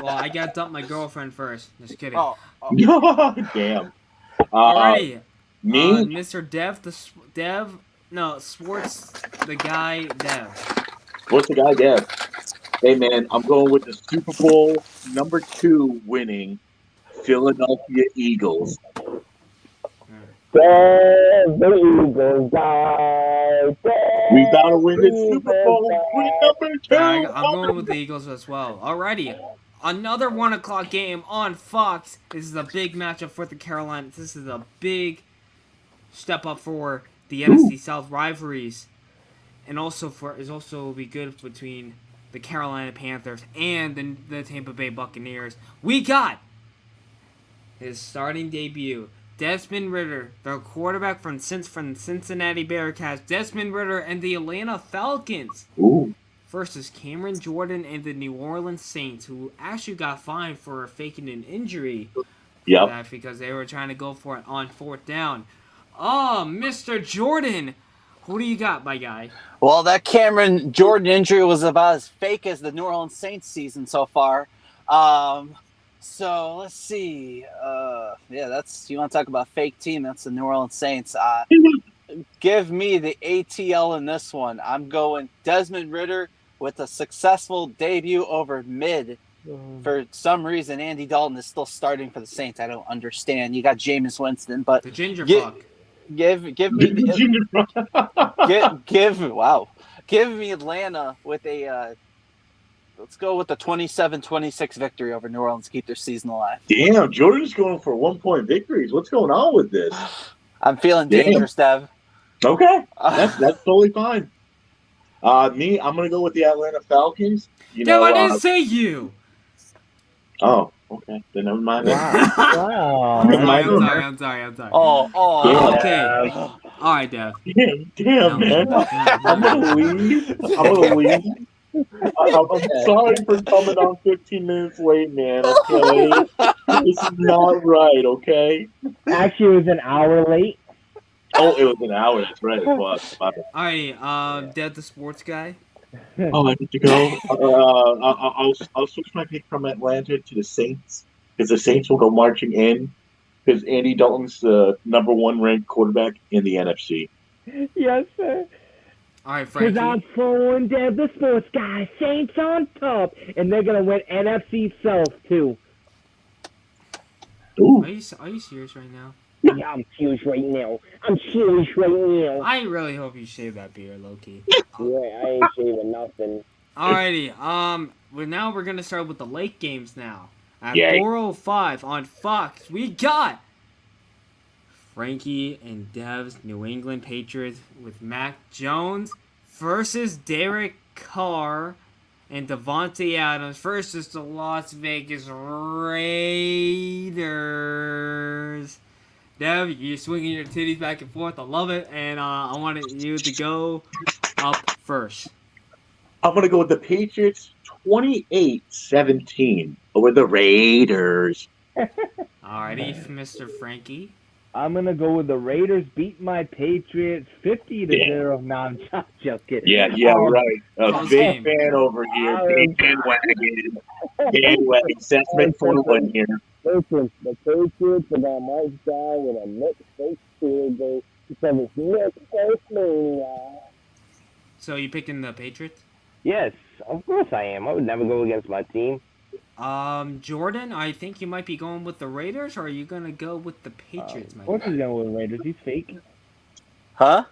Speaker 3: Well, I got to dump my girlfriend first. Just kidding.
Speaker 1: Oh.
Speaker 4: Damn.
Speaker 3: Alrighty.
Speaker 4: Me?
Speaker 3: Mr. Sports the guy Dev.
Speaker 4: What's the guy, Dev? Hey, man, I'm going with the Super Bowl #2 winning Philadelphia Eagles.
Speaker 2: The Eagles die.
Speaker 4: We gotta win this Super Bowl. Win #2.
Speaker 3: I'm going with the Eagles as well. Alrighty. Another 1 o'clock game on Fox. This is a big matchup for the Carolinas. This is a big step up for the NFC South rivalries. And also will be good between the Carolina Panthers and the Tampa Bay Buccaneers. We got his starting debut. Desmond Ridder, the quarterback from Cincinnati Bearcats. Desmond Ridder and the Atlanta Falcons.
Speaker 4: Ooh.
Speaker 3: Versus Cameron Jordan and the New Orleans Saints, who actually got fined for faking an injury.
Speaker 4: Yep.
Speaker 3: That because they were trying to go for it on 4th down. Oh, Mr. Jordan. Who do you got, my guy?
Speaker 1: Well, that Cameron Jordan injury was about as fake as the New Orleans Saints season so far. So let's see. You want to talk about fake team? That's the New Orleans Saints. Give me the ATL in this one. I'm going Desmond Ridder with a successful debut over mid. For some reason, Andy Dalton is still starting for the Saints. I don't understand. You got Jameis Winston, but
Speaker 3: the ginger fuck.
Speaker 1: Give me Give me Atlanta with a let's go with the 27-26 victory over New Orleans to keep their season alive.
Speaker 4: Damn, Jordan's going for 1-point victories. What's going on with this?
Speaker 1: I'm feeling dangerous, Dev.
Speaker 4: Okay, that's totally fine. Me, I'm gonna go with the Atlanta Falcons.
Speaker 3: I didn't say you.
Speaker 4: Oh, okay. Then never mind.
Speaker 2: Wow.
Speaker 3: I'm sorry.
Speaker 1: Oh,
Speaker 3: okay. All right, Dev.
Speaker 4: Damn, man. I'm gonna leave. I'm sorry for coming on 15 minutes late, man. Okay, this is not right. Okay.
Speaker 2: Actually, it was an hour late.
Speaker 4: Oh, it was an hour. That's right. It was.
Speaker 3: All right, Dev, the sports guy.
Speaker 4: Oh, I need to go. I'll switch my pick from Atlanta to the Saints because the Saints will go marching in because Andy Dalton's the #1 ranked quarterback in the NFC.
Speaker 2: Yes, sir.
Speaker 3: All right, Frankie.
Speaker 2: Because I'm following Dev, the sports guy. Saints on top, and they're gonna win NFC South too.
Speaker 4: Ooh.
Speaker 3: Are you serious right now?
Speaker 2: Yeah, I'm serious right now.
Speaker 3: I really hope you shave that beard, Loki.
Speaker 2: Yeah, I ain't shaving nothing.
Speaker 3: Alrighty, we're gonna start with the late games now. At
Speaker 4: Yay.
Speaker 3: 4:05 on Fox, we got Frankie and Dev's New England Patriots with Mac Jones versus Derek Carr and Devontae Adams versus the Las Vegas Raiders. Dev, you're swinging your titties back and forth. I love it, and I wanted you to go up first.
Speaker 4: I'm going to go with the Patriots 28-17 over the Raiders.
Speaker 3: Alrighty, Mr. Frankie.
Speaker 2: I'm gonna go with the Raiders beat my Patriots 50-0. No, I'm just joking.
Speaker 4: Yeah, right. A big fan over here. Big bandwagon. Seth McFarlane here.
Speaker 2: Listen, the Patriots are gonna march down with a mixed field goal because it's mixed mania.
Speaker 3: So you picking the Patriots?
Speaker 2: Yes, of course I am. I would never go against my team.
Speaker 3: Jordan, I think you might be going with the Raiders, or are you gonna go with the Patriots,
Speaker 2: Of course he's going with the Raiders. He's fake.
Speaker 1: Huh?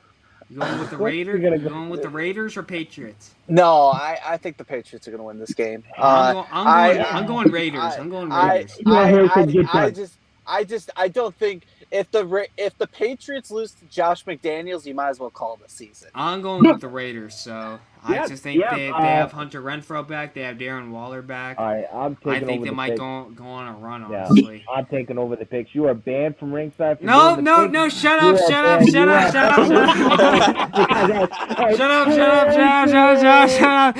Speaker 3: You going with the Raiders? You going with the Raiders or Patriots?
Speaker 1: No, I think the Patriots are going to win this game.
Speaker 3: I'm going Raiders. I'm going Raiders.
Speaker 1: I don't think if the Patriots lose to Josh McDaniels, you might as well call it a season.
Speaker 3: I'm going with the Raiders. So I just think they have Hunter Renfrow back. They have Darren Waller back.
Speaker 2: I think
Speaker 3: they might
Speaker 2: picks.
Speaker 3: go on a run. Honestly,
Speaker 2: I'm taking over the picks. You are banned from ringside.
Speaker 3: No! Shut up!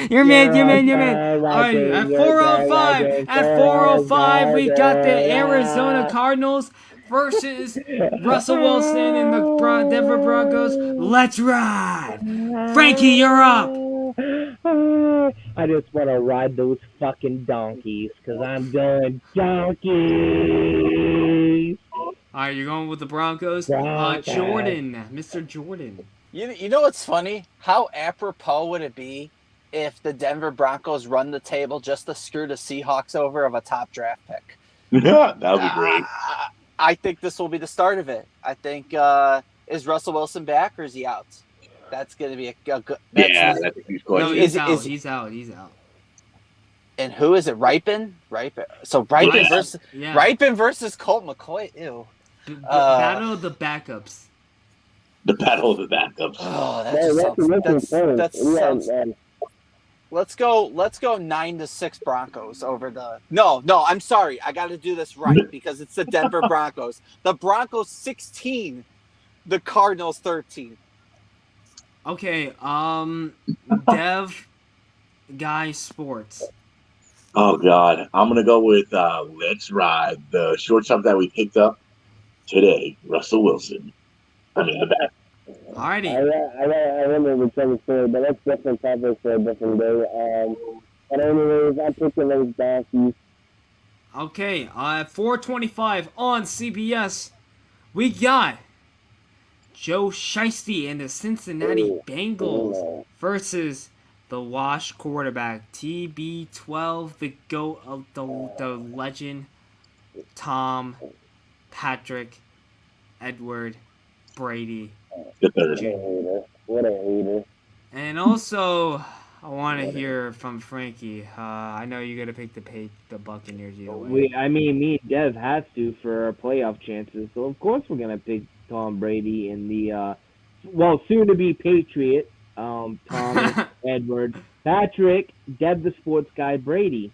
Speaker 3: You're man. All right, at 4:05, we got the Arizona Cardinals versus Russell Wilson and the Denver Broncos. Let's ride, Frankie. You're up.
Speaker 2: I just want to ride those fucking donkeys because I'm going donkeys.
Speaker 3: All right, you're going with the Broncos. Jordan, Mr. Jordan.
Speaker 1: You know what's funny? How apropos would it be if the Denver Broncos run the table just to screw the Seahawks over of a top draft pick?
Speaker 4: Yeah, that would be great.
Speaker 1: I think this will be the start of it. I think is Russell Wilson back or is he out? That's going to be a good.
Speaker 4: I think he's going.
Speaker 3: No, he's out. He's out.
Speaker 1: And who is it? Ripon. So Ripon versus Colt McCoy. Ew.
Speaker 3: Battle of the backups.
Speaker 4: The battle of the backups.
Speaker 1: Oh, that sounds. Let's go 9-6 Broncos over the. No, I'm sorry. I got to do this right because it's the Denver Broncos. The Broncos 16, the Cardinals 13.
Speaker 3: Okay, Dev Guy Sports.
Speaker 4: Oh God, I'm gonna go with Let's Ride, the shortstop that we picked up today, Russell Wilson. I'm in the back.
Speaker 3: Alrighty.
Speaker 2: I remember we told the story, but that's different topic for a different day. But anyways, I'm picking those donkeys.
Speaker 3: Okay, at 4:25 on CBS, we got Joe Shiesty and the Cincinnati Bengals versus the Wash quarterback, TB12, the GOAT of the legend, Tom Patrick Edward Brady.
Speaker 2: What a hater.
Speaker 3: And also, I want to hear from Frankie. I know you're going to pick the Buccaneers either way.
Speaker 2: Me and Dev has to for our playoff chances, so of course we're going to pick Tom Brady and the, soon-to-be Patriot, Tom Edward, Patrick, Dev the sports guy, Brady.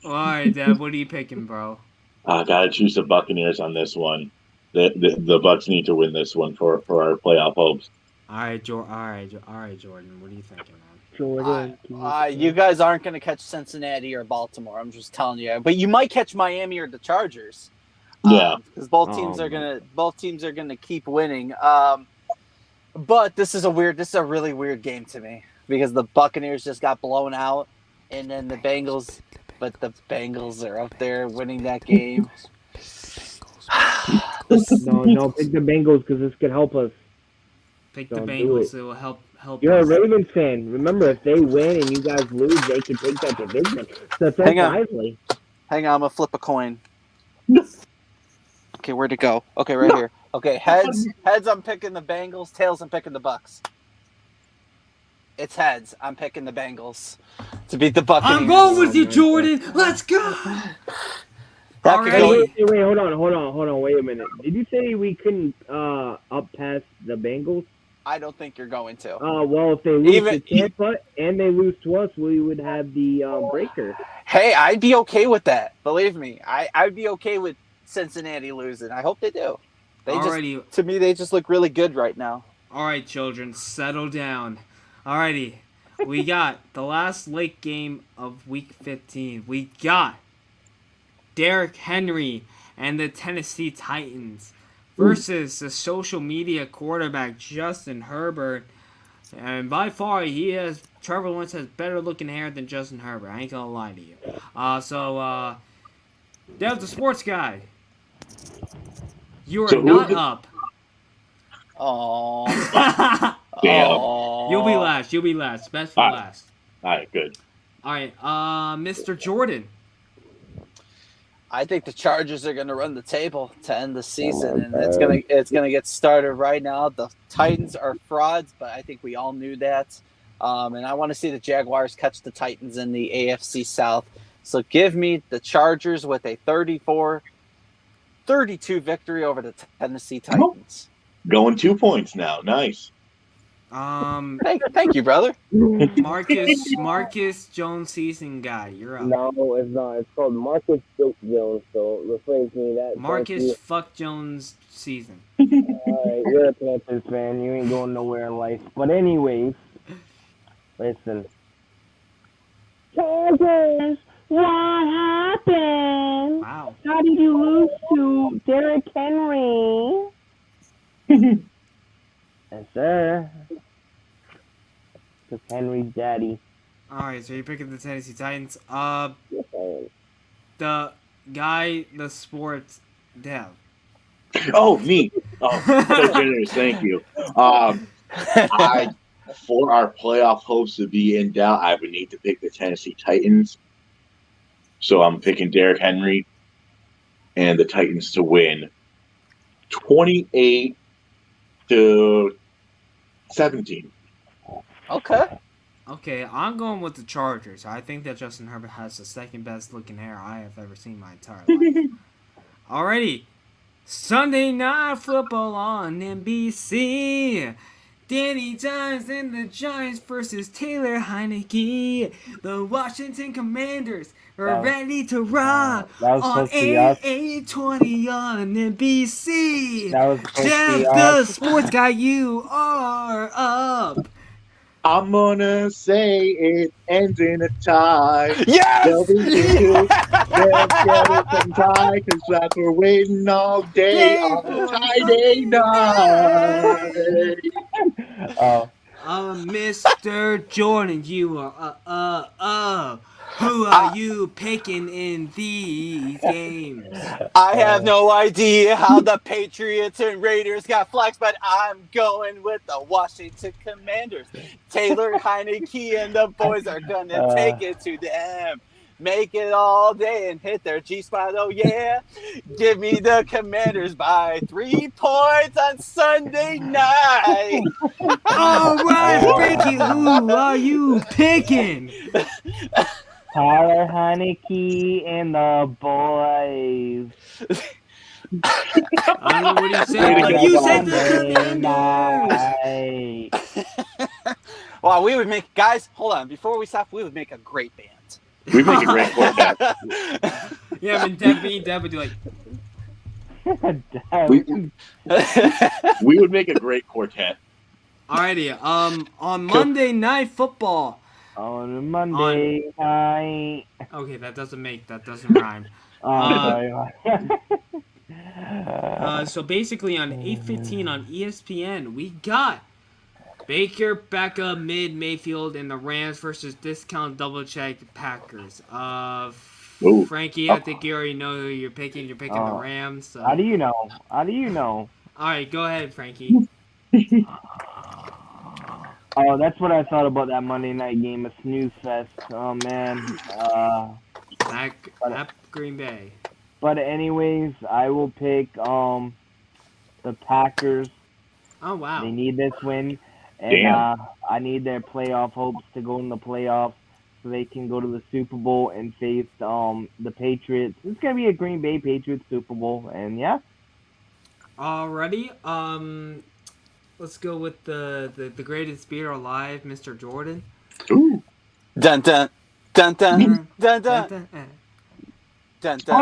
Speaker 3: All right, Dev, what are you picking, bro?
Speaker 4: I got to choose the Buccaneers on this one. The Bucs need to win this one for our playoff hopes.
Speaker 3: All right, Jordan. What are you thinking, man?
Speaker 2: Jordan.
Speaker 1: You guys aren't going to catch Cincinnati or Baltimore. I'm just telling you. But you might catch Miami or the Chargers.
Speaker 4: Yeah,
Speaker 1: because both teams are gonna keep winning. But this is a really weird game to me because the Buccaneers just got blown out, and then the Bengals are up there winning that game.
Speaker 2: No, pick the Bengals because this could help us.
Speaker 3: Pick the Bengals. It will help.
Speaker 2: You're a Ravens fan. Remember, if they win and you guys lose, they can take that division. So
Speaker 1: hang on, I'm gonna flip a coin. Okay, where'd it go? Okay, right here. Okay, heads, I'm picking the Bengals. Tails, I'm picking the Bucks. It's heads. I'm picking the Bengals to beat the Buccaneers.
Speaker 3: I'm going with you, Jordan. Let's go.
Speaker 2: Wait, hold on. Wait a minute. Did you say we couldn't up past the Bengals?
Speaker 1: I don't think you're going to.
Speaker 2: Well, if they lose to Tampa and they lose to us, we would have the breaker.
Speaker 1: Hey, I'd be okay with that. Believe me, I'd be okay with Cincinnati losing. I hope they do. To me, they just look really good right now.
Speaker 3: All right, children, settle down. Alrighty, we got the last late game of Week 15. We got Derrick Henry and the Tennessee Titans versus the social media quarterback Justin Herbert. And by far, Trevor Lawrence has better looking hair than Justin Herbert. I ain't gonna lie to you. Dev the sports guy. You are not up.
Speaker 1: Oh.
Speaker 4: Damn.
Speaker 3: You'll be last. Best for last.
Speaker 4: All right, good.
Speaker 3: All right, Mr. Jordan.
Speaker 1: I think the Chargers are going to run the table to end the season, and it's gonna get started right now. The Titans are frauds, but I think we all knew that. And I want to see the Jaguars catch the Titans in the AFC South. So give me the Chargers with a 34-32 victory over the Tennessee Titans.
Speaker 4: Going 2 points now. Nice.
Speaker 1: Thank you, brother.
Speaker 3: Marcus Jones season guy, you're up.
Speaker 2: No, it's not. It's called Marcus Jones. So refrain to me that.
Speaker 3: Marcus fuck Jones season.
Speaker 2: Alright, you're a Panthers fan. You ain't going nowhere in life. But anyways, listen. Chargers, what happened?
Speaker 3: Wow.
Speaker 2: How did you lose to Derrick Henry? Yes, sir. Because Henry's daddy.
Speaker 3: Alright, so you're picking the Tennessee Titans.
Speaker 2: Yes, I am.
Speaker 3: The guy, the sports dev.
Speaker 4: Oh, me. Oh, so generous. Thank you. For our playoff hopes to be in doubt, I would need to pick the Tennessee Titans. So I'm picking Derrick Henry and the Titans to win 28-17.
Speaker 3: Okay, I'm going with the Chargers. I think that Justin Herbert has the second best looking hair I have ever seen in my entire life. Alrighty. Sunday Night Football on NBC. Danny Dimes and the Giants versus Taylor Heineke. The Washington Commanders are ready to rock on 820 on NBC. Jeff, the sports guy, you are up.
Speaker 4: I'm gonna say it ends in a tie.
Speaker 1: Yes!
Speaker 4: They'll get some tie because that's we're waiting all day on a tie day night.
Speaker 3: Mr. Jordan, you are who are you picking in these games?
Speaker 1: I have no idea how the Patriots and Raiders got flexed, but I'm going with the Washington Commanders. Taylor Heineke and the boys are going to take it to them. Make it all day and hit their G-spot, oh yeah. Give me the Commanders by 3 points on Sunday night.
Speaker 3: All right, Frankie, who are you picking?
Speaker 2: Tyler Heineke and the boys.
Speaker 3: I don't know what you said, but you said the Commanders.
Speaker 1: Well, we would make, guys, hold on. Before we stop, we would make a great band.
Speaker 4: We make a great quarterback.
Speaker 3: Yeah, I mean, Deb would do like.
Speaker 4: We would make a great quartet.
Speaker 3: Alrighty, on Monday Night Football.
Speaker 2: On Monday night.
Speaker 3: Okay, that doesn't rhyme. So basically on 8:15 on ESPN, we got Baker, Beckham, Mayfield, and the Rams versus Discount Double Check Packers. Frankie, I think you already know who you're picking. You're picking the Rams. So.
Speaker 2: How do you know?
Speaker 3: Alright, go ahead, Frankie.
Speaker 2: Oh, that's what I thought about that Monday night game, a snooze fest. Oh, man.
Speaker 3: At Green Bay.
Speaker 2: But anyways, I will pick the Packers.
Speaker 3: Oh, wow.
Speaker 2: They need this win. And I need their playoff hopes to go in the playoffs so they can go to the Super Bowl and face the Patriots. It's going to be a Green Bay Patriots Super Bowl. And, yeah.
Speaker 3: Alrighty. Let's go with the greatest speeder alive, Mr. Jordan.
Speaker 4: Ooh.
Speaker 1: Dun dun dun dun dun dun dun dun dun.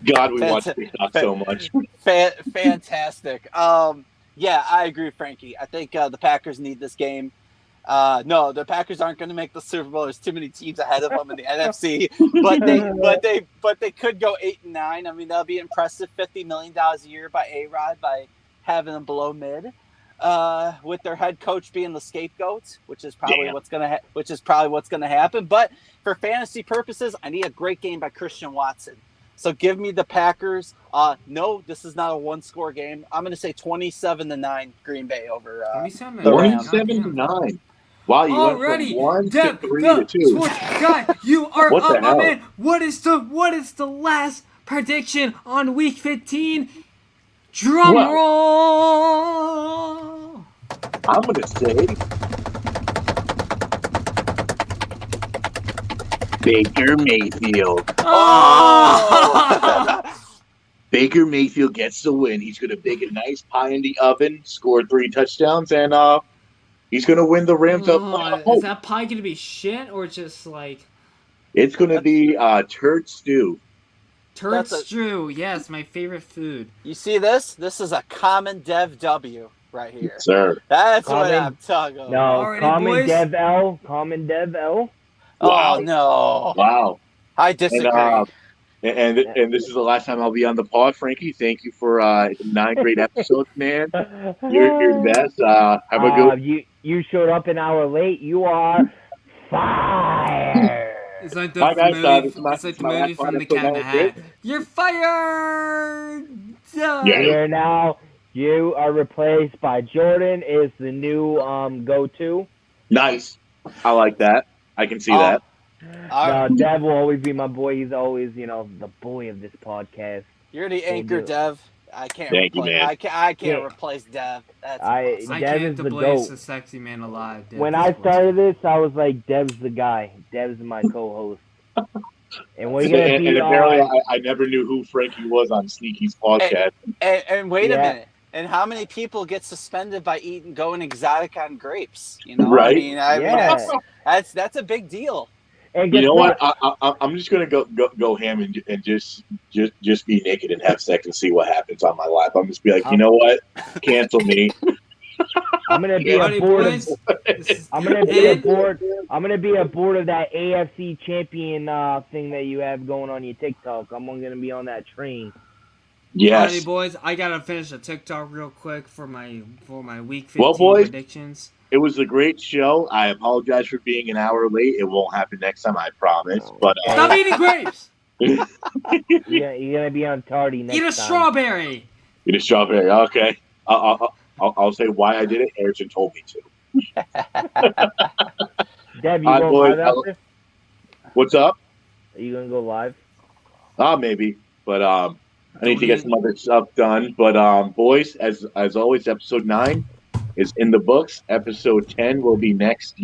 Speaker 4: God, we watch this stuff so much.
Speaker 1: Fantastic. Yeah, I agree with Frankie. I think the Packers need this game. No, the Packers aren't going to make the Super Bowl. There's too many teams ahead of them in the NFC. But they could go 8-9. I mean, that'll be impressive. $50 million a year by A-Rod by having them below mid. With their head coach being the scapegoat, which is probably what's going to happen. But for fantasy purposes, I need a great game by Christian Watson. So give me the Packers. No, this is not a one-score game. I'm going to say 27-9 Green Bay over
Speaker 3: 27
Speaker 4: to 9. Wow, you
Speaker 3: Already,
Speaker 4: went from 1
Speaker 3: Deb,
Speaker 4: to 3
Speaker 3: the
Speaker 4: to 2.
Speaker 3: sports guy, you are
Speaker 4: What the
Speaker 3: up, my
Speaker 4: hell?
Speaker 3: man. What is the last prediction on week 15? Drum
Speaker 4: Well,
Speaker 3: roll.
Speaker 4: I'm going to say Baker Mayfield.
Speaker 3: Oh!
Speaker 4: Baker Mayfield gets the win. He's going to bake a nice pie in the oven, score 3 touchdowns, and he's going to win the Rams up.
Speaker 3: Is that pie gonna be shit or just like
Speaker 4: It's going to be turd stew.
Speaker 3: turd stew? Yes, my favorite food.
Speaker 1: You see this? This is a common Dev W right here.
Speaker 4: Sir.
Speaker 1: That's
Speaker 2: Common-
Speaker 1: what I'm talking about.
Speaker 2: No,
Speaker 3: Alrighty,
Speaker 2: common
Speaker 3: boys.
Speaker 2: Dev L. Common Dev L.
Speaker 4: Wow.
Speaker 1: Oh no!
Speaker 4: Wow.
Speaker 1: I disagree.
Speaker 4: And this is the last time I'll be on the pod, Frankie. Thank you for 9 great episodes, man. You're the best. Have a good.
Speaker 2: You showed up an hour late. You are fired.
Speaker 3: It's like the
Speaker 4: Bye, guys.
Speaker 3: movie.
Speaker 4: This is my-
Speaker 3: It's like the
Speaker 4: my
Speaker 3: movie
Speaker 4: last
Speaker 3: from the
Speaker 4: episode.
Speaker 3: Cat in the
Speaker 4: That was
Speaker 3: Hat. You're fired.
Speaker 4: Yeah.
Speaker 2: You are replaced by Jordan. Is the new go-to.
Speaker 4: Nice. I like that. I can see
Speaker 1: Oh,
Speaker 4: that.
Speaker 1: all right.
Speaker 2: Dev will always be my boy. He's always, the boy of this podcast.
Speaker 1: You're the anchor, Dev. I can't
Speaker 4: Thank you,
Speaker 1: replace.
Speaker 4: man.
Speaker 1: I can't
Speaker 2: Yeah.
Speaker 1: replace Dev. That's
Speaker 2: I
Speaker 1: awesome.
Speaker 3: I
Speaker 2: Dev
Speaker 3: can't
Speaker 2: is the
Speaker 3: replace
Speaker 2: GOAT.
Speaker 3: the sexy man alive. Dev.
Speaker 2: When I started this, I was like, Dev's the guy. Dev's my co-host. And we're gonna
Speaker 4: And
Speaker 2: be
Speaker 4: apparently,
Speaker 2: on.
Speaker 4: I never knew who Frankie was on Sneaky's podcast.
Speaker 1: And wait a
Speaker 2: Yeah.
Speaker 1: minute. And how many people get suspended by going exotic on grapes? You know,
Speaker 4: Right.
Speaker 1: I mean,
Speaker 2: Yeah.
Speaker 1: that's a big deal.
Speaker 2: And
Speaker 4: You
Speaker 2: guess
Speaker 4: know
Speaker 2: what?
Speaker 4: what? I'm just gonna go ham and just be naked and have sex and see what happens on my life. I'm just be like, you know what? Cancel me.
Speaker 2: I'm gonna be
Speaker 3: Alrighty,
Speaker 2: aboard.
Speaker 3: boys. This is
Speaker 2: I'm
Speaker 3: the
Speaker 2: gonna be
Speaker 3: end.
Speaker 2: aboard. I'm gonna be aboard of that AFC champion thing that you have going on your TikTok. I'm gonna be on that train.
Speaker 4: Yes.
Speaker 3: Alrighty, boys. I gotta finish the TikTok real quick for my week 15
Speaker 4: Well, boys.
Speaker 3: predictions.
Speaker 4: It was a great show. I apologize for being an hour late. It won't happen next time, I promise. But
Speaker 3: Stop eating grapes.
Speaker 2: You're gonna be on tardy next
Speaker 3: Eat a
Speaker 2: time.
Speaker 3: strawberry.
Speaker 4: eat a strawberry. Okay. I'll say why I did it. Harrison told me to.
Speaker 2: Deb, you
Speaker 4: Alright,
Speaker 2: go
Speaker 4: boys,
Speaker 2: live after?
Speaker 4: What's up?
Speaker 2: Are you gonna go live?
Speaker 4: Maybe. But I need to get some other stuff done. But boys, as always, episode 9 is in the books. Episode 10 will be next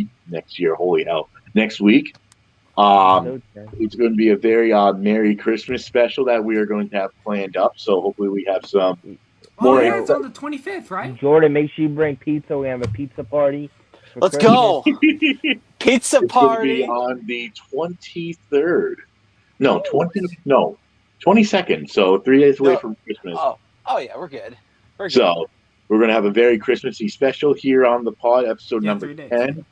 Speaker 4: year. Holy hell! Next week. It's going to be a very Merry Christmas special that we are going to have planned up. So hopefully we have some more.
Speaker 3: Yeah, it's on the 25th, right?
Speaker 2: Jordan, make sure you bring pizza. We have a pizza party. for
Speaker 1: Let's
Speaker 2: Christmas.
Speaker 1: go. Pizza
Speaker 4: It's going to
Speaker 1: party.
Speaker 4: be on the 23rd. No, 22nd. So 3 days away from Christmas.
Speaker 1: Oh yeah, we're good. We're good.
Speaker 4: So we're going to have a very Christmassy special here on the pod, episode
Speaker 3: Yeah,
Speaker 4: number
Speaker 3: 3 days.
Speaker 4: 10.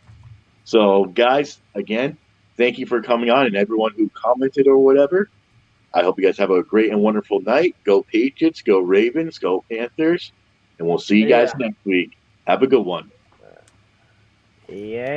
Speaker 4: So guys, again, thank you for coming on and everyone who commented or whatever. I hope you guys have a great and wonderful night. Go Patriots, go Ravens, go Panthers, and we'll see you guys next week. Have a good one.
Speaker 2: Yeah.